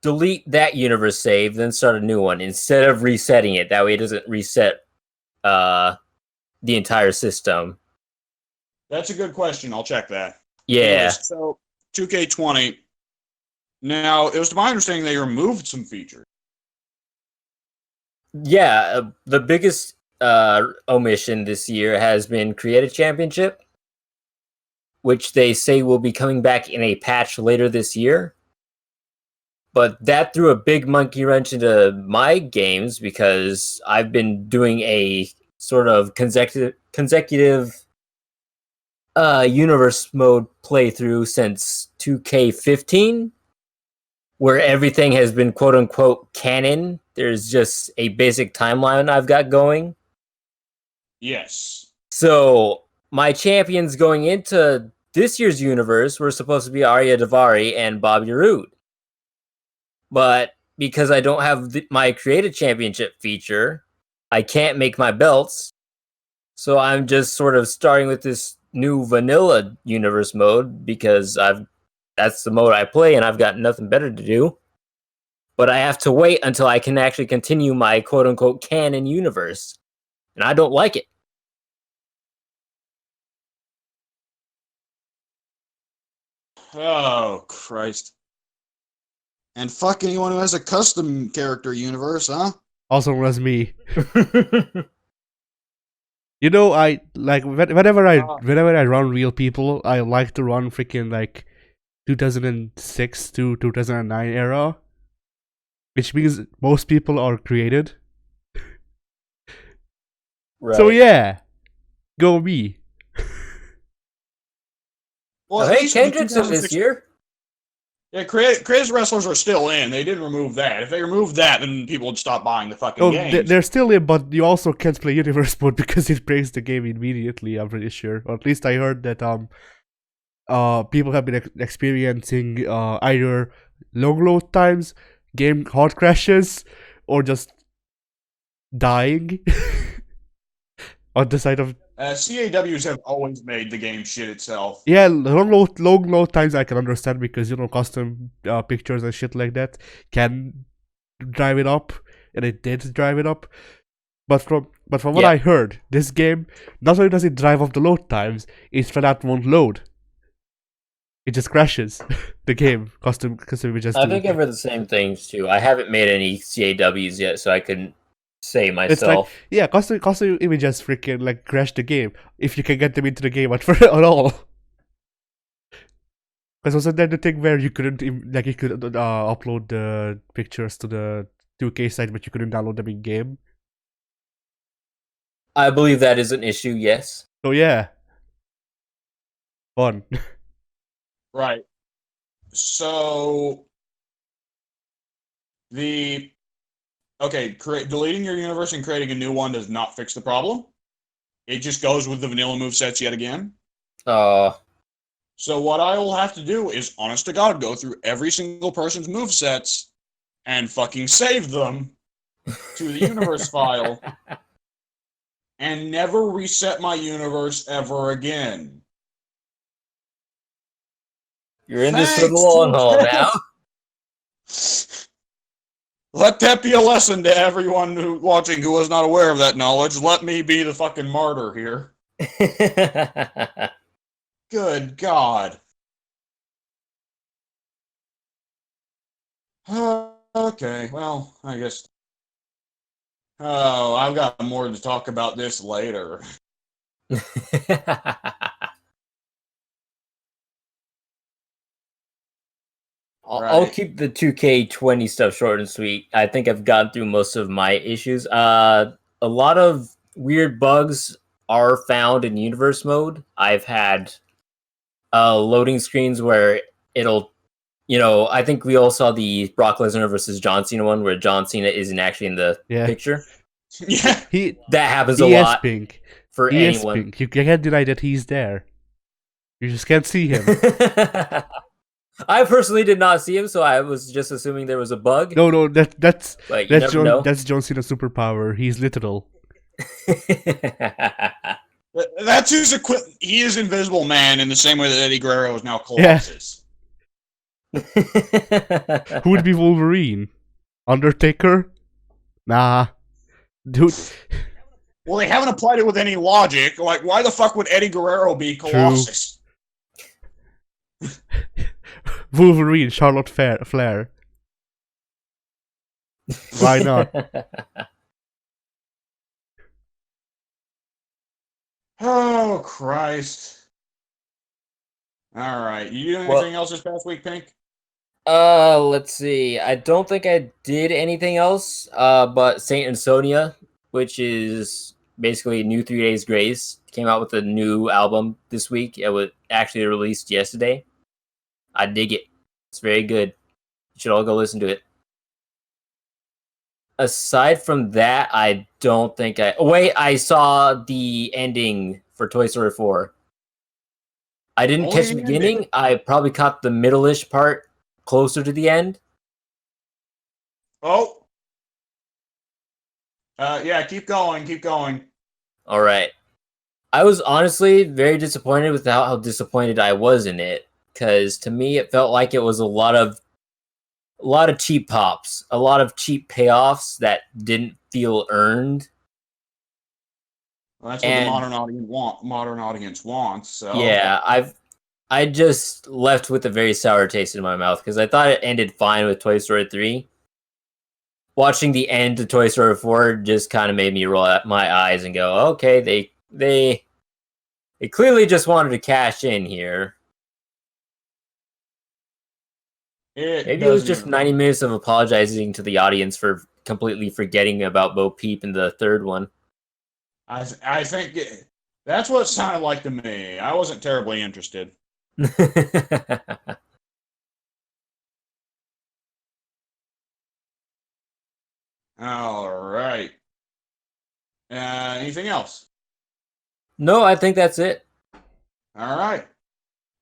delete that universe save, then start a new one instead of resetting it? That way it doesn't reset the entire system. That's a good question. I'll check that. Yeah. Anyways, so 2K20. Now, it was to my understanding they removed some features. Yeah, the biggest omission this year has been Create a Championship, which they say will be coming back in a patch later this year. But that threw a big monkey wrench into my games because I've been doing a sort of consecutive universe mode playthrough since 2K15, where everything has been quote unquote canon. There's just a basic timeline I've got going. Yes. So my champions going into this year's universe were supposed to be Arya Davari and Bobby Roode. But because I don't have my creative championship feature, I can't make my belts. So I'm just sort of starting with this new vanilla universe mode because that's the mode I play and I've got nothing better to do. But I have to wait until I can actually continue my quote unquote canon universe. And I don't like it. Oh, Christ. And fuck anyone who has a custom character universe, huh? Also was me. You know, I like whenever I run real people, I like to run freaking like 2006 to 2009 era, which means most people are created. Right. So yeah, go me. Well, Hey, Kendrick's in this year. Yeah, creative wrestlers are still in. They didn't remove that. If they removed that, then people would stop buying the fucking Oh, games. they're still in, but you also can't play universe mode because it breaks the game immediately. I'm pretty sure, or at least I heard that people have been experiencing either long load times, game hard crashes, or just dying on the side of. CAWs have always made the game shit itself. Yeah, long load times I can understand because you know custom pictures and shit like that can drive it up, and it did drive it up. But from what I heard, this game not only does it drive up the load times, it's that won't load. It just crashes the game. Custom images. I think I've heard the same things too. I haven't made any CAWs yet, so I couldn't say myself. It's like, yeah, custom images freaking like crash the game if you can get them into the game at all. Because wasn't that the thing where you couldn't like you could upload the pictures to the 2K site, but you couldn't download them in game? I believe that is an issue. Yes. So yeah, fun. Right. So deleting your universe and creating a new one does not fix the problem. It just goes with the vanilla movesets yet again. So what I will have to do is, honest to God, go through every single person's movesets and fucking save them to the universe file and never reset my universe ever again. You're in this for the long haul now. Let that be a lesson to everyone watching who was not aware of that knowledge. Let me be the fucking martyr here. Good God. Okay, well, I guess. Oh, I've got more to talk about this later. I'll keep the 2K20 stuff short and sweet. I think I've gotten through most of my issues. A lot of weird bugs are found in universe mode. I've had loading screens where it'll, I think we all saw the Brock Lesnar versus John Cena one where John Cena isn't actually in the picture. Yeah, that happens a lot pink. for anyone. Pink. You can't deny that he's there. You just can't see him. I personally did not see him, so I was just assuming there was a bug. No, that's John Cena's superpower. He's literal. That's his equipment. He is Invisible Man in the same way that Eddie Guerrero is now Colossus. Yeah. Who would be Wolverine? Undertaker? Nah. Dude. Well, they haven't applied it with any logic. Like, why the fuck would Eddie Guerrero be Colossus? Wolverine, Charlotte Flair. Why not? Oh, Christ. All right. You doing anything else this past week, Pink? Let's see. I don't think I did anything else. But Saint Ansonia, which is basically New 3 Days Grace, came out with a new album this week. It was actually released yesterday. I dig it. It's very good. You should all go listen to it. Aside from that, I don't think I saw the ending for Toy Story 4. I didn't Only catch the the beginning. ending? I probably caught the middle-ish part closer to the end. Oh. Yeah, keep going, keep going. All right. I was honestly very disappointed with how disappointed I was in it, because to me it felt like it was a lot of cheap pops, a lot of cheap payoffs that didn't feel earned. Well, that's what the modern audience wants. So Yeah, I just left with a very sour taste in my mouth because I thought it ended fine with Toy Story 3. Watching the end to Toy Story 4 just kind of made me roll out my eyes and go, okay, they clearly just wanted to cash in here. Maybe it was just 90 minutes of apologizing to the audience for completely forgetting about Bo Peep in the third one. I think that's what it sounded like to me. I wasn't terribly interested. All right. Anything else? No, I think that's it. All right.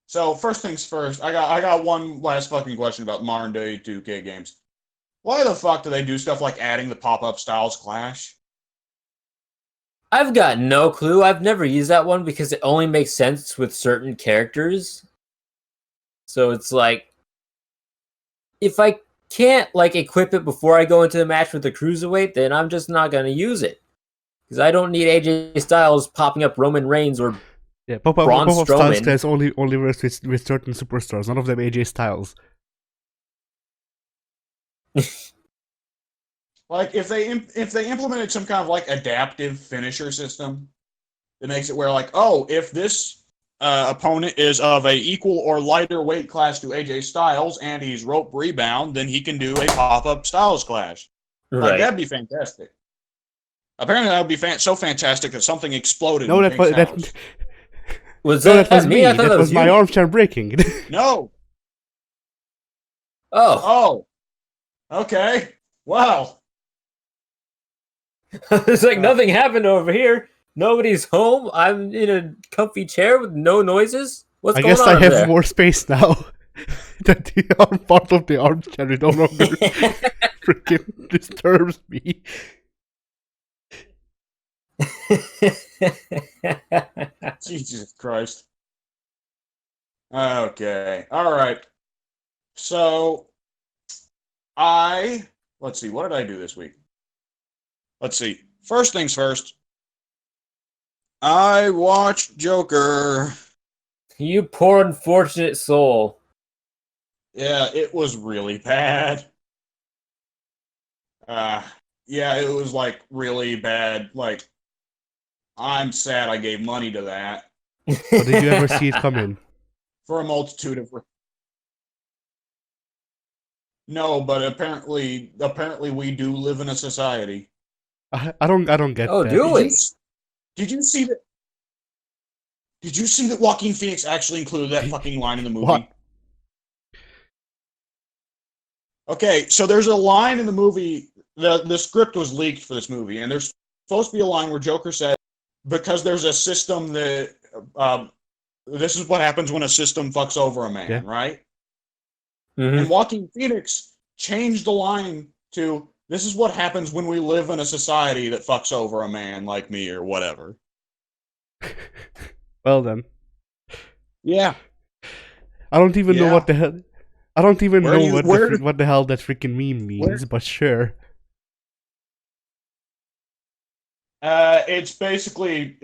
So first things first, I got one last fucking question about modern day 2K games. Why the fuck do they do stuff like adding the pop-up styles clash? I've got no clue. I've never used that one because it only makes sense with certain characters. So it's like, if I can't like equip it before I go into the match with the cruiserweight, then I'm just not going to use it. Because I don't need AJ Styles popping up Roman Reigns or Braun pop-up styles Strowman. class only works with certain superstars. None of them AJ Styles. Like if they implemented some kind of like adaptive finisher system that makes it where like, oh, if this opponent is of a equal or lighter weight class to AJ Styles and he's rope rebound, then he can do a pop-up Styles clash. Like Right. that'd be fantastic. Apparently that would be so fantastic that something exploded No, in Pink's house. Was no, that, that was me? me. I thought That was my you. armchair breaking. No. Oh. Oh. Okay. Wow. It's like nothing happened over here. Nobody's home. I'm in a comfy chair with no noises. What's I going guess on I over have there? more space now. That the arm part of the armchair no longer freaking disturbs me. Jesus Christ. Okay. All right. So, let's see, what did I do this week? Let's see. First things first. I watched Joker. You poor unfortunate soul. Yeah, it was really bad. Yeah, it was like really bad. Like, I'm sad I gave money to that But did you ever see it coming? for a multitude of. No, but apparently we do live in a society. I don't get Oh, that. do we? Did you see that? Did you see that Joaquin Phoenix actually included that fucking line in the movie? What? Okay, so there's a line in the movie. The script was leaked for this movie, and there's supposed to be a line where Joker said, "Because there's a system that this is what happens when a system fucks over a man," Yeah. right? Mhm. And Joaquin Phoenix changed the line to, "This is what happens when we live in a society that fucks over a man like me," or whatever. Well then. Yeah. I don't even know Yeah. what the hell. I don't even Where know you- what where- what the hell that freaking meme means, but sure. It's basically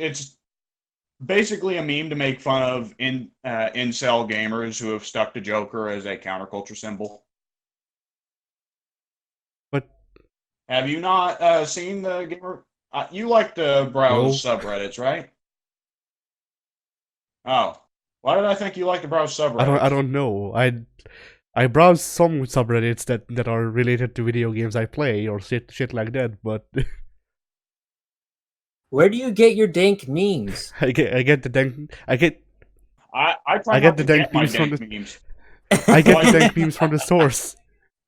a meme to make fun of incel gamers who have stuck to Joker as a counterculture symbol. But Have you not seen the gamer? You like to browse no, subreddits, right? Oh, why did I think you like to browse I subreddits? don't know. I browse some subreddits that are related to video games I play or shit like that, but Where do you get your dank memes? I get the dank I try I get not the to dank get my memes from dank the memes. I get the Like, dank memes from the source.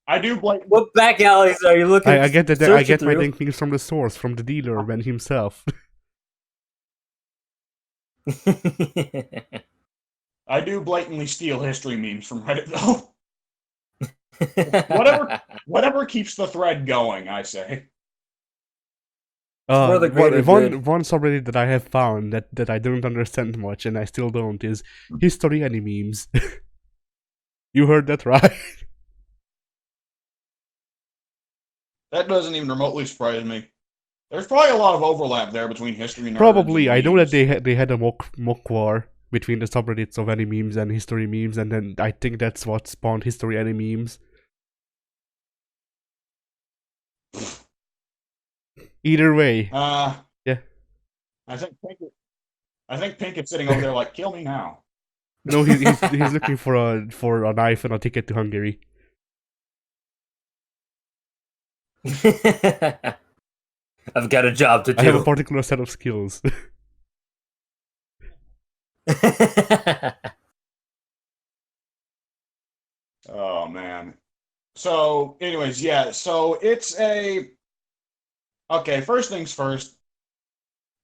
I do blame. What back alleys are you looking? I get I searching get my through? dank memes from the source, from the dealer man himself. I do blatantly steal history memes from Reddit though. Whatever keeps the thread going, I say. For the greater good. One subreddit that I have found that I don't understand much and I still don't is history any memes. You heard that right? That doesn't even remotely surprise me. There's probably a lot of overlap there between history nerds Probably. and I know that memes. they had a mock war between the subreddits of any memes and history memes, and then I think that's what spawned history any memes. Either way, yeah. I think Pink is sitting over there like, kill me now. No, he's looking for a knife and a ticket to Hungary. I've got a job to I have a do. particular set of skills. Oh man. So, anyways, yeah. So it's a okay. First things first.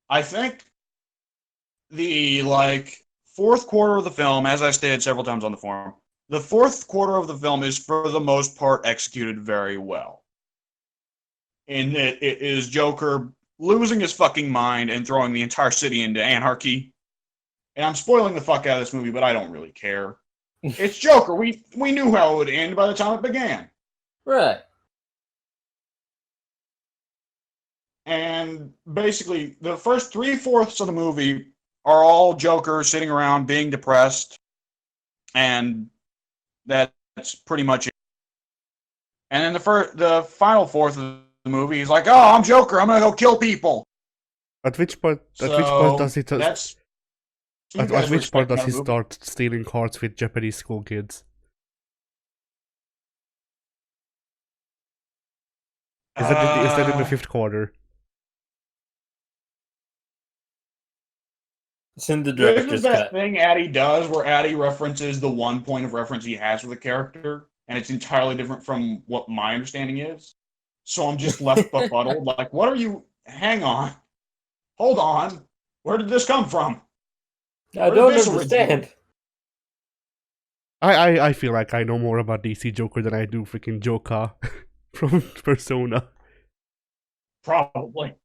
I think the fourth quarter of the film, as I stated several times on the forum, the fourth quarter of the film is for the most part executed very well. And it is Joker losing his fucking mind and throwing the entire city into anarchy. And I'm spoiling the fuck out of this movie, but I don't really care. It's Joker. We knew how it would end by the time it began. Right. And basically, the first 3/4 of the movie are all Joker sitting around being depressed, and that's pretty much it. And then the final fourth of the movie, he's like, "Oh, I'm Joker. I'm gonna go kill people." At which part? At which part So does he? that's you At guys were which part expecting does that he movie. start stealing cards with Japanese school kids? Is that in the fifth quarter? It's in the This is director's that cut. thing Addy does where Addy references the one point of reference he has with a character, and it's entirely different from what my understanding is. So I'm just left befuddled. Like, what are you? Hang on. Hold on. Where did this come from? I Where did don't this originate? understand. I feel like I know more about DC Joker than I do freaking Joker from Persona. Probably.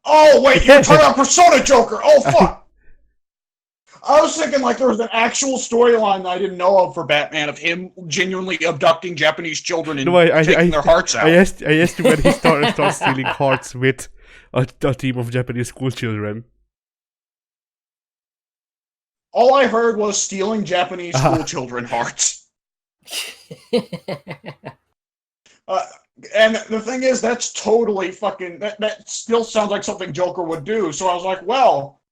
Oh, wait, you're talking about Persona Joker. Oh, fuck. I was thinking like there was an actual storyline that I didn't know of for Batman of him genuinely abducting Japanese children and No, taking their hearts out. I asked you when he starts stealing hearts with a team of Japanese school children. All I heard was stealing Japanese school children hearts. And the thing is, that's totally fucking. That still sounds like something Joker would do. So I was like, well,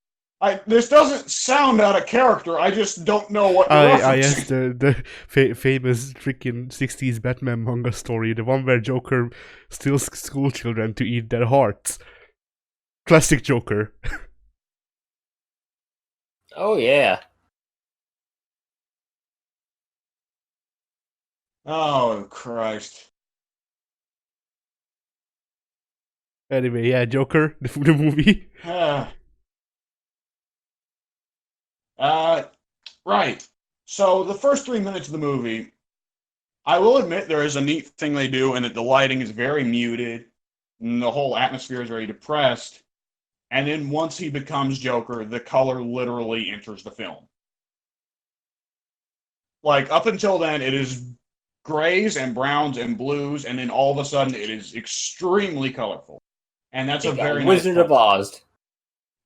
this doesn't sound out of character. I just don't know what you're I referencing. asked famous freaking 60s Batman manga story, the one where Joker steals school children to eat their hearts. Classic Joker. Oh yeah. Oh Christ. Anyway, yeah, Joker, the movie. Right. So the first 3 minutes of the movie, I will admit there is a neat thing they do, and that the lighting is very muted, and the whole atmosphere is very depressed. And then once he becomes Joker, the color literally enters the film. Like up until then, it is grays and browns and blues, and then all of a sudden it is extremely colorful. And that's a They got very nice Wizard touch. of Oz.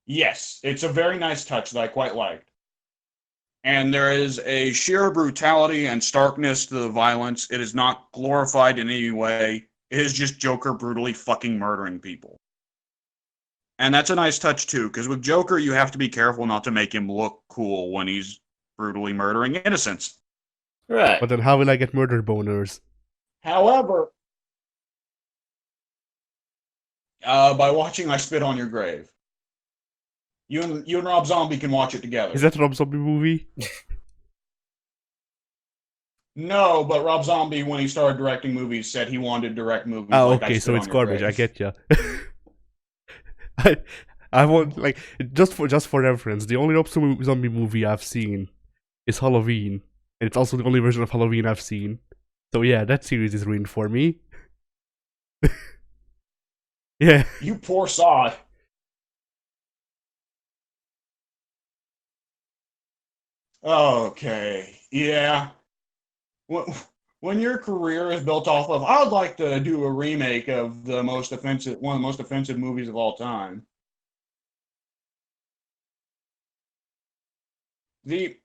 Yes, it's a very nice touch that I quite liked. And there is a sheer brutality and starkness to the violence. It is not glorified in any way. It is just Joker brutally fucking murdering people. And that's a nice touch too, because with Joker, you have to be careful not to make him look cool when he's brutally murdering innocents. Right. But then how will I get murder boners? However, by watching I Spit on Your Grave. You and Rob Zombie can watch it together. Is that a Rob Zombie movie? No, but Rob Zombie, when he started directing movies, said he wanted to direct movies Oh, like I okay, Spit so on it's Your garbage. Grave. I get ya. I want like just for reference. The only Rob Zombie movie I've seen is Halloween, and it's also the only version of Halloween I've seen. So yeah, that series is ruined for me. Yeah. You poor sod. Okay, yeah. When your career is built off of, I would like to do a remake of one of the most offensive movies of all time. The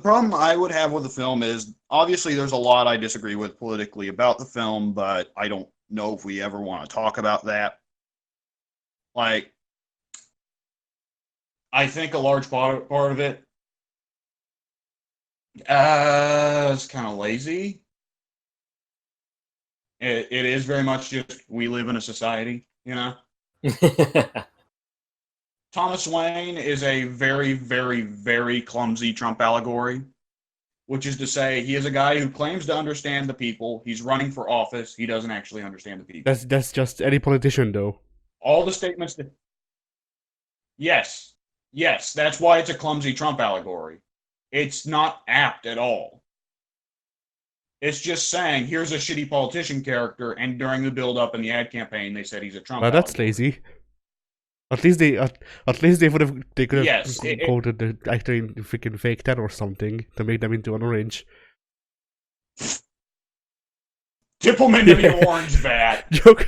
problem I would have with the film is, obviously there's a lot I disagree with politically about the film, but I don't know if we ever want to talk about that. Like, I think a large part of it is kind of lazy. It is very much just, we live in a society, you know? Thomas Wayne is a very, very, very clumsy Trump allegory, which is to say, he is a guy who claims to understand the people. He's running for office. He doesn't actually understand the people. That's just any politician, though. All the statements that... Yes, that's why it's a clumsy Trump allegory. It's not apt at all. It's just saying, here's a shitty politician character, and during the build-up in the ad campaign, they said he's a Trump Well, that's allegory. lazy. At least they could have Yes, quoted the actor in freaking Fake 10 or something to make them into an orange. Dip him into the orange vat. Joker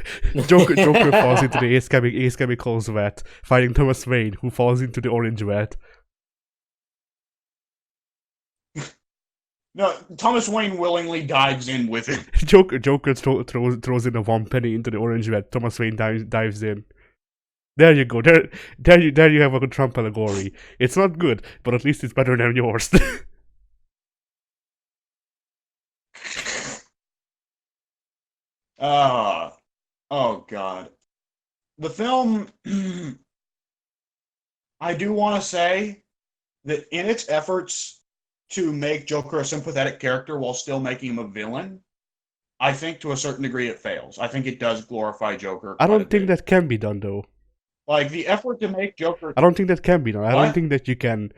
falls into the Ace Chemicals vat, fighting Thomas Wayne, who falls into the orange vat. No, Thomas Wayne willingly dives in with it. Joker throws in a 1 penny into the orange vat. Thomas Wayne dives in. There you go. There you have a good Trump allegory. It's not good, but at least it's better than yours. Oh god. The film, I do want to say that in its efforts to make Joker a sympathetic character while still making him a villain, I think to a certain degree it fails. I think it does glorify Joker. I don't think that can be done, though. Like, the effort to make Joker... I don't think that can be done. I What? don't think that you can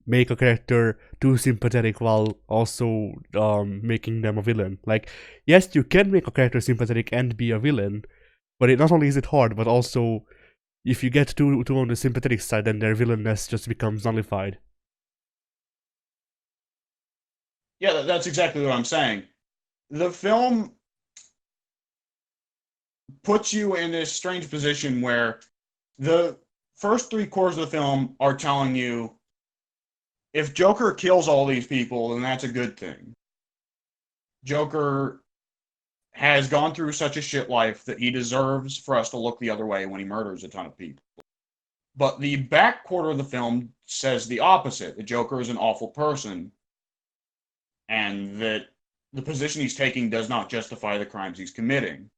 make a character too sympathetic while also making them a villain. Like, yes, you can make a character sympathetic and be a villain, but not only is it hard, but also if you get too on the sympathetic side, then their villainness just becomes nullified. Yeah, that's exactly what I'm saying. The film puts you in this strange position where the first 3/4 of the film are telling you, if Joker kills all these people, then that's a good thing. Joker has gone through such a shit life that he deserves for us to look the other way when he murders a ton of people. But the back quarter of the film says the opposite. The Joker is an awful person, and that the position he's taking does not justify the crimes he's committing.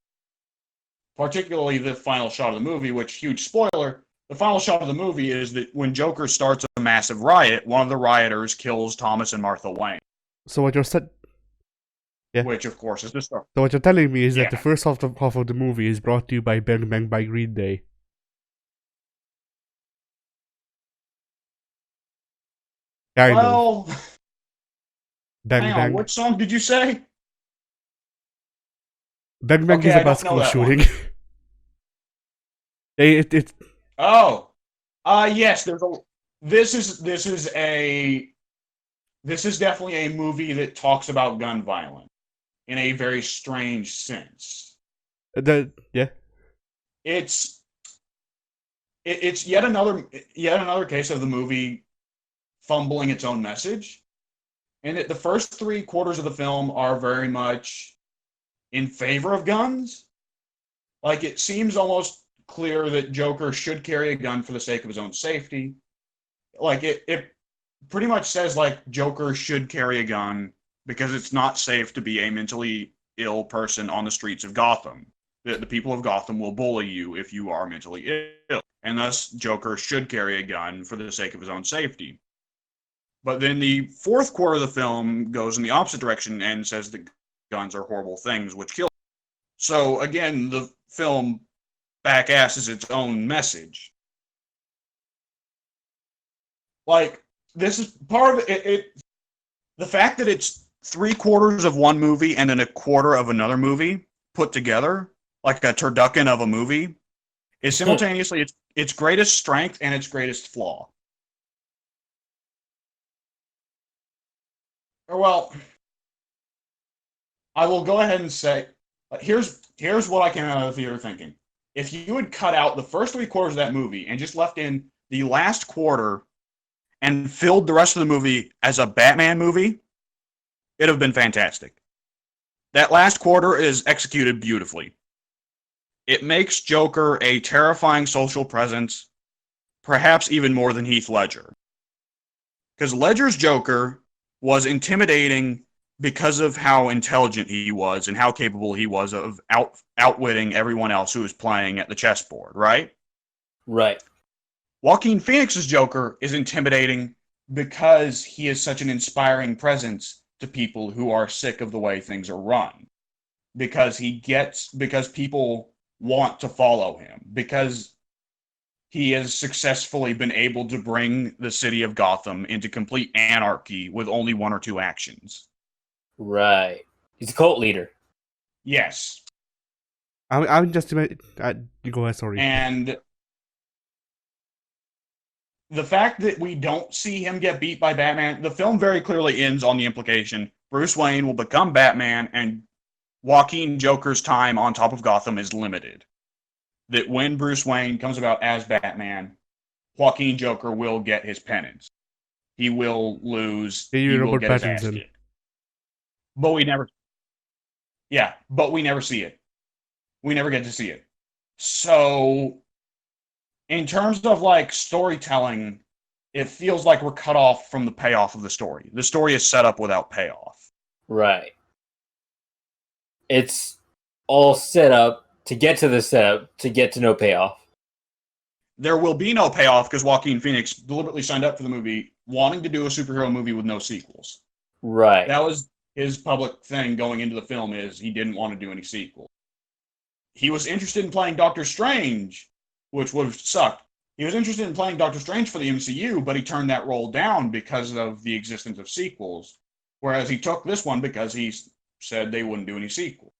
Particularly the final shot of the movie, which, huge spoiler, the final shot of the movie is that when Joker starts a massive riot, one of the rioters kills Thomas and Martha Wayne. So what you're Yeah. Which, of course, is the story. So what you're telling me is Yeah. that the first half of the movie is brought to you by Bang Bang by Green Day. Kind of. Well, Bang hang Bang. on, which song did you say? Bang Bang Okay, is I a don't know basketball that shooting. it Oh, yes. This is definitely a movie that talks about gun violence in a very strange sense. yeah. it's it's yet another case of the movie fumbling its own message. And the first 3/4 of the film are very much in favor of guns. Like, it seems almost clear that Joker should carry a gun for the sake of his own safety. Like, it pretty much says, like, Joker should carry a gun because it's not safe to be a mentally ill person on the streets of Gotham. The people of Gotham will bully you if you are mentally ill. And thus, Joker should carry a gun for the sake of his own safety. But then the fourth quarter of the film goes in the opposite direction and says that guns are horrible things which kill. So again, the film back-asses its own message. Like, this is part of it. The fact that it's 3/4 of one movie and then a quarter of another movie put together, like a turducken of a movie, is simultaneously its greatest strength and its greatest flaw. Well, I will go ahead and say, here's what I came out of the theater thinking. If you had cut out the first 3/4 of that movie and just left in the last quarter and filled the rest of the movie as a Batman movie, it'd have been fantastic. That last quarter is executed beautifully. It makes Joker a terrifying social presence, perhaps even more than Heath Ledger. Because Ledger's Joker was intimidating because of how intelligent he was and how capable he was of outwitting everyone else who was playing at the chessboard, right? Right. Joaquin Phoenix's Joker is intimidating because he is such an inspiring presence to people who are sick of the way things are run. Because people want to follow him. Because he has successfully been able to bring the city of Gotham into complete anarchy with only one or two actions. Right. He's a cult leader. Yes. I'm just go ahead, sorry. And the fact that we don't see him get beat by Batman, the film very clearly ends on the implication Bruce Wayne will become Batman and Joaquin Joker's time on top of Gotham is limited. That when Bruce Wayne comes about as Batman, Joaquin Joker will get his penance. He will lose. He will get his ass kicked. But we never see it. We never get to see it. So, in terms of like storytelling, it feels like we're cut off from the payoff of the story. The story is set up without payoff. Right. It's all set up to get to the setup to get to no payoff. There will be no payoff because Joaquin Phoenix deliberately signed up for the movie wanting to do a superhero movie with no sequels. Right. That was his public thing going into the film, is he didn't want to do any sequels. He was interested in playing Doctor Strange, which would have sucked. He was interested in playing Doctor Strange for the MCU, but he turned that role down because of the existence of sequels. Whereas he took this one because he said they wouldn't do any sequels.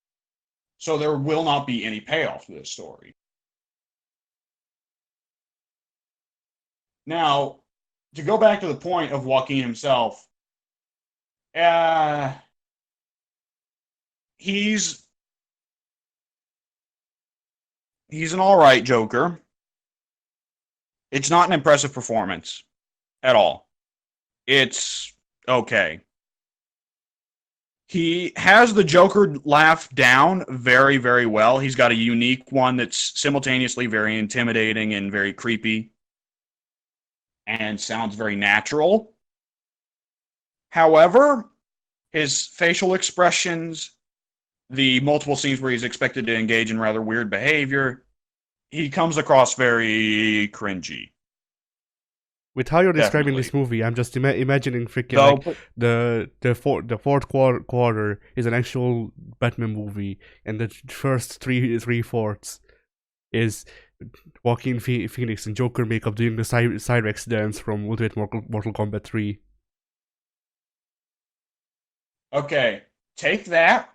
So there will not be any payoff to this story. Now, to go back to the point of Joaquin himself, he's an all right Joker. It's not an impressive performance at all. It's okay. He has the Joker laugh down very, very well. He's got a unique one that's simultaneously very intimidating and very creepy and sounds very natural. However, his facial expressions, the multiple scenes where he's expected to engage in rather weird behavior, he comes across very cringy. With how you're describing Definitely. this movie, I'm just imagining freaking like the fourth quarter is an actual Batman movie, and the first three fourths is Joaquin Phoenix and Joker makeup doing the Cyrex dance from Ultimate Mortal Kombat 3. Okay, take that,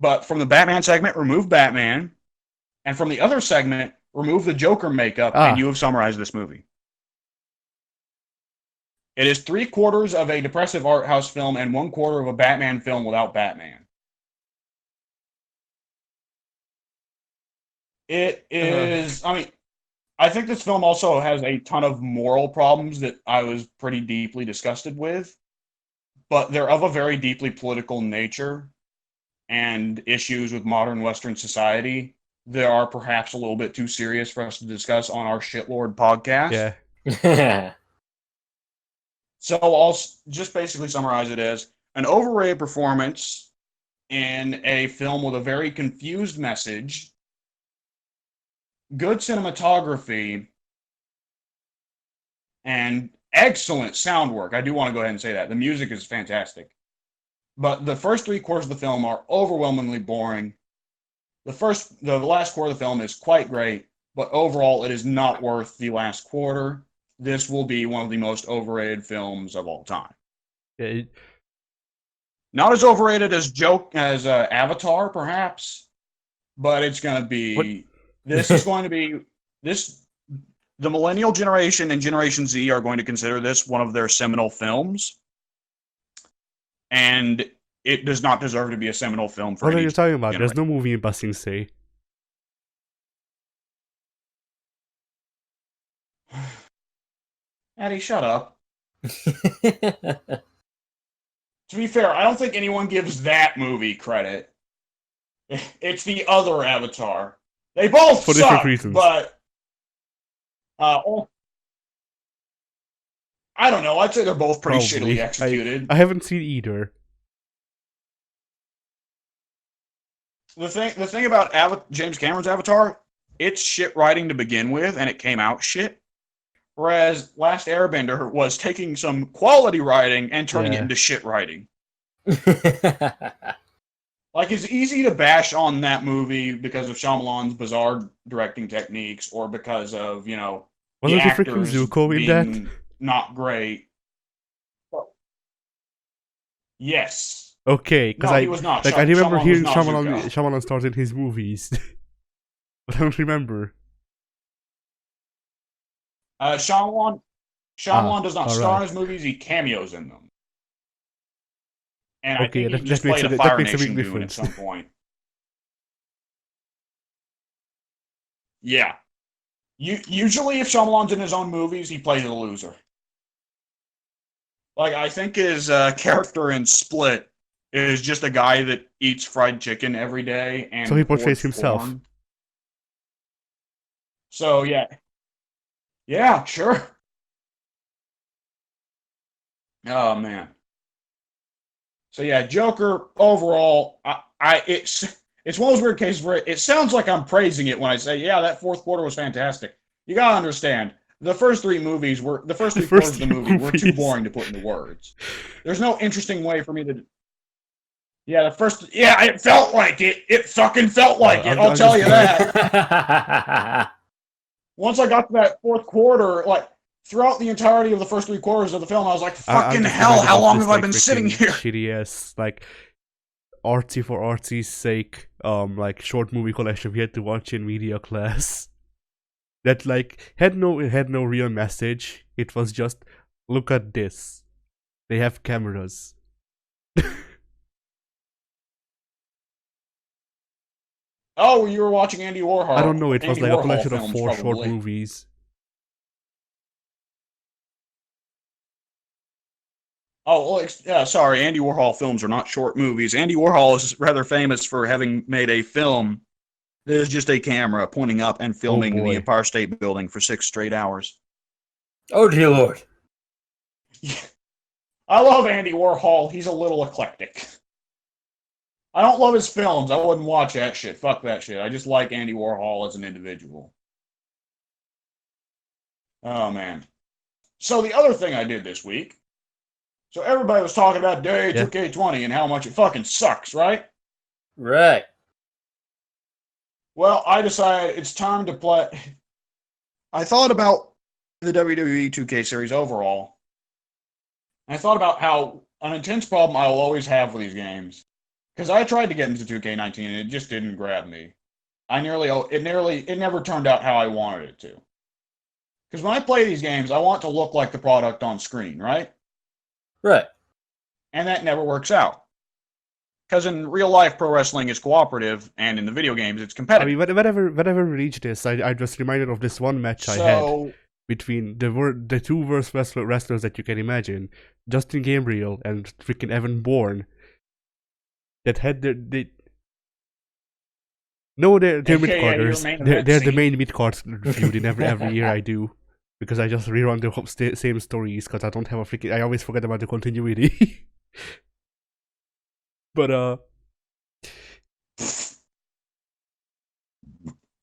but from the Batman segment, remove Batman, and from the other segment, remove the Joker makeup, and you have summarized this movie. It is 3/4 of a depressive art house film and 1/4 of a Batman film without Batman. It is. I mean, I think this film also has a ton of moral problems that I was pretty deeply disgusted with, but they're of a very deeply political nature and issues with modern Western society that are perhaps a little bit too serious for us to discuss on our Shitlord podcast. Yeah. So I'll just basically summarize it as an overrated performance in a film with a very confused message, good cinematography, and excellent sound work. I do want to go ahead and say that. The music is fantastic. But the first 3 quarters of the film are overwhelmingly boring. The last quarter of the film is quite great, but overall it is not worth the last quarter. This will be one of the most overrated films of all time. Yeah, Not as overrated as Avatar, perhaps, but it's going to be. This is going to be this. The millennial generation and Generation Z are going to consider this one of their seminal films, and it does not deserve to be a seminal film for what are any you talking about? generation. There's no movie in Basing Say. Eddie, shut up. To be fair, I don't think anyone gives that movie credit. It's the other Avatar. They both For different suck, reasons. but I don't know. I'd say they're both pretty Probably. shittily executed. I haven't seen either. The thing about James Cameron's Avatar, it's shit writing to begin with, and it came out shit. Whereas Last Airbender was taking some quality writing and turning it into shit writing. Like, it's easy to bash on that movie because of Shyamalan's bizarre directing techniques, or because of, the Wasn't he freaking actors Zuko in being that? not great. Yes. Okay, because No, he was not. I remember Shyamalan hearing was not Zuko. Shyamalan stars in his movies, but I don't remember. Shyamalan does not star in his movies; he cameos in them. And I think he just played a Fire Nation goon at some point. Yeah. Usually, if Shyamalan's in his own movies, he plays a loser. Like, I think his character in Split is just a guy that eats fried chicken every day, and So he portrays himself. Porn. So yeah, sure. Oh man. So yeah, Joker overall, it's one of those weird cases where it sounds like I'm praising it when I say, yeah, that fourth quarter was fantastic. You gotta understand, the first 3 quarters of the movie were too boring to put into words. There's no interesting way for me to. Yeah, it felt like it. It fucking felt like it. I'll tell you that. Once I got to that fourth quarter, like, throughout the entirety of the first 3 quarters of the film, I was like, fucking hell, how long have I been sitting here? Shitty ass, like, artsy for artsy's sake, like, short movie collection we had to watch in media class. That, like, had no real message. It was just, look at this. They have cameras. Oh, you were watching Andy Warhol. I don't know, it was Andy like Warhol a collection of films, 4 short probably. movies. Oh, well, yeah, sorry, Andy Warhol films are not short movies. Andy Warhol is rather famous for having made a film that is just a camera pointing up and filming the Empire State Building for 6 straight hours. Oh, dear Lord. I love Andy Warhol. He's a little eclectic. I don't love his films. I wouldn't watch that shit. Fuck that shit. I just like Andy Warhol as an individual. Oh, man. So the other thing I did this week, so everybody was talking about Day 2K20 and how much it fucking sucks, right? Right. Well, I decided it's time to play. I thought about the WWE 2K series overall. And I thought about how an intense problem I will always have with these games. Because I tried to get into 2K19 and it just didn't grab me. It never turned out how I wanted it to. Because when I play these games, I want to look like the product on screen, right? Right. And that never works out. Because in real life, pro wrestling is cooperative, and in the video games, it's I competitive. mean, whenever we reach this, I'm just reminded of this one match I had So, between the two worst wrestlers that you can imagine, Justin Gabriel and freaking Evan Bourne, that had they're AKA mid your carders. main They're event the scene. main mid card feud in every year I do, because I just rerun the same stories because I don't have a freaking. I always forget about the continuity. But and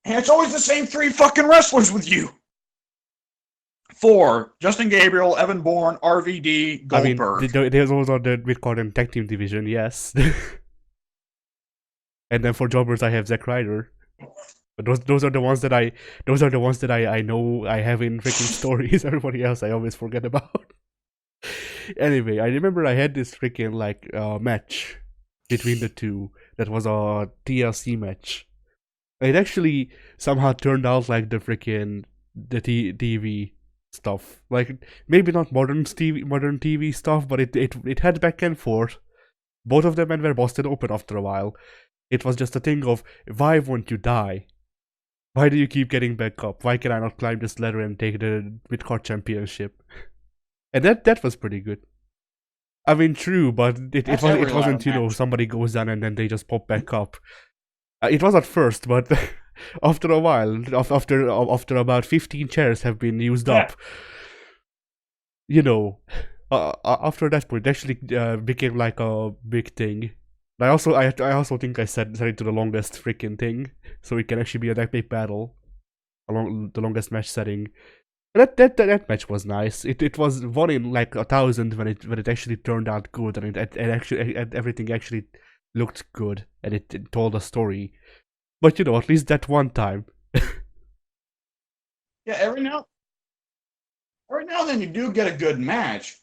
it's always the same 3 fucking wrestlers with you. 4, Justin Gabriel, Evan Bourne, RVD, Goldberg. I mean, there's also the mid card and tag team division, yes. And then for jobbers, I have Zack Ryder. But those are the ones that I know I have in freaking stories. Everybody else I always forget about. Anyway, I remember I had this freaking match between the two that was a TLC match. It actually somehow turned out like the TV stuff. Like maybe not modern TV stuff, but it had back and forth. Both of them were busted open after a while. It was just a thing of, why won't you die? Why do you keep getting back up? Why can I not climb this ladder and take the mid-card championship? And that was pretty good. I mean, true, but it wasn't, somebody goes down and then they just pop back up. It was at first, but after a while, after about 15 chairs have been used up, after that point, it actually became like a big thing. I also think I set it to the longest freaking thing, so it can actually be a big battle, along the longest match setting. That match was nice. It was 1 in like 1,000 when it actually turned out good, and everything actually looked good, and it told a story. But at least that one time. Yeah, every now and then you do get a good match.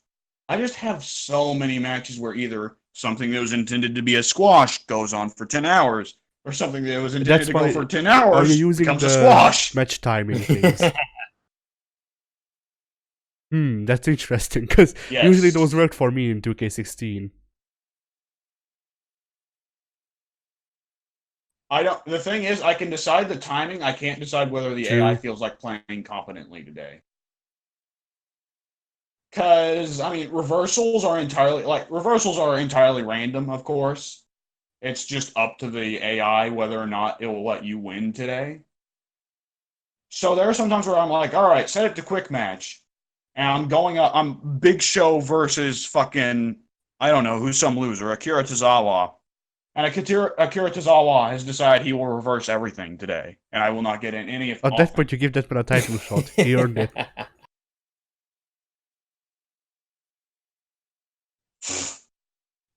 I just have so many matches where either something that was intended to be a squash goes on for 10 hours, or something that was intended to go for 10 hours becomes a squash. Match timing things? That's interesting, because usually those worked for me in 2K16. The thing is, I can decide the timing. I can't decide whether the AI feels like playing competently today. Because, I mean, reversals are entirely random, of course. It's just up to the AI whether or not it will let you win today. So there are some times where I'm like, all right, set it to quick match. And I'm going up, I'm Big Show versus fucking, I don't know, who's some loser, Akira Tozawa. And Akira Tozawa has decided he will reverse everything today. And I will not get in any of At that point, you give that man a title shot. He earned it.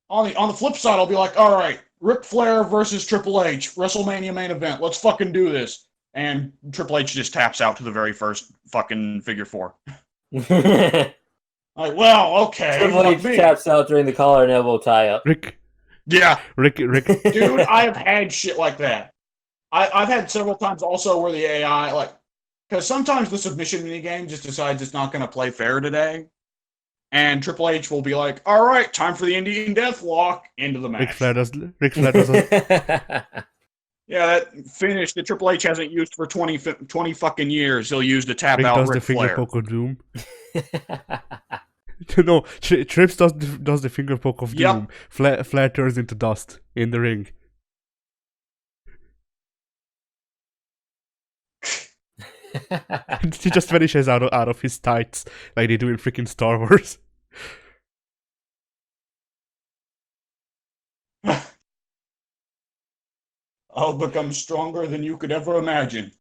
On the flip side, I'll be like, all right, Ric Flair versus Triple H, WrestleMania main event. Let's fucking do this. And Triple H just taps out to the very first fucking figure 4. Like, well, okay. Triple H taps out during the collar and elbow tie-up. Rick. Dude, I have had shit like that. I've had several times also where the AI, because sometimes the submission minigame just decides it's not going to play fair today. And Triple H will be like, all right, time for the Indian Deathlock, into the match. Ric Flair does Yeah, that finish that Triple H hasn't used for 20 fucking years, he'll use to tap out Ric Flair. Rick does the finger poke of doom. No, Trips does the finger poke of doom. Flair turns into dust in the ring. He just vanishes out of his tights like they do in freaking Star Wars. I'll become stronger than you could ever imagine.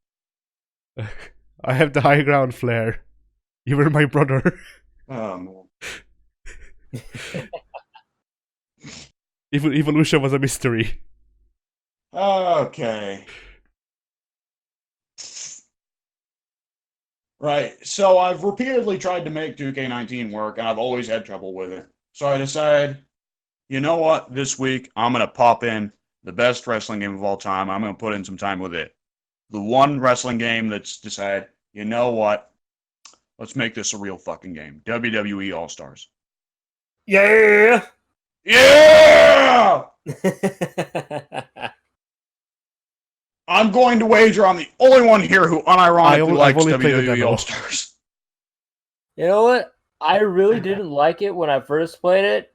I have the high ground, Flair. You were my brother. Evolution was a mystery. Okay. Right, so I've repeatedly tried to make 2K19 work, and I've always had trouble with it. So I decided, you know what, this week I'm going to pop in the best wrestling game of all time. I'm going to put in some time with it. The one wrestling game that's decided, you know what, let's make this a real fucking game. WWE All-Stars. Yeah! Yeah! I'm going to wager I'm the only one here who unironically I've likes only played the WWE demo. All-Stars. You know what? I really didn't like it when I first played it,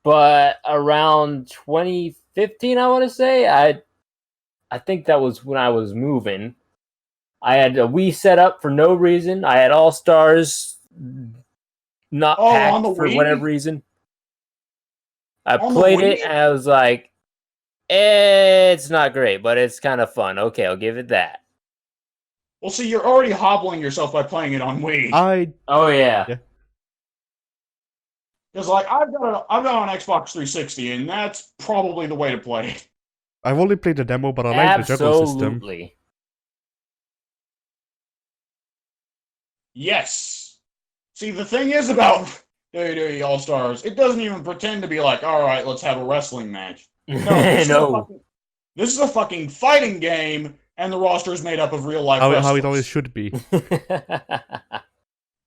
but around 2015, I want to say, I think that was when I was moving. I had a Wii set up for no reason. I had All Stars not Oh, packed on the for Wii? whatever reason. I On the played it Wii? and I was like, it's not great, but it's kind of fun. Okay, I'll give it that. Well, see, you're already hobbling yourself by playing it on Wii. Oh yeah. Yeah. Because, like, I've got an Xbox 360, and that's probably the way to play it. I've only played the demo, but I like the juggle system. Absolutely. Yes. See, the thing is about WWE All-Stars, it doesn't even pretend to be like, all right, let's have a wrestling match. No, this is a fucking fighting game, and the roster is made up of real-life wrestlers. How it always should be.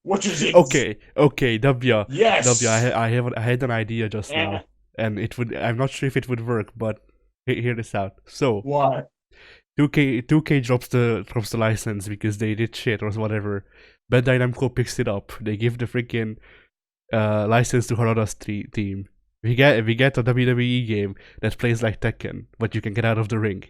Which is Okay, W. Yes. W, I had an idea just now, and I'm not sure if it would work, but hear this out. So what? 2K drops the license because they did shit or whatever. Bandai Namco picks it up. They give the freaking license to Harada's team. We get a WWE game that plays like Tekken, but you can get out of the ring.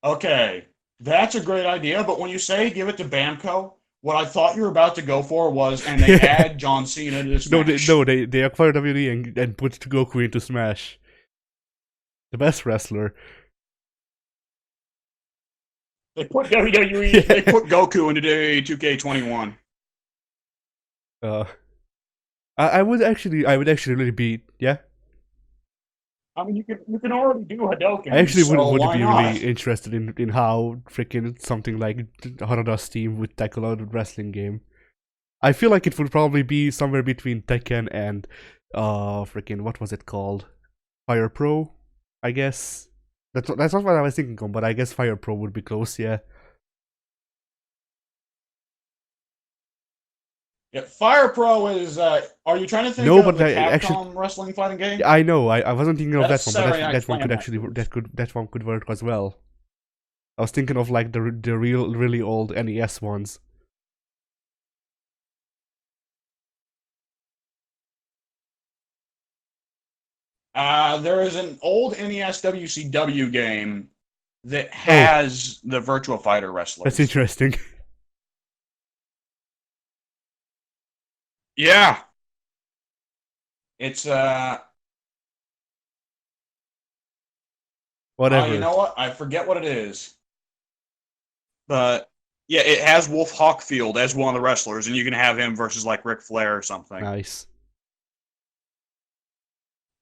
Okay, that's a great idea, but when you say give it to Bamco, what I thought you were about to go for was, and they add John Cena to Smash. They acquired WWE and put Goku into Smash. The best wrestler. They put WWE, they put Goku into WWE 2K21. I would actually really be, yeah. I mean, you can already do Hadouken. I actually so would why be not? really interested in how freaking something like Harada's team would tackle a wrestling game. I feel like it would probably be somewhere between Tekken and freaking what was it called? Fire Pro, I guess. That's not what I was thinking of, but I guess Fire Pro would be close, yeah. Yeah, Fire Pro is. Are you trying to think of the Capcom wrestling fighting game? Yeah, I know. I wasn't thinking of that one, but that one could actually that one could work as well. I was thinking of like the really old NES ones. There is an old NES WCW game that has the Virtua Fighter wrestlers. That's interesting. Yeah. It's whatever. You know what? I forget what it is. But yeah, it has Wolf Hawkfield as one of the wrestlers, and you can have him versus like Ric Flair or something. Nice.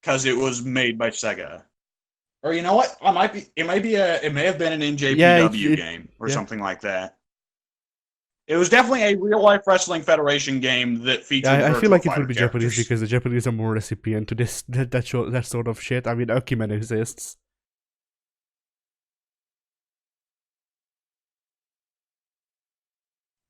Because it was made by Sega. Or you know what? It may have been an NJPW game or something like that. It was definitely a real life wrestling federation game that featured. Yeah, I feel like it would be characters. Japanese because the Japanese are more recipient to this that sort of shit. I mean, Akimen exists.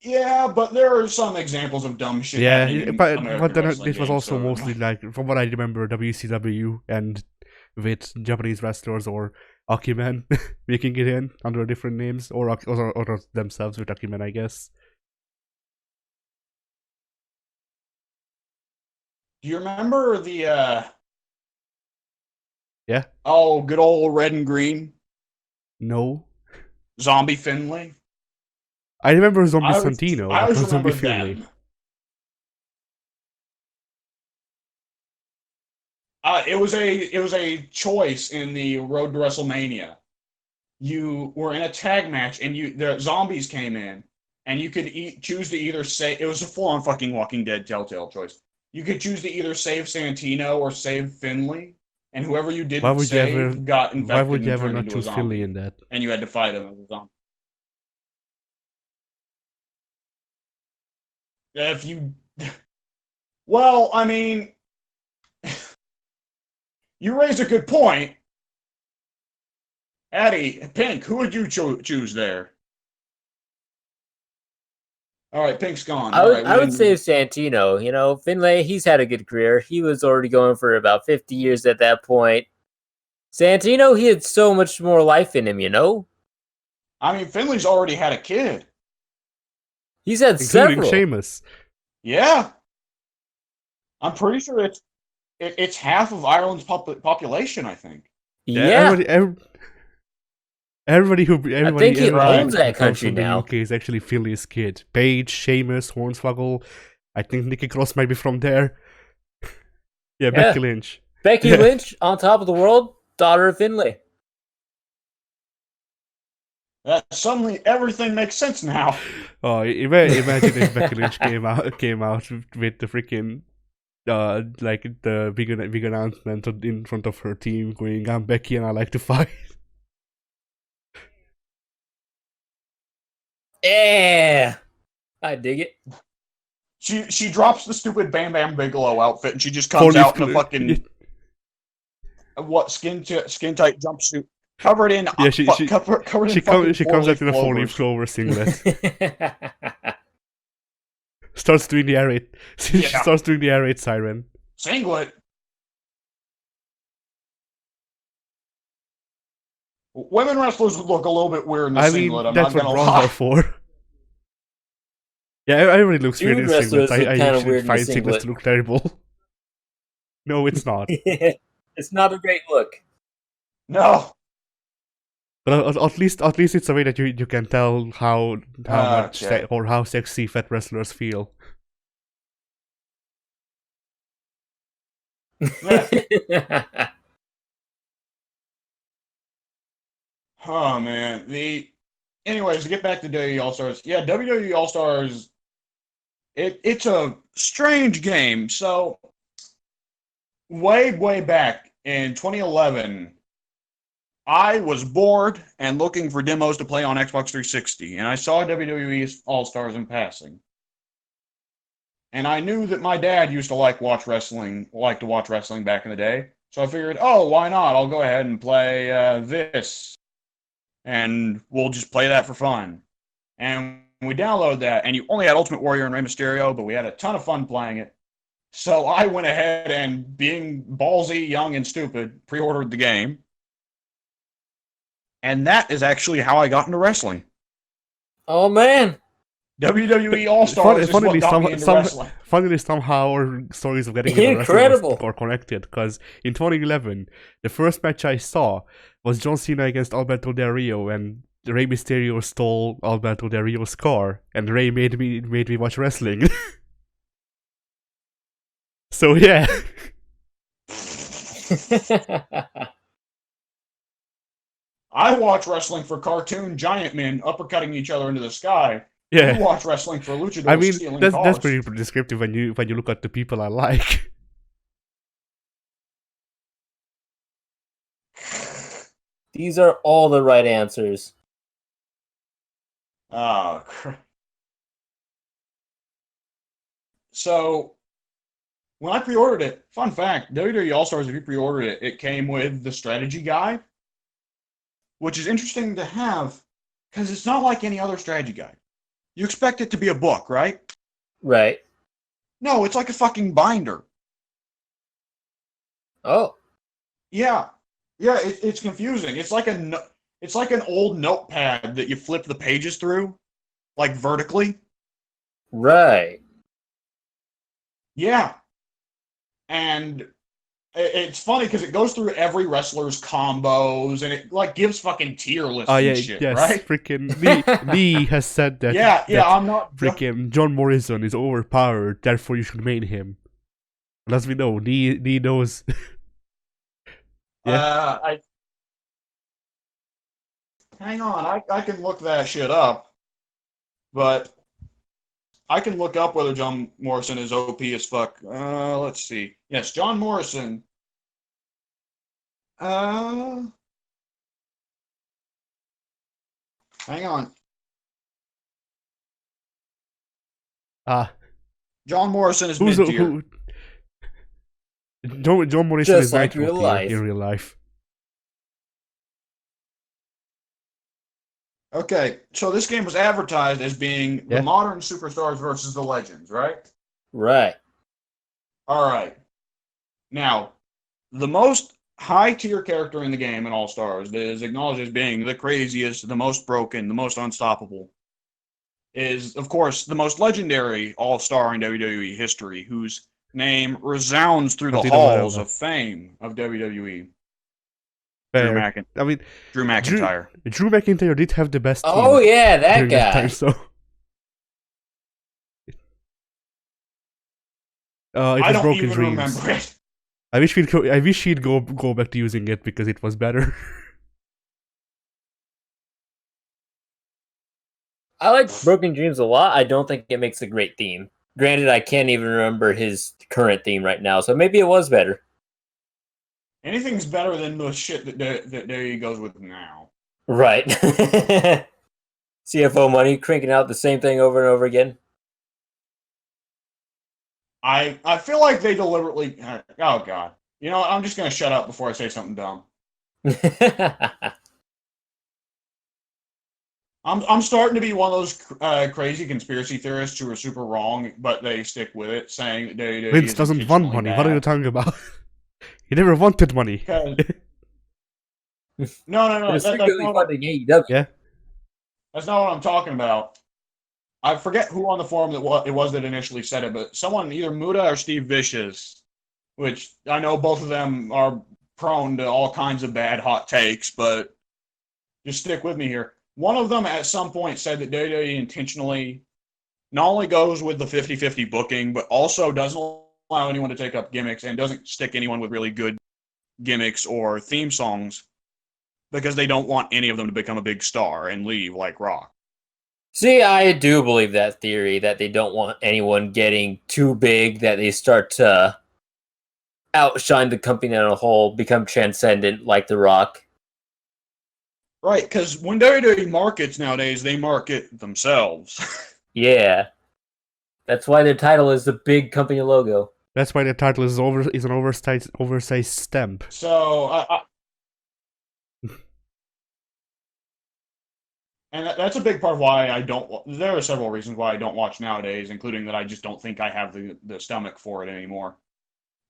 Yeah, but there are some examples of dumb shit. Yeah, but then it was also mostly like, from what I remember, WCW and with Japanese wrestlers or Akimen making it in under different names, or themselves with Akimen, I guess. Do you remember the Yeah. Oh, good old red and green? No. Zombie Finley? I remember Zombie Santino. I always Zombie remember Finley. them. It was a choice in the Road to WrestleMania. You were in a tag match, and the zombies came in, and you could choose to either say it was a full-on fucking Walking Dead Telltale choice. You could choose to either save Santino or save Finley, and whoever you didn't save got infected. Why would you ever and not choose Finley in that? And you had to fight him as a zombie. If you, well, I mean, you raised a good point. Addie, Pink, who would you choose there? All right, Pink's gone. I All would right, I would say Santino. You know, Finlay, he's had a good career. He was already going for about 50 years at that point. Santino, he had so much more life in him, you know? I mean, Finley's already had a kid. He's had including several. Sheamus. Yeah, I'm pretty sure it's half of Ireland's population. I think. Yeah. Everybody I think he owns who that comes country from the now. UK is actually Finley's kid. Paige, Sheamus, Hornswoggle. I think Nikki Cross might be from there. Yeah, Becky Lynch. Becky Lynch, on top of the world, daughter of Finlay. That suddenly everything makes sense now. Oh, imagine if Becky Lynch came out with the freaking like the big announcement in front of her team, going, "I'm Becky and I like to fight." Yeah, I dig it. She drops the stupid Bam Bam Bigelow outfit and she just comes out in a fucking skin tight jumpsuit covered in covered she comes out in a 4-leaf clover singlet. Starts doing the air raid. She starts doing the air raid siren. Singlet. Women wrestlers would look a little bit weird in the singlet. I'm that's not what gonna bras lie. are for. Yeah, everybody looks weird in Dude singlets. wrestlers I look kinda usually weird in a find singlets singlet. to look terrible. No, it's not. It's not a great look. No. But at least it's a way that you can tell how much Okay. or how sexy fat wrestlers feel. Oh man. Anyways, to get back to WWE All Stars, yeah, WWE All Stars. It's a strange game. So way back in 2011, I was bored and looking for demos to play on Xbox 360, and I saw WWE All Stars in passing. And I knew that my dad used to like to watch wrestling back in the day. So I figured, oh, why not? I'll go ahead and play this, and we'll just play that for fun. And we downloaded that, and you only had Ultimate Warrior and Rey Mysterio, but we had a ton of fun playing it. So I went ahead and, being ballsy, young, and stupid, pre-ordered the game. And that is actually how I got into wrestling. Oh man. WWE All Stars is what got me into wrestling. Funnily, somehow our stories of getting into wrestling are connected, because in 2011, the first match I saw was John Cena against Alberto Del Rio, and Rey Mysterio stole Alberto Del Rio's car, and Rey made me watch wrestling. So yeah. I watch wrestling for cartoon giant men uppercutting each other into the sky. Yeah. You watch wrestling for luchadors stealing cars. That's pretty descriptive when you look at the people I like. These are all the right answers. Oh, crap. So, when I pre-ordered it, fun fact, WWE All-Stars, if you pre-ordered it, it came with the strategy guide, which is interesting to have, because it's not like any other strategy guide. You expect it to be a book, right? Right. No, it's like a fucking binder. Oh. Yeah. Yeah, it's confusing. It's like an old notepad that you flip the pages through, like vertically. Right. Yeah. And it's funny because it goes through every wrestler's combos and it like gives fucking tier lists and shit, right? Freaking Lee has said that. Yeah, I'm not freaking John Morrison is overpowered, therefore you should main him. And as we know, Lee knows. Yeah. Hang on, I can look that shit up, but I can look up whether John Morrison is OP as fuck. Let's see. Yes, John Morrison. Hang on. John Morrison is mid-tier. John Morrison Just is like real real life. in real life. Okay, so this game was advertised as being the Yeah. modern superstars versus the legends, right? Right. All right. Now, the most high tier character in the game in All Stars that is acknowledged as being the craziest, the most broken, the most unstoppable is, of course, the most legendary All Star in WWE history, whose name resounds through the Continue, halls whatever. of fame of WWE. Fair. I mean, Drew Drew McIntyre. Drew McIntyre did have the best Oh team yeah, that during that time, guy. so it I was don't Broken even Dreams. remember it. I wish he'd go back to using it because it was better. I like Broken Dreams a lot. I don't think it makes a great theme. Granted, I can't even remember his current theme right now, so maybe it was better. Anything's better than the shit that WWE goes with now. Right. CFO money cranking out the same thing over and over again. I feel like they deliberately. Oh God. You know what? I'm just gonna shut up before I say something dumb. I'm starting to be one of those crazy conspiracy theorists who are super wrong, but they stick with it, saying that WWE Vince is doesn't want intentionally money. What are you bad. talking about? He never wanted money. Because no, They're that's secretly not funding AEW. Yeah. that's not what I'm talking about. I forget who on the forum it was that initially said it, but someone, either Muda or Steve Vicious, which I know both of them are prone to all kinds of bad hot takes, but just stick with me here. One of them at some point said that WWE intentionally not only goes with the 50-50 booking, but also doesn't allow anyone to take up gimmicks and doesn't stick anyone with really good gimmicks or theme songs because they don't want any of them to become a big star and leave like Rock. See, I do believe that theory that they don't want anyone getting too big that they start to outshine the company as a whole, become transcendent like The Rock. Right, because when WWE markets nowadays, they market themselves. Yeah. That's why their title is the big company logo. That's why the title is an oversized stamp. So, and that's a big part of why I don't. There are several reasons why I don't watch nowadays, including that I just don't think I have the stomach for it anymore.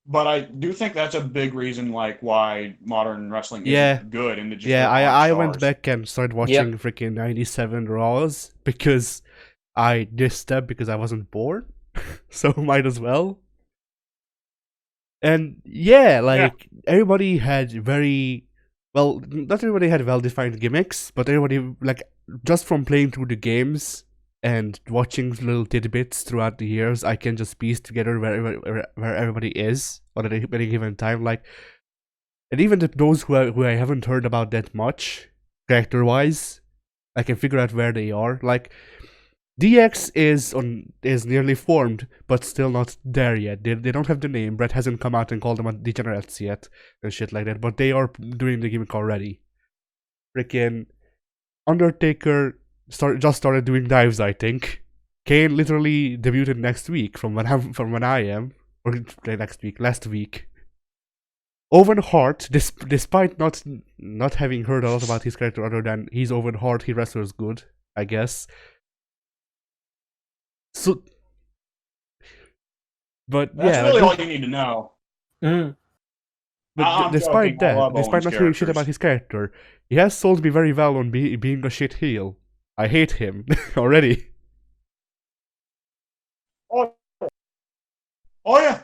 But I do think that's a big reason, like why modern wrestling Yeah. isn't good, and just Yeah, aren't I stars. went back and started watching freaking 97 Raws because I dissed them because I wasn't born. So might as well. And yeah, like everybody had not everybody had well-defined gimmicks, but everybody, like, just from playing through the games and watching little tidbits throughout the years, I can just piece together where everybody is at any given time. Like, and even those who I haven't heard about that much, character-wise, I can figure out where they are. Like, DX is nearly formed, but still not there yet. They don't have the name. Brett hasn't come out and called them degenerates yet and shit like that. But they are doing the gimmick already. Freaking Undertaker just started doing dives, I think. Kane literally debuted next week from when I am, or last week. Owen Hart, despite not having heard a lot about his character other than he's Owen Hart, he wrestles good, I guess. So, but That's yeah, really all you need to know. Mm. But despite that, despite not hearing shit about characters. his character, he has sold me very well on being a shit heel. I hate him already. Oh yeah.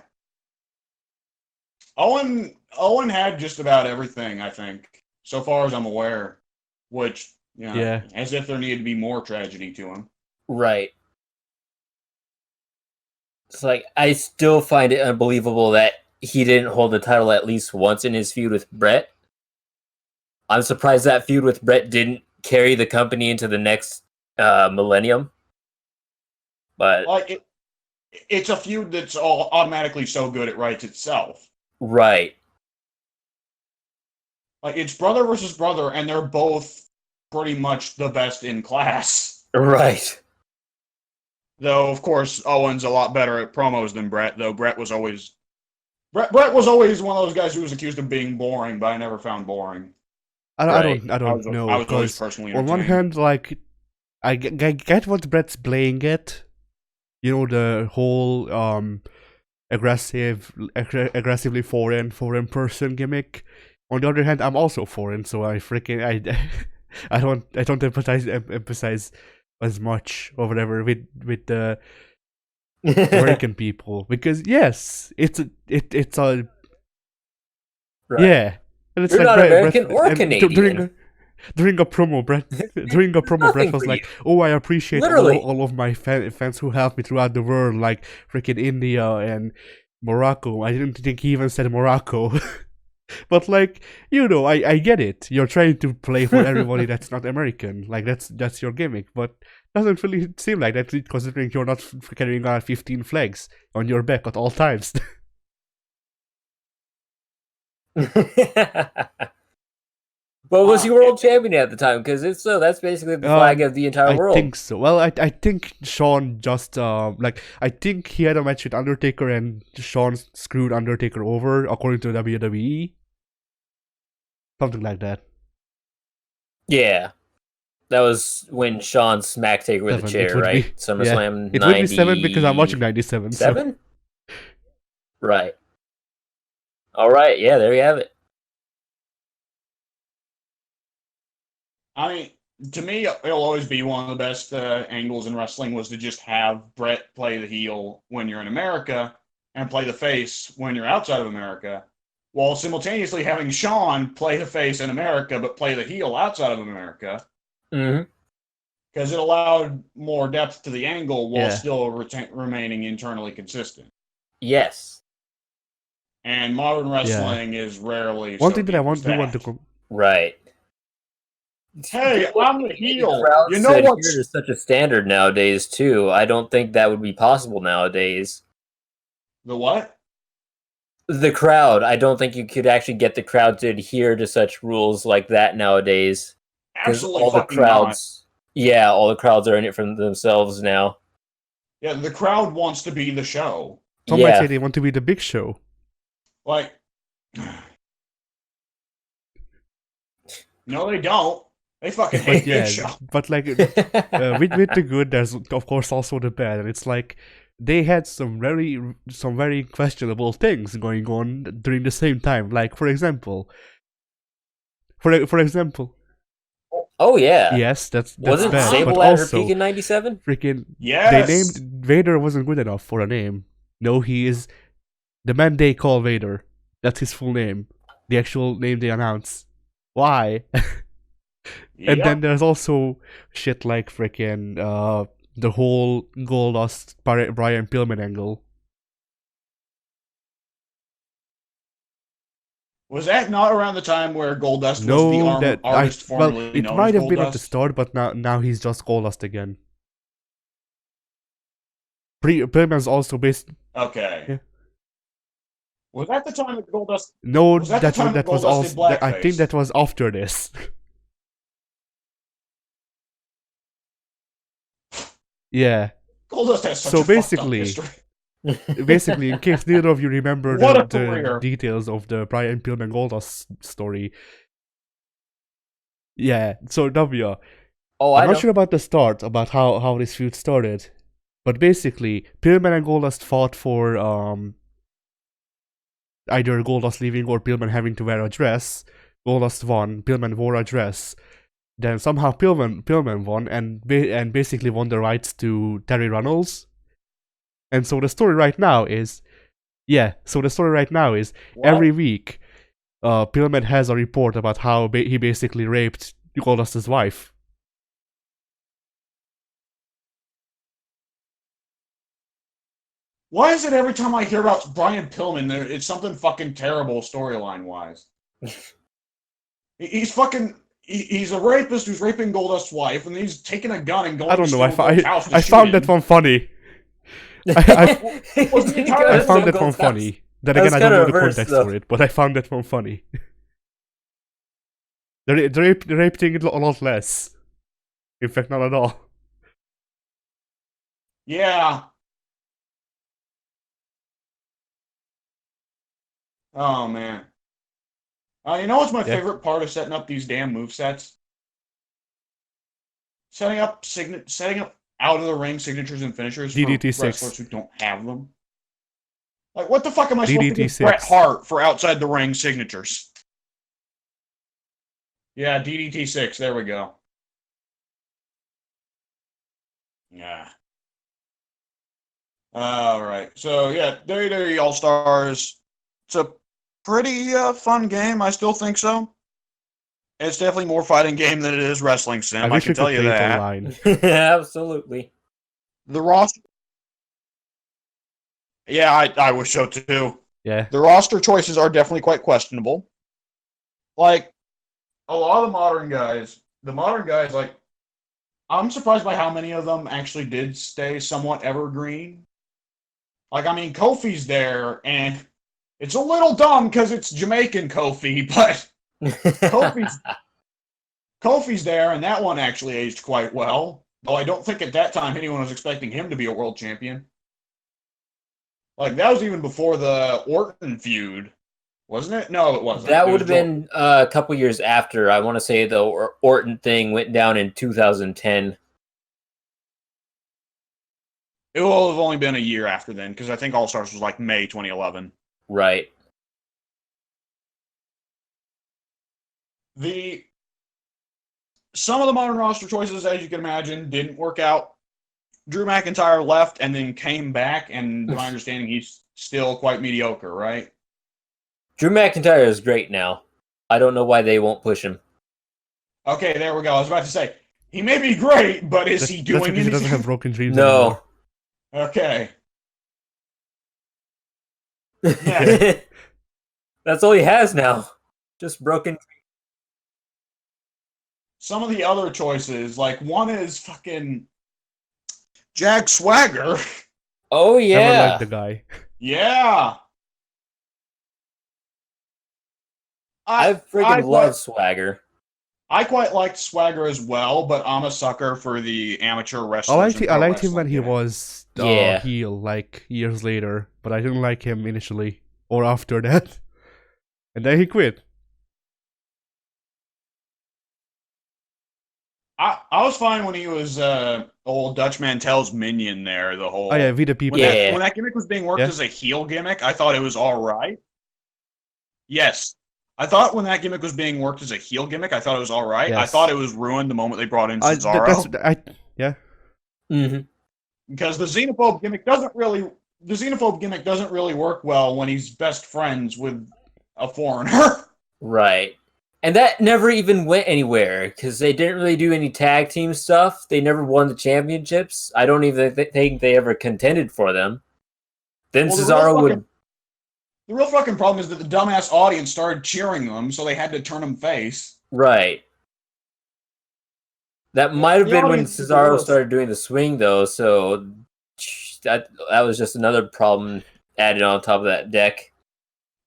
Owen had just about everything, I think, so far as I'm aware. Which, Yeah. as if there needed to be more tragedy to him. Right. It's like, I still find it unbelievable that he didn't hold the title at least once in his feud with Brett. I'm surprised that feud with Brett didn't carry the company into the next millennium. But Like it's a feud that's all automatically so good it writes itself. right. Like it's brother versus brother, and they're both pretty much the best in class. Right. Though, of course, Owen's a lot better at promos than Brett. Though Brett was always one of those guys who was accused of being boring, but I never found boring. Right. I don't know, I was always because personally on one entertained. hand, like, I get what Brett's playing at, you know, the whole aggressively foreign person gimmick. On the other hand, I'm also foreign, so I freaking I don't emphasize as much or whatever with the American people, because yes, it's a Right. yeah, and it's You're like not Brett American or and Canadian. during a promo, Brett Nothing was for like, you. "Oh, I appreciate Literally. all of my fans who helped me throughout the world, like freaking India and Morocco." I didn't think he even said Morocco, but like, you know, I get it. You're trying to play for everybody that's not American, like that's your gimmick, but doesn't really seem like that considering you're not carrying around 15 flags on your back at all times. But was he Uh, world champion at the time? Because if so, that's basically the flag of the entire I world. think so. Well, I think Shawn just like, I think he had a match with Undertaker and Shawn screwed Undertaker over according to WWE, something like that. Yeah. That was when Shawn smacked Taker with a 7. It chair, would right? be yeah. SummerSlam It would be 7 because I'm watching 97? 97. So Right. All right. Yeah, there you have it. I mean, to me, it'll always be one of the best angles in wrestling was to just have Brett play the heel when you're in America and play the face when you're outside of America, while simultaneously having Shawn play the face in America but play the heel outside of America, Mm-hmm. because it allowed more depth to the angle while yeah. still remaining internally consistent. Yes. And modern Yeah. wrestling is rarely One so thing that I deep as do want that. to Right. Hey, I'm the heel. Crowd You know adhere what's to such a standard nowadays too. I don't think that would be possible nowadays. the what? The crowd. I don't think you could actually get the crowd to adhere to such rules like that nowadays. Because Absolutely all the fucking not. crowds, yeah, all the crowds are in it for themselves now. Yeah, the crowd wants to be the show. some might say Yeah, they want to be the Big Show. Like, no, they don't. They fucking hate But Big yeah, Show. but like with the good, there's of course also the bad, and it's like they had some very questionable things going on during the same time. Like for example, for example, oh yeah. yes, that's Wasn't bad, but Sable at her peak also in '97? freaking they named Yes. Vader wasn't good enough for a name. No, he is the man they call Vader. That's his full name. The actual name they announce. Why? And then Yep. there's also shit like freaking the whole Goldust Brian Pillman angle. Was that not around the time where Goldust was the No, that I artist well, formerly it known as might have been at the Goldust? start, but now he's just Goldust again. Pillman's also based. Okay. Yeah. Was that the time that Goldust? No, Was that the time that that was Goldust did also. I think blackface? that was after this. Yeah. Goldust has such So a fucked up basically, history. in case neither of you remember What a the career. details of the Brian Pillman Goldust story, yeah. So W, Oh, I'm I not know. sure about the start, about how this feud started, but basically, Pillman and Goldust fought for either Goldust leaving or Pillman having to wear a dress. Goldust won. Pillman wore a dress. Then somehow Pillman won and basically won the rights to Terry Runnels. And so the story right now is, yeah. So the story right now is What? every week, Pillman has a report about how he basically raped Goldust's wife. Why is it every time I hear about Brian Pillman, it's something fucking terrible storyline wise? He's fucking. He's a rapist who's raping Goldust's wife, and he's taking a gun and I going to don't know. Stone Cold's house to I shoot found him. that one funny. I, Was the entire- I Go to found Stone that one Cold's house. funny. Then That again, was I don't kinda know the reverse, context though. for it, but I found that one funny. The rape thing a lot less. In fact, not at all. Yeah. Oh man. You know what's my Yeah. favorite part of setting up these damn movesets? Setting up out of the ring signatures and finishers for DDT 6. wrestlers who don't have them. Like, what the fuck am I supposed to DDT give Bret 6. Hart for outside the ring signatures? Yeah, DDT 6. There we go. Yeah. All right. So yeah, WWE All Stars. It's a pretty fun game. I still think so. It's definitely more fighting game than it is wrestling sim. I I wish can we tell could you play it that. online. Absolutely. The roster. Yeah, I wish so too. Yeah. The roster choices are definitely quite questionable. Like a lot of the modern guys, like I'm surprised by how many of them actually did stay somewhat evergreen. Like, I mean, Kofi's there, and it's a little dumb because it's Jamaican Kofi, but Kofi's there, and that one actually aged quite well. Though I don't think at that time anyone was expecting him to be a world champion. Like, that was even before the Orton feud, wasn't it? No, it wasn't. That It would was have been a couple years after. I want to say the Orton thing went down in 2010. It will have only been a year after then, because I think All Stars was like May 2011. Right. Some of the modern roster choices, as you can imagine, didn't work out. Drew McIntyre left and then came back, and to my understanding, he's still quite mediocre, right? Drew McIntyre is great now. I don't know why they won't push him. Okay, there we go. I was about to say, he may be great, but is he That's doing because he doesn't anything? have broken dreams No. anymore. Okay. Yeah. That's all he has now. Just broken. Some of the other choices, like one is fucking Jack Swagger. Oh, Never yeah. liked the guy. Yeah. I freaking love Swagger. I quite liked Swagger as well, but I'm a sucker for the amateur I wrestlers. liked him when he was Yeah. heel, like years later, but I didn't like him initially or after that. And then he quit. I was fine when he was old Dutch Mantel's minion there. The whole Oh yeah, We the People. when that gimmick was being worked Yeah. as a heel gimmick, I thought it was all right. Yes, I thought when that gimmick was being worked as a heel gimmick, I thought it was all right. I Yes. thought it was ruined the moment they brought in Cesaro Yeah. Mm-hmm. because the xenophobe gimmick doesn't really work well when he's best friends with a foreigner. Right. And that never even went anywhere because they didn't really do any tag team stuff. They never won the championships. I don't even think they ever contended for them. Then Well, Cesaro would. The real fucking problem is that the dumbass audience started cheering them, so they had to turn him face. Right. That might have The been when audience did the Cesaro worst. started doing the swing, though. So that was just another problem added on top of that deck.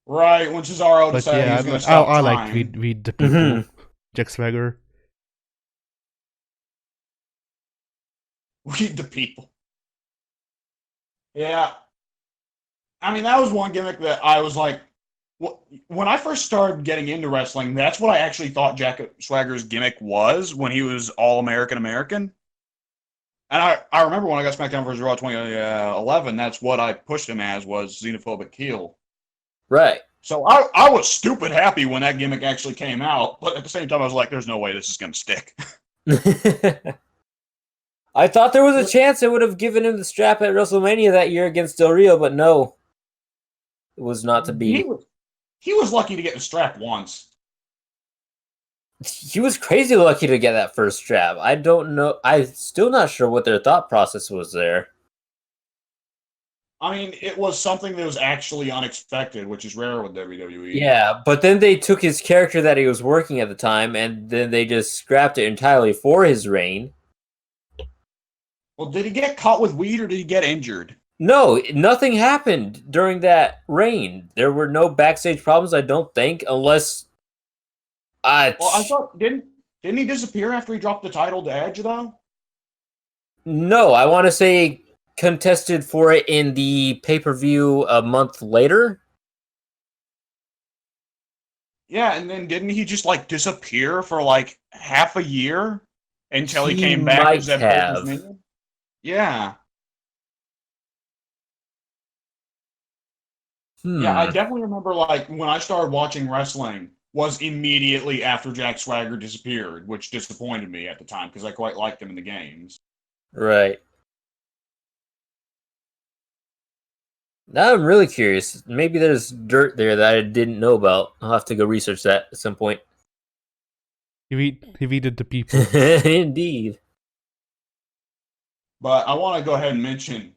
Right, when Cesaro But decided he yeah, was going to stop I trying. like We the People. Mhm. Jack Swagger. Read the people. Yeah. I mean, that was one gimmick that I was like, when I first started getting into wrestling, that's what I actually thought Jack Swagger's gimmick was when he was All-American American. And I remember when I got SmackDown vs. Raw 2011, that's what I pushed him as, was xenophobic heel. Right. So I was stupid happy when that gimmick actually came out, but at the same time I was like, there's no way this is going to stick. I thought there was a chance they would have given him the strap at WrestleMania that year against Del Rio, but no. It was not to be. He was lucky to get the strap once. He was crazy lucky to get that first strap. I don't know. I'm still not sure what their thought process was there. I mean, it was something that was actually unexpected, which is rare with WWE. Yeah, but then they took his character that he was working at the time, and then they just scrapped it entirely for his reign. Well, did he get caught with weed or did he get injured? No, nothing happened during that reign. There were no backstage problems, I don't think, unless... Well, I thought, didn't he disappear after he dropped the title to Edge, though? No, I want to say contested for it in the pay-per-view a month later. Yeah, and then didn't he just like disappear for like half a year until he He came back might as Zeb Colter's have. minion? Yeah. Yeah, I Hmm. definitely remember like when I started watching wrestling was immediately after Jack Swagger disappeared, which disappointed me at the time because I quite liked him in the games. Right. Now I'm really curious. Maybe there's dirt there that I didn't know about. I'll have to go research that at some point. He weeded the people. Indeed. But I want to go ahead and mention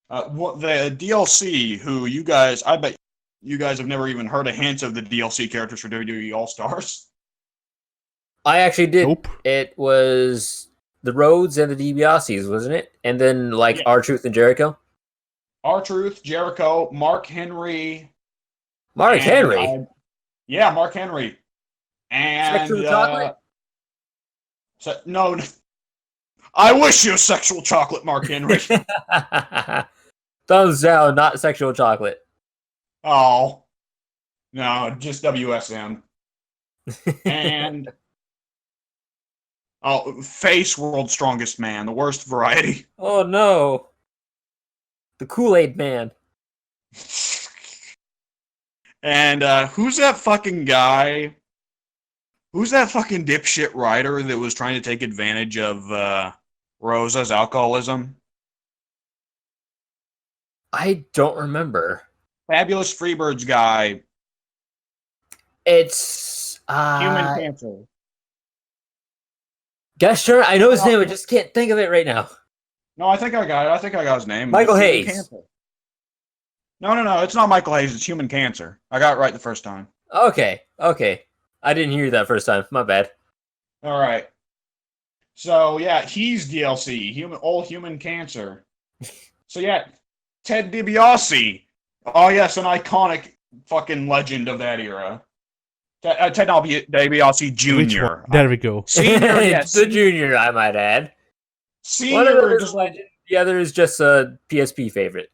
what the DLC. Who you guys? I bet you guys have never even heard a hint of the DLC characters for WWE All Stars. I actually did. Nope. It was the Rhodes and the DiBiase's, wasn't it? And then like Yeah. R-Truth and Jericho. R-Truth, Jericho, Mark Henry. Mark Henry. Yeah, Mark Henry. And Sexual chocolate? no, I wish you sexual chocolate, Mark Henry. Thumbs down, not sexual chocolate. Oh, no, just WSM. And Face World's Strongest Man, the worst variety. Oh no. The Kool-Aid Man. And who's that fucking guy? Who's that fucking dipshit writer that was trying to take advantage of Rosa's alcoholism? I don't remember. Fabulous Freebirds guy. It's Human Cancer. Guess sure. I know his name. I just can't think of it right now. No, I think I got it. I think I got his name. Michael It's Hayes. Human Cancer. No. It's not Michael Hayes. It's Human Cancer. I got it right the first time. Okay. I didn't hear you that first time. My bad. All right. So yeah, he's DLC. Human Cancer. So yeah, Ted DiBiase. Oh yes, an iconic fucking legend of that era. Ted DiBiase Jr. Which one? There we go. Senior, yes. The junior, I might add. One of Senior, them just is legend. The other is just a PSP favorite.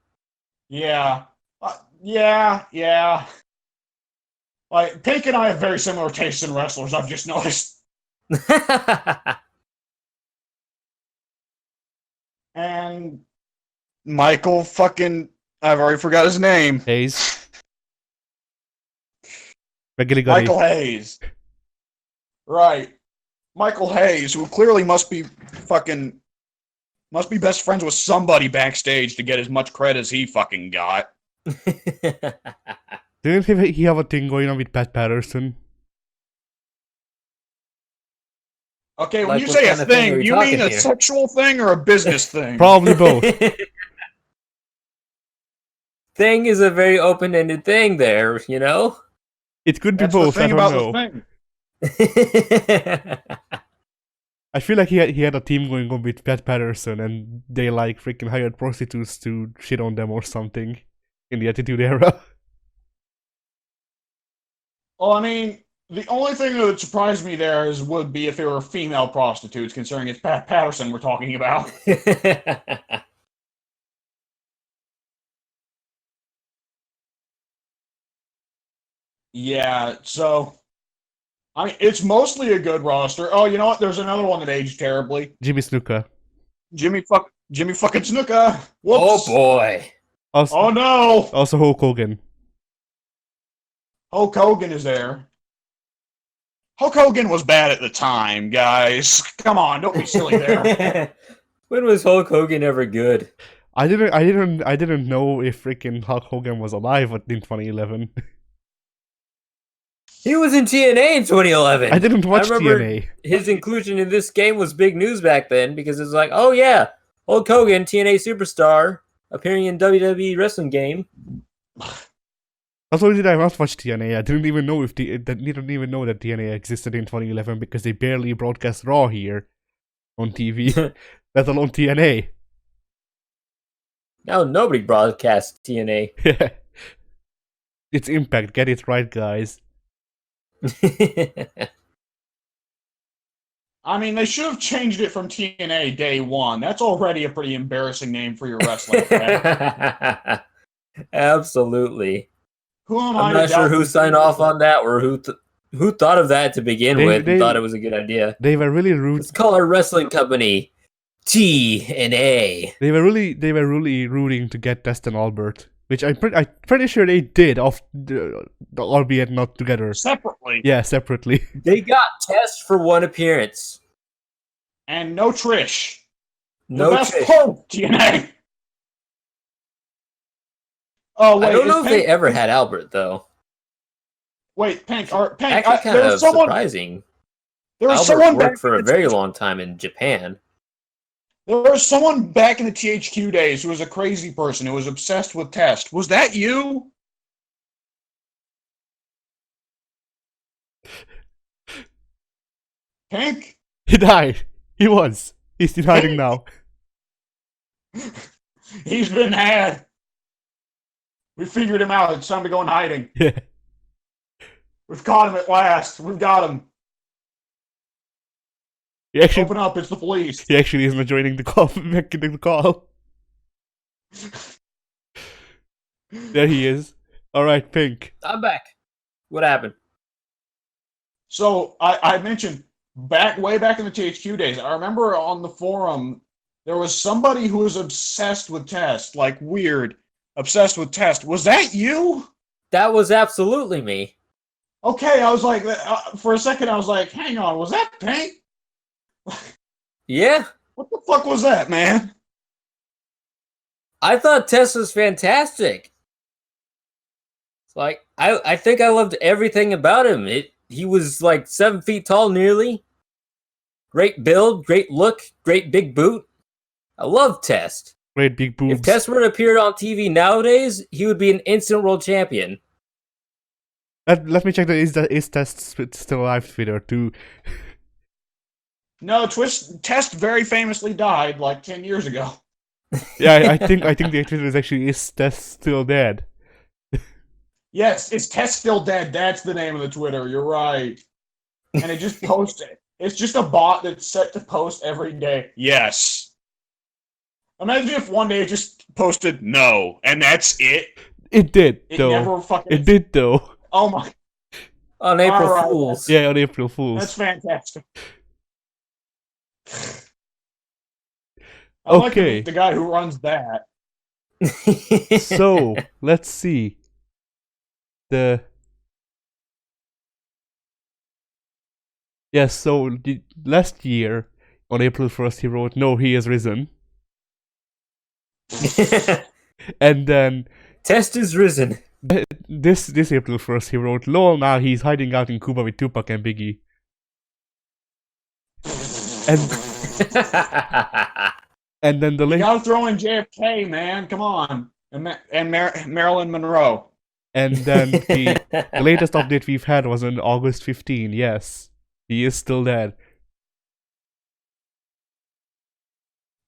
yeah, yeah. Like Pink and I have very similar tastes in wrestlers. I've just noticed. And Michael fucking, I've already forgot his name. Hayes. McGillicuddy. Michael Hayes. Right. Michael Hayes, who clearly must be best friends with somebody backstage to get as much credit as he fucking got. Didn't he have a thing going on with Pat Patterson? Okay, when Like, you what say a kind of thing are thing, we you mean talking a here? sexual thing or a business thing? Probably both. Thing is a very open-ended thing there, you know? It could be That's the both, I thing don't about know. the thing. I feel like he had a team going on with Pat Patterson and they like freaking hired prostitutes to shit on them or something in the Attitude Era. Well, I mean, the only thing that would surprise me there would be if they were female prostitutes, considering it's Pat Patterson we're talking about. Yeah, so I mean, it's mostly a good roster. Oh, you know what? There's another one that aged terribly. Jimmy Snuka. Jimmy fucking Snuka. Oh Whoops. boy. Also, Oh no. also Hulk Hogan. Hulk Hogan is there. Hulk Hogan was bad at the time, guys. Come on, don't be silly there. When was Hulk Hogan ever good? I didn't know if freaking Hulk Hogan was alive in 2011. He was in TNA in 2011. I didn't watch remember TNA. His inclusion in this game was big news back then because it was like, oh yeah, Hulk Hogan, TNA superstar, appearing in WWE wrestling game. Not only did I not watch TNA, I didn't even know that TNA existed in 2011 because they barely broadcast Raw here on TV, let alone TNA. Now nobody broadcasts TNA. It's Impact. Get it right, guys. I mean, they should have changed it from TNA Day One. That's already a pretty embarrassing name for your wrestling fan. Absolutely. Who am I'm I not to sure doubt who the signed off on that or Who thought of that to begin They- with and they- thought it was a good idea? They were really rude. Let's call our wrestling company TNA. They were really rooting to get Test and Albert, which I'm pretty sure they did, albeit not together. Separately. Yeah, separately. They got Test for one appearance. And no Trish. No the best Trish. part of TNA. Oh wait, I don't know is if they Pink- ever had Albert though. Wait, Pink. Pink. Actually, kind there of was someone. surprising. There was Albert someone worked back for a in the very THQ long time in Japan. There was someone back in the THQ days who was a crazy person who was obsessed with Test. Was that you? Pink? He died. He was. He's in hiding now. He's been had. We figured him out. It's time to go in hiding. Yeah. We've caught him at last. We've got him. He actually, Open up. It's the police. he actually isn't joining the call. Making the call. There he is. All right, Pink. I'm back. What happened? So I mentioned way back in the THQ days. I remember on the forum there was somebody who was obsessed with Test, like weird, obsessed with Test. Was that you? That was absolutely me. Okay, I was like, for a second, I was like, hang on, was that Pink? Yeah, What the fuck was that, man? I thought Test was fantastic. It's like I think I loved everything about him. He was like 7 feet tall, nearly. Great build, great look, great big boot. I love Test. Great big boobs. If Test were to appear on TV nowadays, he would be an instant world champion. Let me check is Test still alive Twitter too. No, Test very famously died like 10 years ago. Yeah, I think the Twitter is actually is Test still dead. Yes, is Test still dead? That's the name of the Twitter. You're right. And it just posted. It's just a bot that's set to post every day. Yes. Imagine if one day it just posted no, and that's it. It did It though. never fucking. It did though. Oh my. On April Alright, Fools. Yeah, on April Fools. That's fantastic. I like Okay. the guy who runs that. So let's see. So last year on April 1st he wrote, "No, he has risen," and then Test is risen. this April 1st he wrote, "Lol, now he's hiding out in Cuba with Tupac and Biggie," and then the You link. gotta throw in JFK, man. Come on. And Marilyn Monroe. And then the latest update we've had was on August 15. Yes, he is still dead.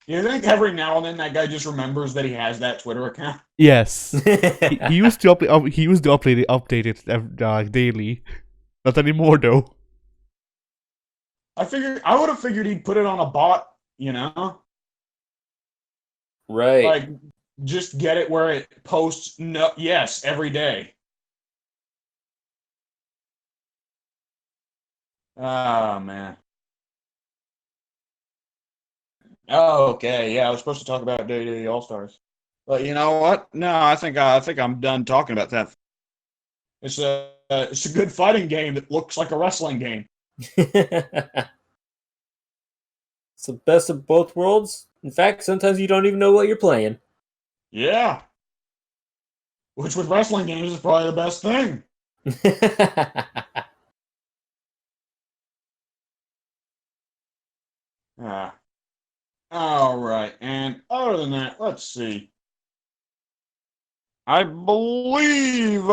You think every now and then that guy just remembers that he has that Twitter account? Yes, he used to update it daily. Not anymore though. I would have figured he'd put it on a bot, you know? Right. Like, just get it where it posts yes every day. Oh, man. Oh, okay. Yeah, I was supposed to talk about WWE All-Stars. But you know what? No, I think I'm done talking about that. It's a good fighting game that looks like a wrestling game. It's the best of both worlds. In fact, sometimes you don't even know what you're playing. Yeah. Which with wrestling games is probably the best thing. Ah. All right. And other than that, let's see. I believe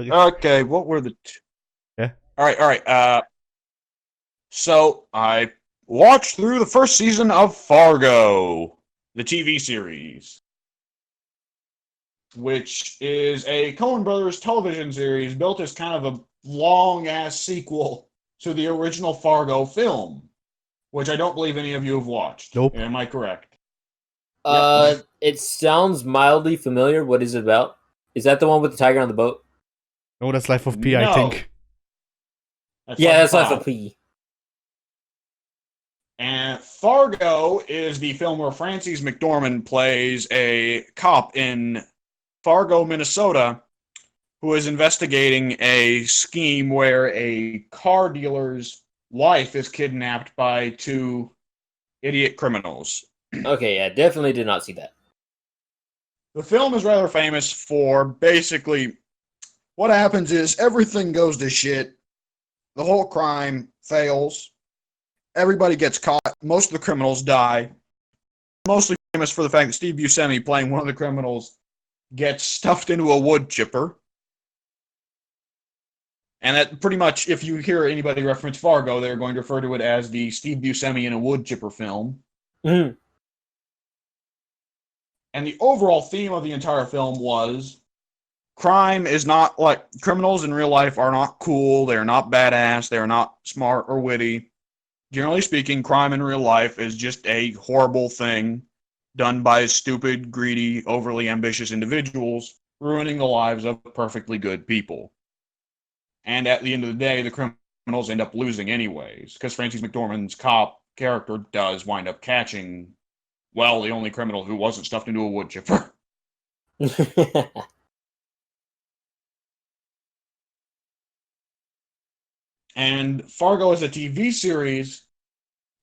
okay, what were the Yeah. All right. So I watched through the first season of Fargo, the TV series, which is a Coen Brothers television series built as kind of a long-ass sequel to the original Fargo film, which I don't believe any of you have watched. Nope. Am I correct? It sounds mildly familiar. What is it about? Is that the one with the tiger on the boat? No, that's Life of P, I No. think. That's Life Life of of P. And Fargo is the film where Frances McDormand plays a cop in Fargo, Minnesota, who is investigating a scheme where a car dealer's wife is kidnapped by two idiot criminals. Okay, yeah, definitely did not see that. The film is rather famous for basically what happens is everything goes to shit. The whole crime fails. Everybody gets caught. Most of the criminals die. Mostly famous for the fact that Steve Buscemi, playing one of the criminals, gets stuffed into a wood chipper. And that pretty much, if you hear anybody reference Fargo, they're going to refer to it as the Steve Buscemi in a wood chipper film. Mm-hmm. And the overall theme of the entire film was crime is not like criminals in real life are not cool. They're not badass. They're not smart or witty. Generally speaking, crime in real life is just a horrible thing done by stupid, greedy, overly ambitious individuals, ruining the lives of perfectly good people. And at the end of the day, the criminals end up losing anyways, because Frances McDormand's cop character does wind up catching, well, the only criminal who wasn't stuffed into a wood chipper. And Fargo as a TV series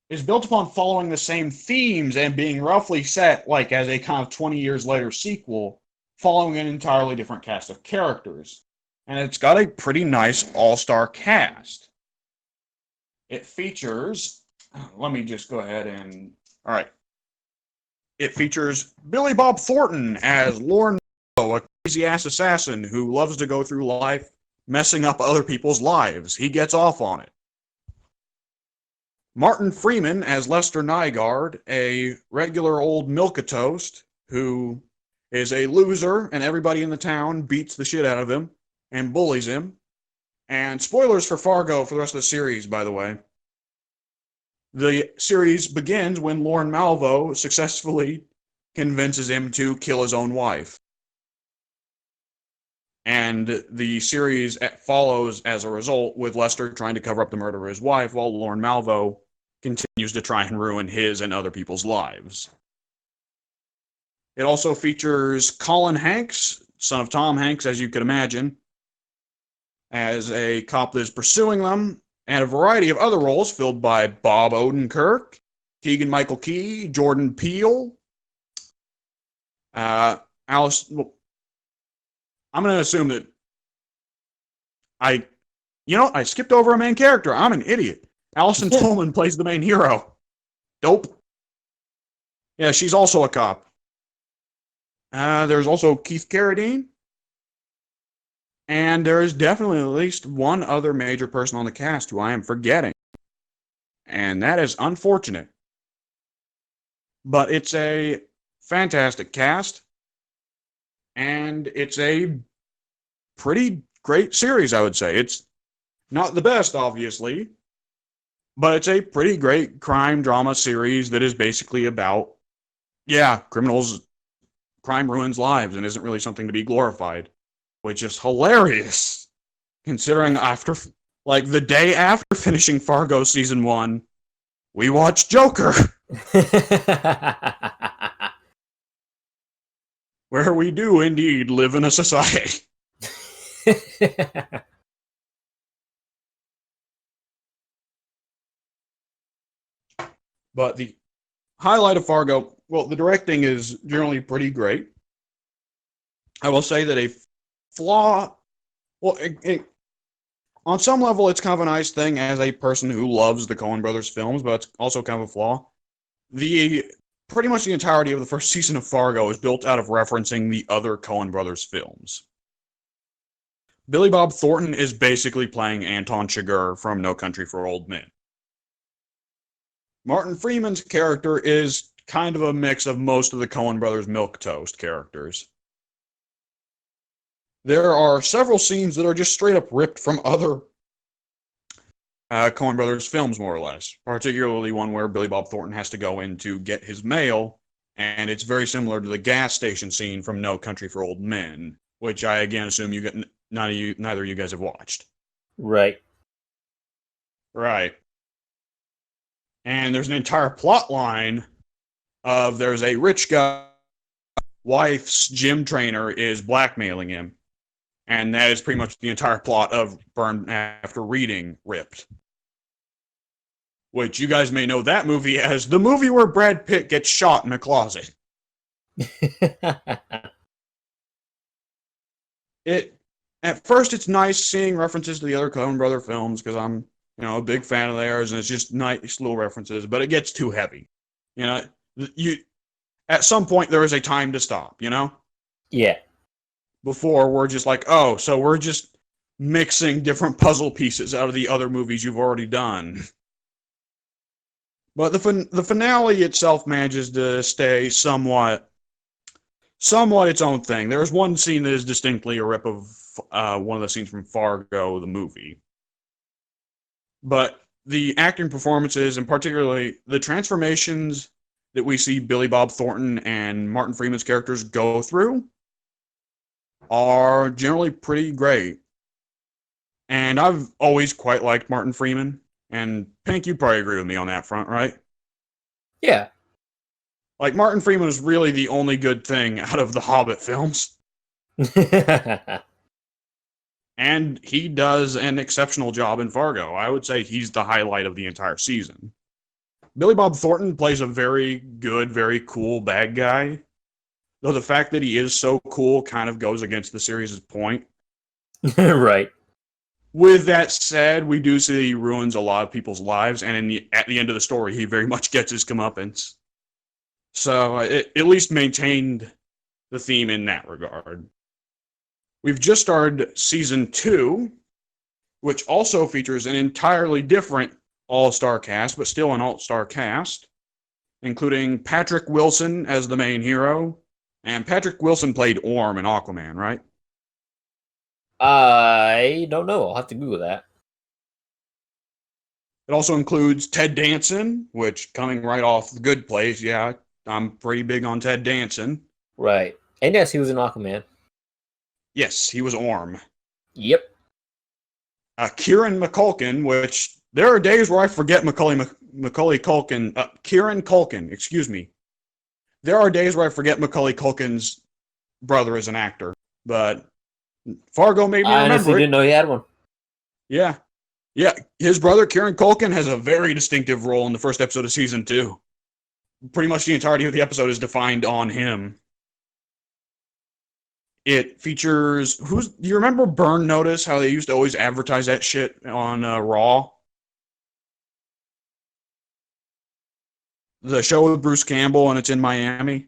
is built upon following the same themes and being roughly set like as a kind of 20 years later sequel, following an entirely different cast of characters. And it's got a pretty nice all-star cast. It features, let me just go ahead and, all right. It features Billy Bob Thornton as Lorne, a crazy-ass assassin who loves to go through life messing up other people's lives. He gets off on it. Martin Freeman as Lester Nygaard, a regular old milquetoast who is a loser and everybody in the town beats the shit out of him and bullies him. And spoilers for Fargo for the rest of the series, by the way. The series begins when Lorne Malvo successfully convinces him to kill his own wife. And the series follows as a result with Lester trying to cover up the murder of his wife while Lorne Malvo continues to try and ruin his and other people's lives. It also features Colin Hanks, son of Tom Hanks, as you could imagine, as a cop that is pursuing them, and a variety of other roles filled by Bob Odenkirk, Keegan-Michael Key, Jordan Peele, Alice. Well, I'm going to assume that I skipped over a main character. I'm an idiot. Allison Tolman plays the main hero. Dope. Yeah, she's also a cop. There's also Keith Carradine. And there is definitely at least one other major person on the cast who I am forgetting. And that is unfortunate. But it's a fantastic cast. And it's a pretty great series, I would say. It's not the best, obviously. But it's a pretty great crime drama series that is basically about, crime ruins lives and isn't really something to be glorified. Which is hilarious, considering after, like, the day after finishing Fargo Season 1, we watched Joker, where we do indeed live in a society. But the highlight of Fargo, well, the directing is generally pretty great. I will say that a flaw, well, on some level, it's kind of a nice thing as a person who loves the Coen Brothers films, but it's also kind of a flaw. Pretty much the entirety of the first season of Fargo is built out of referencing the other Coen Brothers films. Billy Bob Thornton is basically playing Anton Chigurh from No Country for Old Men. Martin Freeman's character is kind of a mix of most of the Coen Brothers milquetoast characters. There are several scenes that are just straight up ripped from other Coen Brothers films, more or less. Particularly one where Billy Bob Thornton has to go in to get his mail, and it's very similar to the gas station scene from No Country for Old Men, which I again assume you neither of you guys have watched. Right. Right. And there's an entire plot line of there's a rich guy, wife's gym trainer is blackmailing him. And that is pretty much the entire plot of Burn After Reading Ripped. Which you guys may know that movie as the movie where Brad Pitt gets shot in a closet. At first, it's nice seeing references to the other Coen Brother films because I'm, a big fan of theirs, and it's just nice little references. But it gets too heavy. At some point there is a time to stop. Yeah. Before we're just like, oh, so we're just mixing different puzzle pieces out of the other movies you've already done. But the finale itself manages to stay somewhat its own thing. There's one scene that is distinctly a rip of one of the scenes from Fargo, the movie. But the acting performances, and particularly the transformations that we see Billy Bob Thornton and Martin Freeman's characters go through, are generally pretty great. And I've always quite liked Martin Freeman. And Pink, you probably agree with me on that front, right? Yeah. Like, Martin Freeman was really the only good thing out of the Hobbit films. And he does an exceptional job in Fargo. I would say he's the highlight of the entire season. Billy Bob Thornton plays a very good, very cool bad guy. Though the fact that he is so cool kind of goes against the series' point. Right. With that said, we do see he ruins a lot of people's lives, and at the end of the story, he very much gets his comeuppance. So it at least maintained the theme in that regard. We've just started season 2, which also features an entirely different all-star cast, but still an all-star cast, including Patrick Wilson as the main hero. And Patrick Wilson played Orm in Aquaman, right? I don't know. I'll have to Google that. It also includes Ted Danson, which, coming right off The Good Place, yeah, I'm pretty big on Ted Danson. Right. And yes, he was in Aquaman. Yes, he was Orm. Yep. Kieran McCulkin, which there are days where I forget Macaulay Culkin. Kieran Culkin, excuse me. There are days where I forget Macaulay Culkin's brother is an actor, but Fargo made me remember it. I honestly didn't know he had one. Yeah. Yeah, his brother, Kieran Culkin, has a very distinctive role in the first episode of season 2. Pretty much the entirety of the episode is defined on him. It features... Do you remember Burn Notice, how they used to always advertise that shit on Raw? The show with Bruce Campbell, and it's in Miami.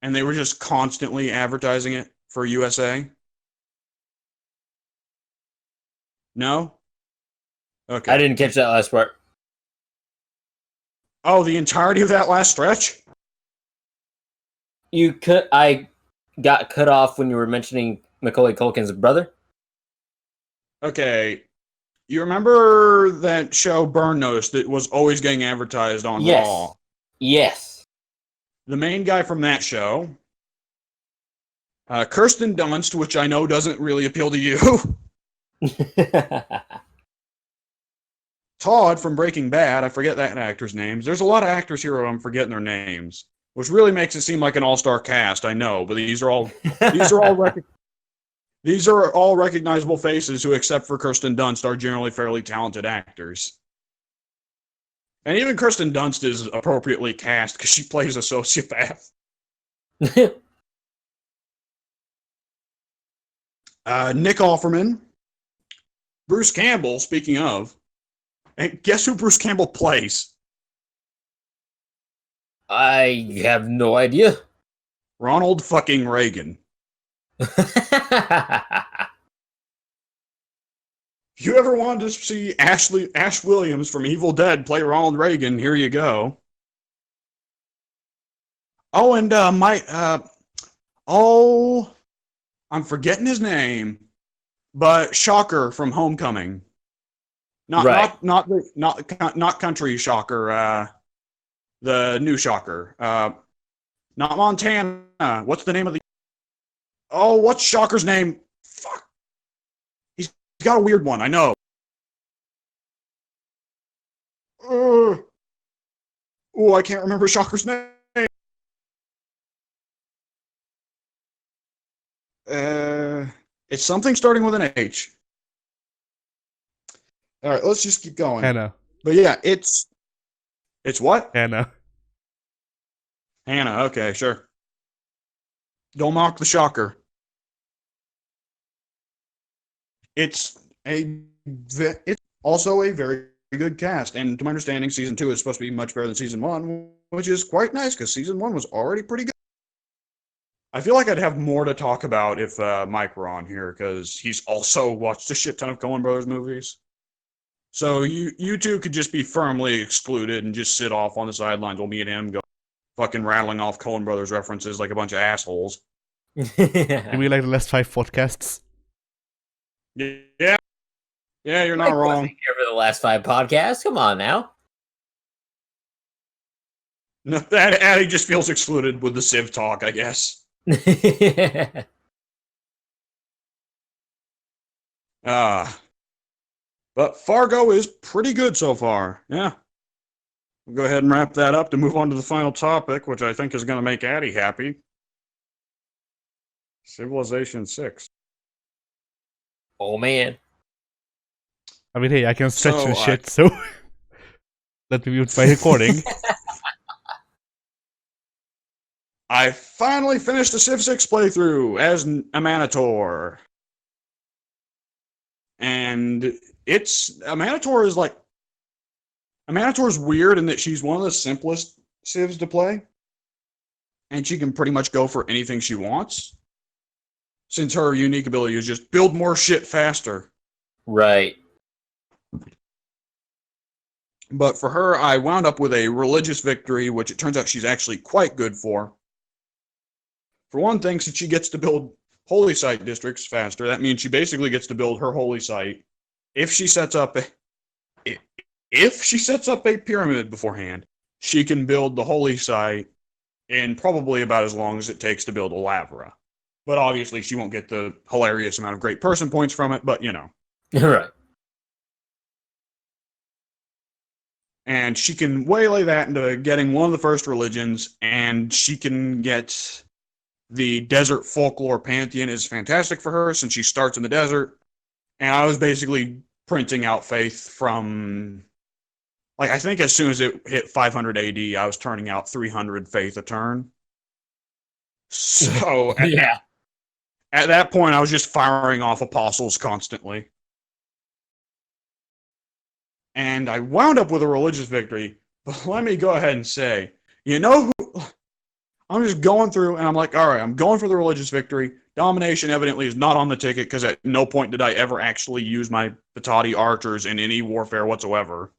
And they were just constantly advertising it for USA. No? Okay. I didn't catch that last part. Oh, the entirety of that last stretch? I got cut off when you were mentioning Macaulay Culkin's brother. Okay. You remember that show Burn Notice that was always getting advertised on Raw? Yes. The main guy from that show, Kirsten Dunst, which I know doesn't really appeal to you. Todd from Breaking Bad, I forget that actor's names. There's a lot of actors here who I'm forgetting their names, which really makes it seem like an all-star cast. I know, but these are all recognizable faces who, except for Kirsten Dunst, are generally fairly talented actors. And even Kirsten Dunst is appropriately cast because she plays a sociopath. Nick Offerman, Bruce Campbell, speaking of, and guess who Bruce Campbell plays? I have no idea. Ronald fucking Reagan. If you ever wanted to see Ash Williams from Evil Dead play Ronald Reagan, here you go. Oh, and I'm forgetting his name, but Shocker from Homecoming. Not Country Shocker. The new Shocker. Not Montana. What's the name of the? Oh, what's Shocker's name? Fuck. He's got a weird one, I know. Oh, I can't remember Shocker's name. It's something starting with an H. All right, let's just keep going. Hannah. But yeah, it's what? Hannah. Hannah. Okay, sure. Don't mock the Shocker. It's also a very good cast, and to my understanding, season 2 is supposed to be much better than season 1, which is quite nice because season 1 was already pretty good. I feel like I'd have more to talk about if Mike were on here because he's also watched a shit ton of Coen Brothers movies. So you two could just be firmly excluded and just sit off on the sidelines while me and him go fucking rattling off Coen Brothers references like a bunch of assholes. Do we like the last 5 podcasts? Yeah, you're not wrong. Here for the last 5 podcasts. Come on now. No, that Addy just feels excluded with the Civ talk, I guess. But Fargo is pretty good so far. Yeah. We'll go ahead and wrap that up to move on to the final topic, which I think is going to make Addy happy. Civilization 6. Oh, man. I mean, hey, I can stretch So, and shit, so let me mute my recording. I finally finished the Civ 6 playthrough as a Manator. And a Manator is weird in that she's one of the simplest Civs to play. And she can pretty much go for anything she wants. Since her unique ability is just build more shit faster. Right. But for her, I wound up with a religious victory, which it turns out she's actually quite good for. For one thing, since she gets to build holy site districts faster, that means she basically gets to build her holy site. If she sets up a pyramid beforehand, she can build the holy site in probably about as long as it takes to build a lavra. But obviously, she won't get the hilarious amount of great person points from it, but you know. Right. And she can waylay that into getting one of the first religions, and she can get the desert folklore pantheon is fantastic for her since she starts in the desert. And I was basically printing out faith from, like, I think as soon as it hit 500 AD, I was turning out 300 faith a turn. So Yeah. At that point, I was just firing off apostles constantly. And I wound up with a religious victory. But let me go ahead and say, you know who? I'm just going through, and I'm like, all right, I'm going for the religious victory. Domination evidently is not on the ticket, because at no point did I ever actually use my Patati archers in any warfare whatsoever.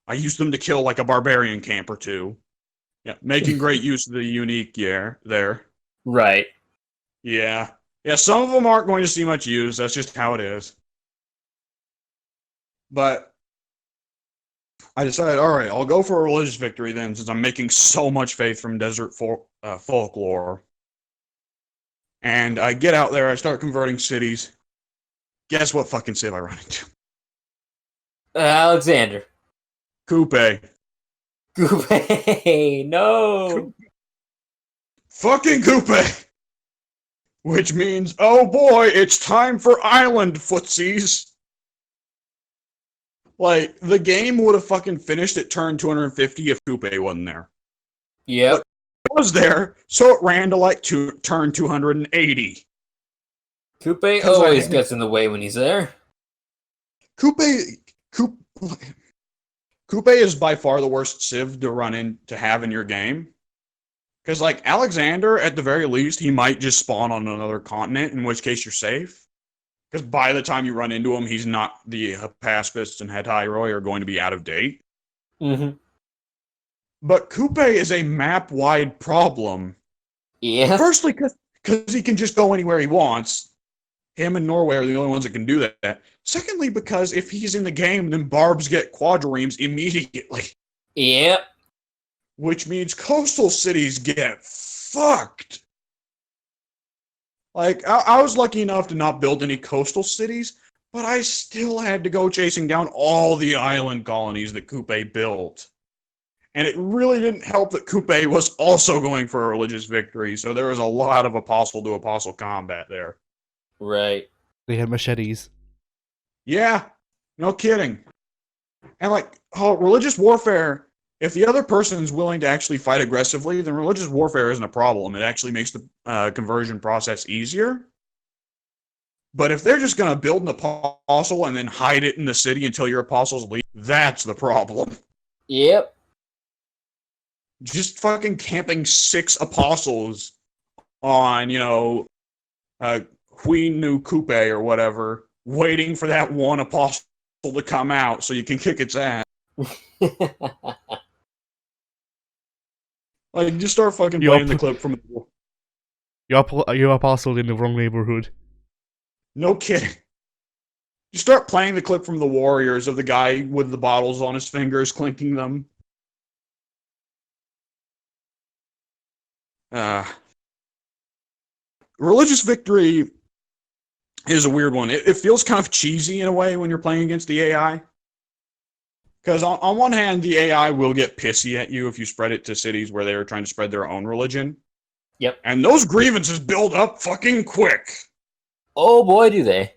I used them to kill, like, a barbarian camp or two. Yeah, making great use of the unique there. Right. Yeah. Yeah, some of them aren't going to see much use. That's just how it is. But I decided, all right, I'll go for a religious victory then, since I'm making so much faith from desert folklore. And I get out there, I start converting cities. Guess what fucking civ I run into? Alexander. Coupe. Coupe. No. Fucking Coupe! Which means, oh boy, it's time for island footsies. Like, the game would have fucking finished at turn 250 if Coupe wasn't there. Yep. It was there, so it ran to like turn 280. Coupe always gets in the way when he's there. Coupe is by far the worst civ to run in to have in your game. Because, like, Alexander, at the very least, he might just spawn on another continent, in which case you're safe. Because by the time you run into him, he's not the Hypaspis and Hetyroi are going to be out of date. Mm-hmm. But Coupe is a map-wide problem. Yeah. Firstly, because he can just go anywhere he wants. Him and Norway are the only ones that can do that. Secondly, because if he's in the game, then barbs get quadriremes immediately. Yep. Which means coastal cities get fucked. Like, I was lucky enough to not build any coastal cities, but I still had to go chasing down all the island colonies that Coupe built. And it really didn't help that Coupe was also going for a religious victory, so there was a lot of apostle to apostle combat there. Right. They had machetes. Yeah, no kidding. And like, religious warfare, if the other person is willing to actually fight aggressively, then religious warfare isn't a problem. It actually makes the conversion process easier. But if they're just going to build an apostle and then hide it in the city until your apostles leave, that's the problem. Yep. Just fucking camping 6 apostles on, Queen New Coupe or whatever, waiting for that one apostle to come out so you can kick its ass. Like, just start fucking playing the clip from... You apostle in the wrong neighborhood. No kidding. You start playing the clip from the Warriors of the guy with the bottles on his fingers, clinking them. Religious victory is a weird one. It feels kind of cheesy in a way when you're playing against the AI. Because on one hand, the AI will get pissy at you if you spread it to cities where they're trying to spread their own religion. Yep. And those grievances build up fucking quick. Oh boy, do they.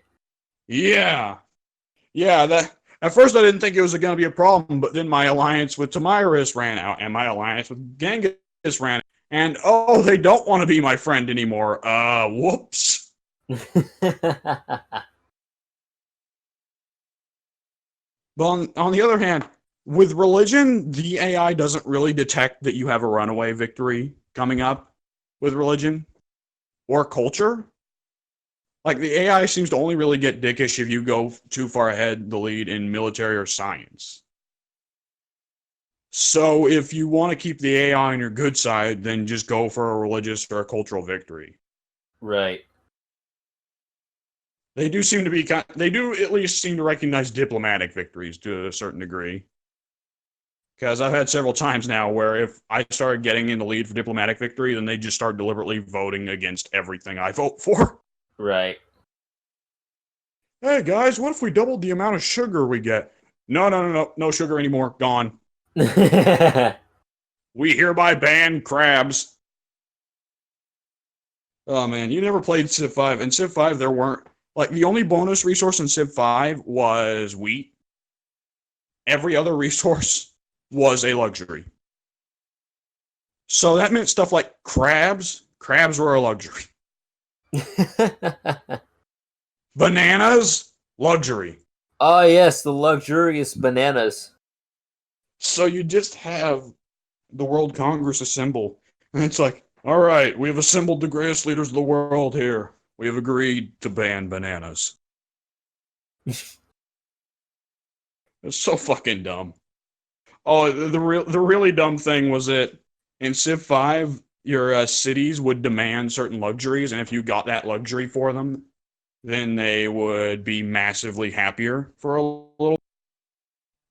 Yeah. That at first I didn't think it was going to be a problem, but then my alliance with Tamiris ran out, and my alliance with Genghis ran out. And, they don't want to be my friend anymore. Whoops. But on the other hand, with religion, the AI doesn't really detect that you have a runaway victory coming up with religion or culture. Like, the AI seems to only really get dickish if you go too far ahead the lead in military or science. So if you want to keep the AI on your good side, then just go for a religious or a cultural victory. Right. They do at least seem to recognize diplomatic victories to a certain degree. Because I've had several times now where if I started getting in the lead for diplomatic victory, then they just start deliberately voting against everything I vote for. Right. Hey guys, what if we doubled the amount of sugar we get? No sugar anymore. Gone. We hereby ban crabs. Oh man, you never played Civ 5. In Civ 5, there weren't... Like, the only bonus resource in Civ 5 was wheat. Every other resource was a luxury. So that meant stuff like crabs. Crabs were a luxury. Bananas, luxury. Oh yes, the luxurious bananas. So you just have the World Congress assemble, and it's like, all right, we have assembled the greatest leaders of the world here. We have agreed to ban bananas. It's so fucking dumb. Oh, the really dumb thing was that in Civ 5, your cities would demand certain luxuries, and if you got that luxury for them, then they would be massively happier for a little.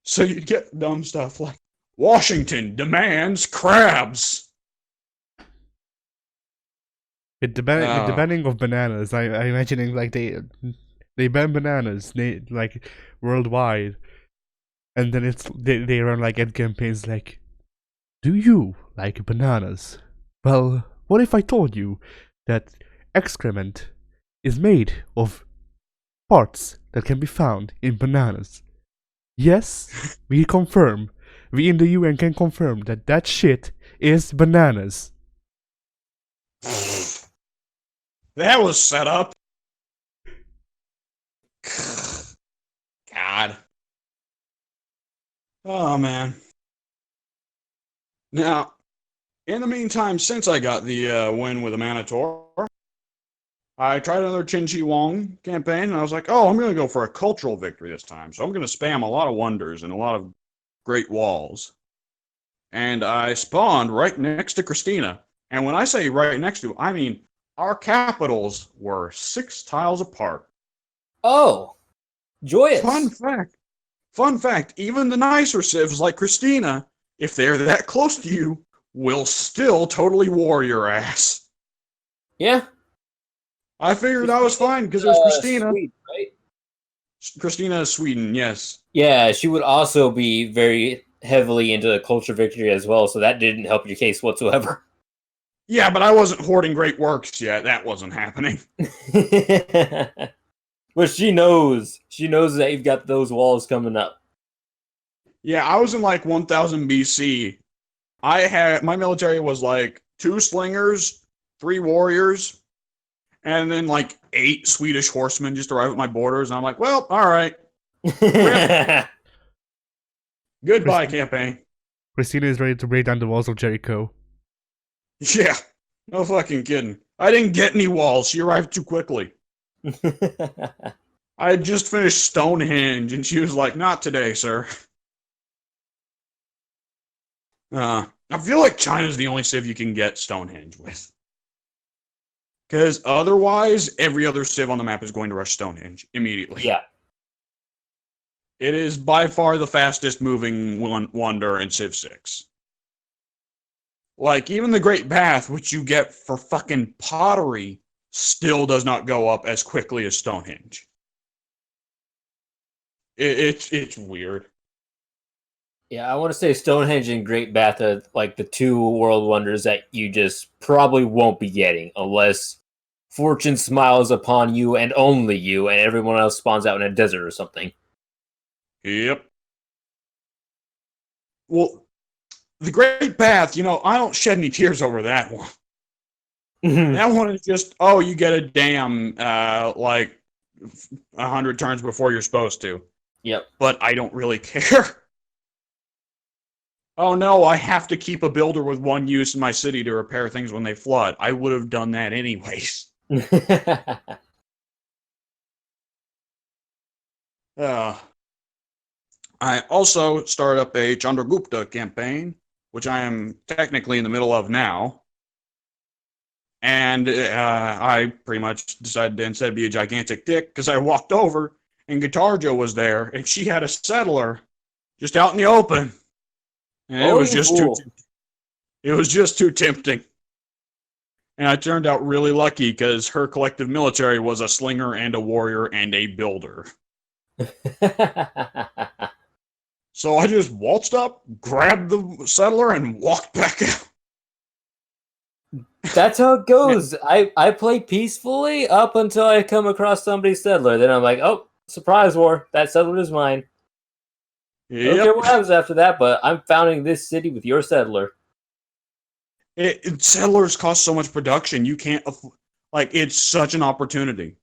So you'd get dumb stuff like, Washington demands crabs. With the banning of bananas, I'm imagining like they ban bananas like worldwide, and then they run like ad campaigns like, do you like bananas? Well, what if I told you that excrement is made of parts that can be found in bananas? Yes, we confirm. We in the UN can confirm that shit is bananas. That was set up. God. Oh, man. Now, in the meantime, since I got the win with the Manator, I tried another Qin Shi Huang campaign, and I was like, I'm going to go for a cultural victory this time. So I'm going to spam a lot of wonders and a lot of great walls. And I spawned right next to Christina. And when I say right next to, I mean our capitals were 6 tiles apart. Oh, joyous. Fun fact, even the nicer civs like Christina, if they're that close to you, will still totally war your ass. Yeah. I figured I was fine because it was Christina. Sweet, right? Christina is Sweden, yes. Yeah, she would also be very heavily into culture victory as well, so that didn't help your case whatsoever. Yeah, but I wasn't hoarding great works yet. That wasn't happening. But she knows. She knows that you've got those walls coming up. Yeah, I was in like 1000 BC. My military was like 2 slingers, 3 warriors, and then like 8 Swedish horsemen just arrived at my borders. And I'm like, well, all right. Goodbye, campaign. Christina is ready to break down the walls of Jericho. Yeah, no fucking kidding. I didn't get any walls. She arrived too quickly. I had just finished Stonehenge, and she was like, not today, sir. I feel like China's the only civ you can get Stonehenge with. Because otherwise, every other civ on the map is going to rush Stonehenge immediately. Yeah. It is by far the fastest moving wonder in Civ 6. Like, even the Great Bath, which you get for fucking pottery, still does not go up as quickly as Stonehenge. It's weird. Yeah, I want to say Stonehenge and Great Bath are like the 2 world wonders that you just probably won't be getting unless fortune smiles upon you and only you, and everyone else spawns out in a desert or something. Yep. Well, the Great Bath, I don't shed any tears over that one. That one is just, you get a dam like 100 turns before you're supposed to. Yep. But I don't really care. Oh no, I have to keep a builder with 1 use in my city to repair things when they flood. I would have done that anyways. I also started up a Chandragupta campaign, which I am technically in the middle of now. And I pretty much decided to instead be a gigantic dick because I walked over and Guitarjo was there and she had a settler just out in the open. And it was just too tempting. And I turned out really lucky because her collective military was a slinger and a warrior and a builder. So I just waltzed up, grabbed the settler, and walked back out. That's how it goes. I play peacefully up until I come across somebody's settler. Then I'm like, oh, surprise war. That settler is mine. I don't care what happens after that, but I'm founding this city with your settler. Settlers cost so much production, you can't... it's such an opportunity.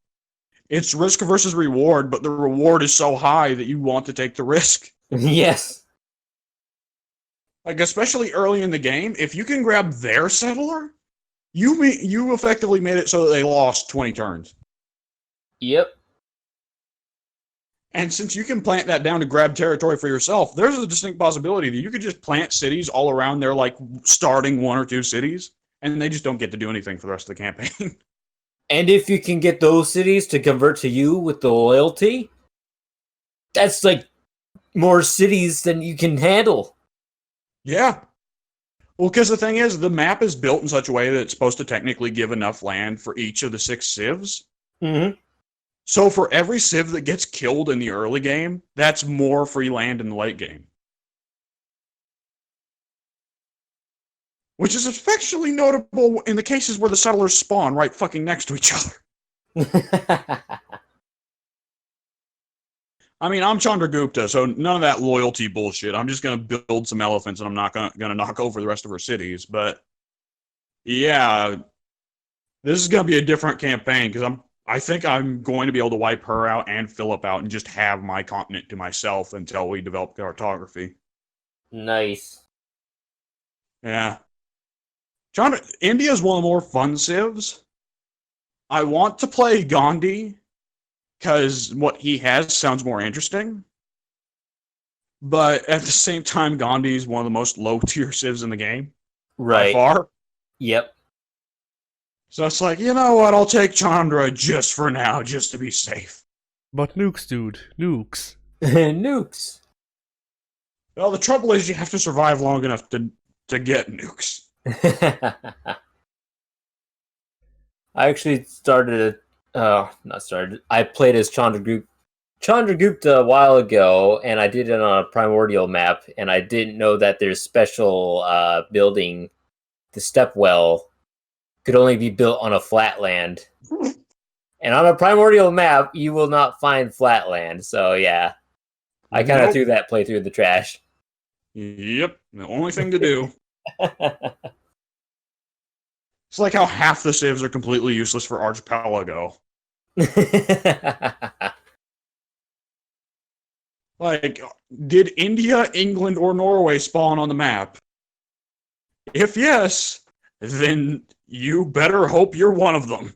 It's risk versus reward, but the reward is so high that you want to take the risk. Yes. Like, especially early in the game, if you can grab their settler, you effectively made it so that they lost 20 turns. Yep. And since you can plant that down to grab territory for yourself, there's a distinct possibility that you could just plant cities all around their, starting 1 or 2 cities, and they just don't get to do anything for the rest of the campaign. And if you can get those cities to convert to you with the loyalty, that's more cities than you can handle. Yeah. Well, because the thing is, the map is built in such a way that it's supposed to technically give enough land for each of the 6 civs. Mm-hmm. So for every civ that gets killed in the early game, that's more free land in the late game. Which is especially notable in the cases where the settlers spawn right fucking next to each other. I mean, I'm Chandragupta, so none of that loyalty bullshit. I'm just going to build some elephants and I'm not going to knock over the rest of her cities. But yeah, this is going to be a different campaign because I think I'm going to be able to wipe her out and Philip out and just have my continent to myself until we develop cartography. Nice. Yeah. India is one of the more fun civs. I want to play Gandhi because what he has sounds more interesting. But at the same time, Gandhi is one of the most low-tier civs in the game. Right. By far. Yep. So it's like, you know what, I'll take Chandra just for now, just to be safe. But nukes, dude. Nukes. Nukes. Well, the trouble is you have to survive long enough to get nukes. I actually started not started. I played as Chandragupta a while ago, and I did it on a primordial map, and I didn't know that there's special building. The stepwell could only be built on a flat land. And on a primordial map, you will not find flat land. So yeah, I kind of threw that playthrough in the trash. Yep, the only thing to do. It's like how half the civs are completely useless for Archipelago. Like, did India, England, or Norway spawn on the map? If yes, then you better hope you're one of them.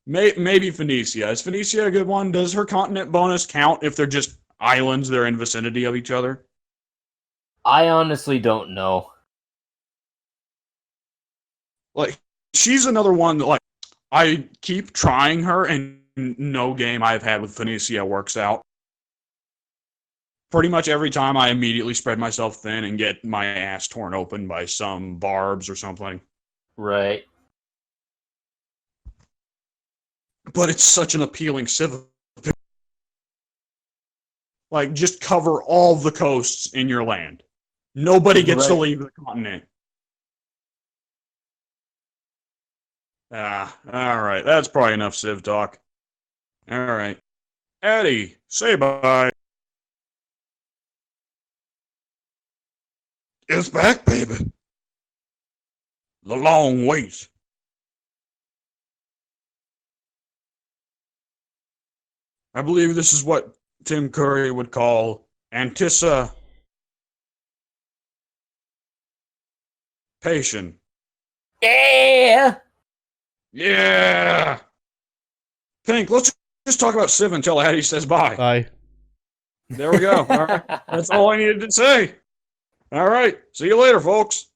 Maybe Phoenicia. Is Phoenicia a good one? Does her continent bonus count if they're just islands that are in vicinity of each other? I honestly don't know. Like, she's another one that, like, I keep trying her, and no game I've had with Phoenicia works out. Pretty much every time I immediately spread myself thin and get my ass torn open by some barbs or something. Right. But it's such an appealing civ. Like, just cover all the coasts in your land. Nobody gets to leave the continent. Alright. That's probably enough civ talk. Alright. Eddie, say bye. It's back, baby. The long wait. I believe this is what Tim Curry would call anticipation. Yeah. Yeah. Pink, let's just talk about Civ until Addie says bye. Bye. There we go. All right. That's all I needed to say. All right. See you later, folks.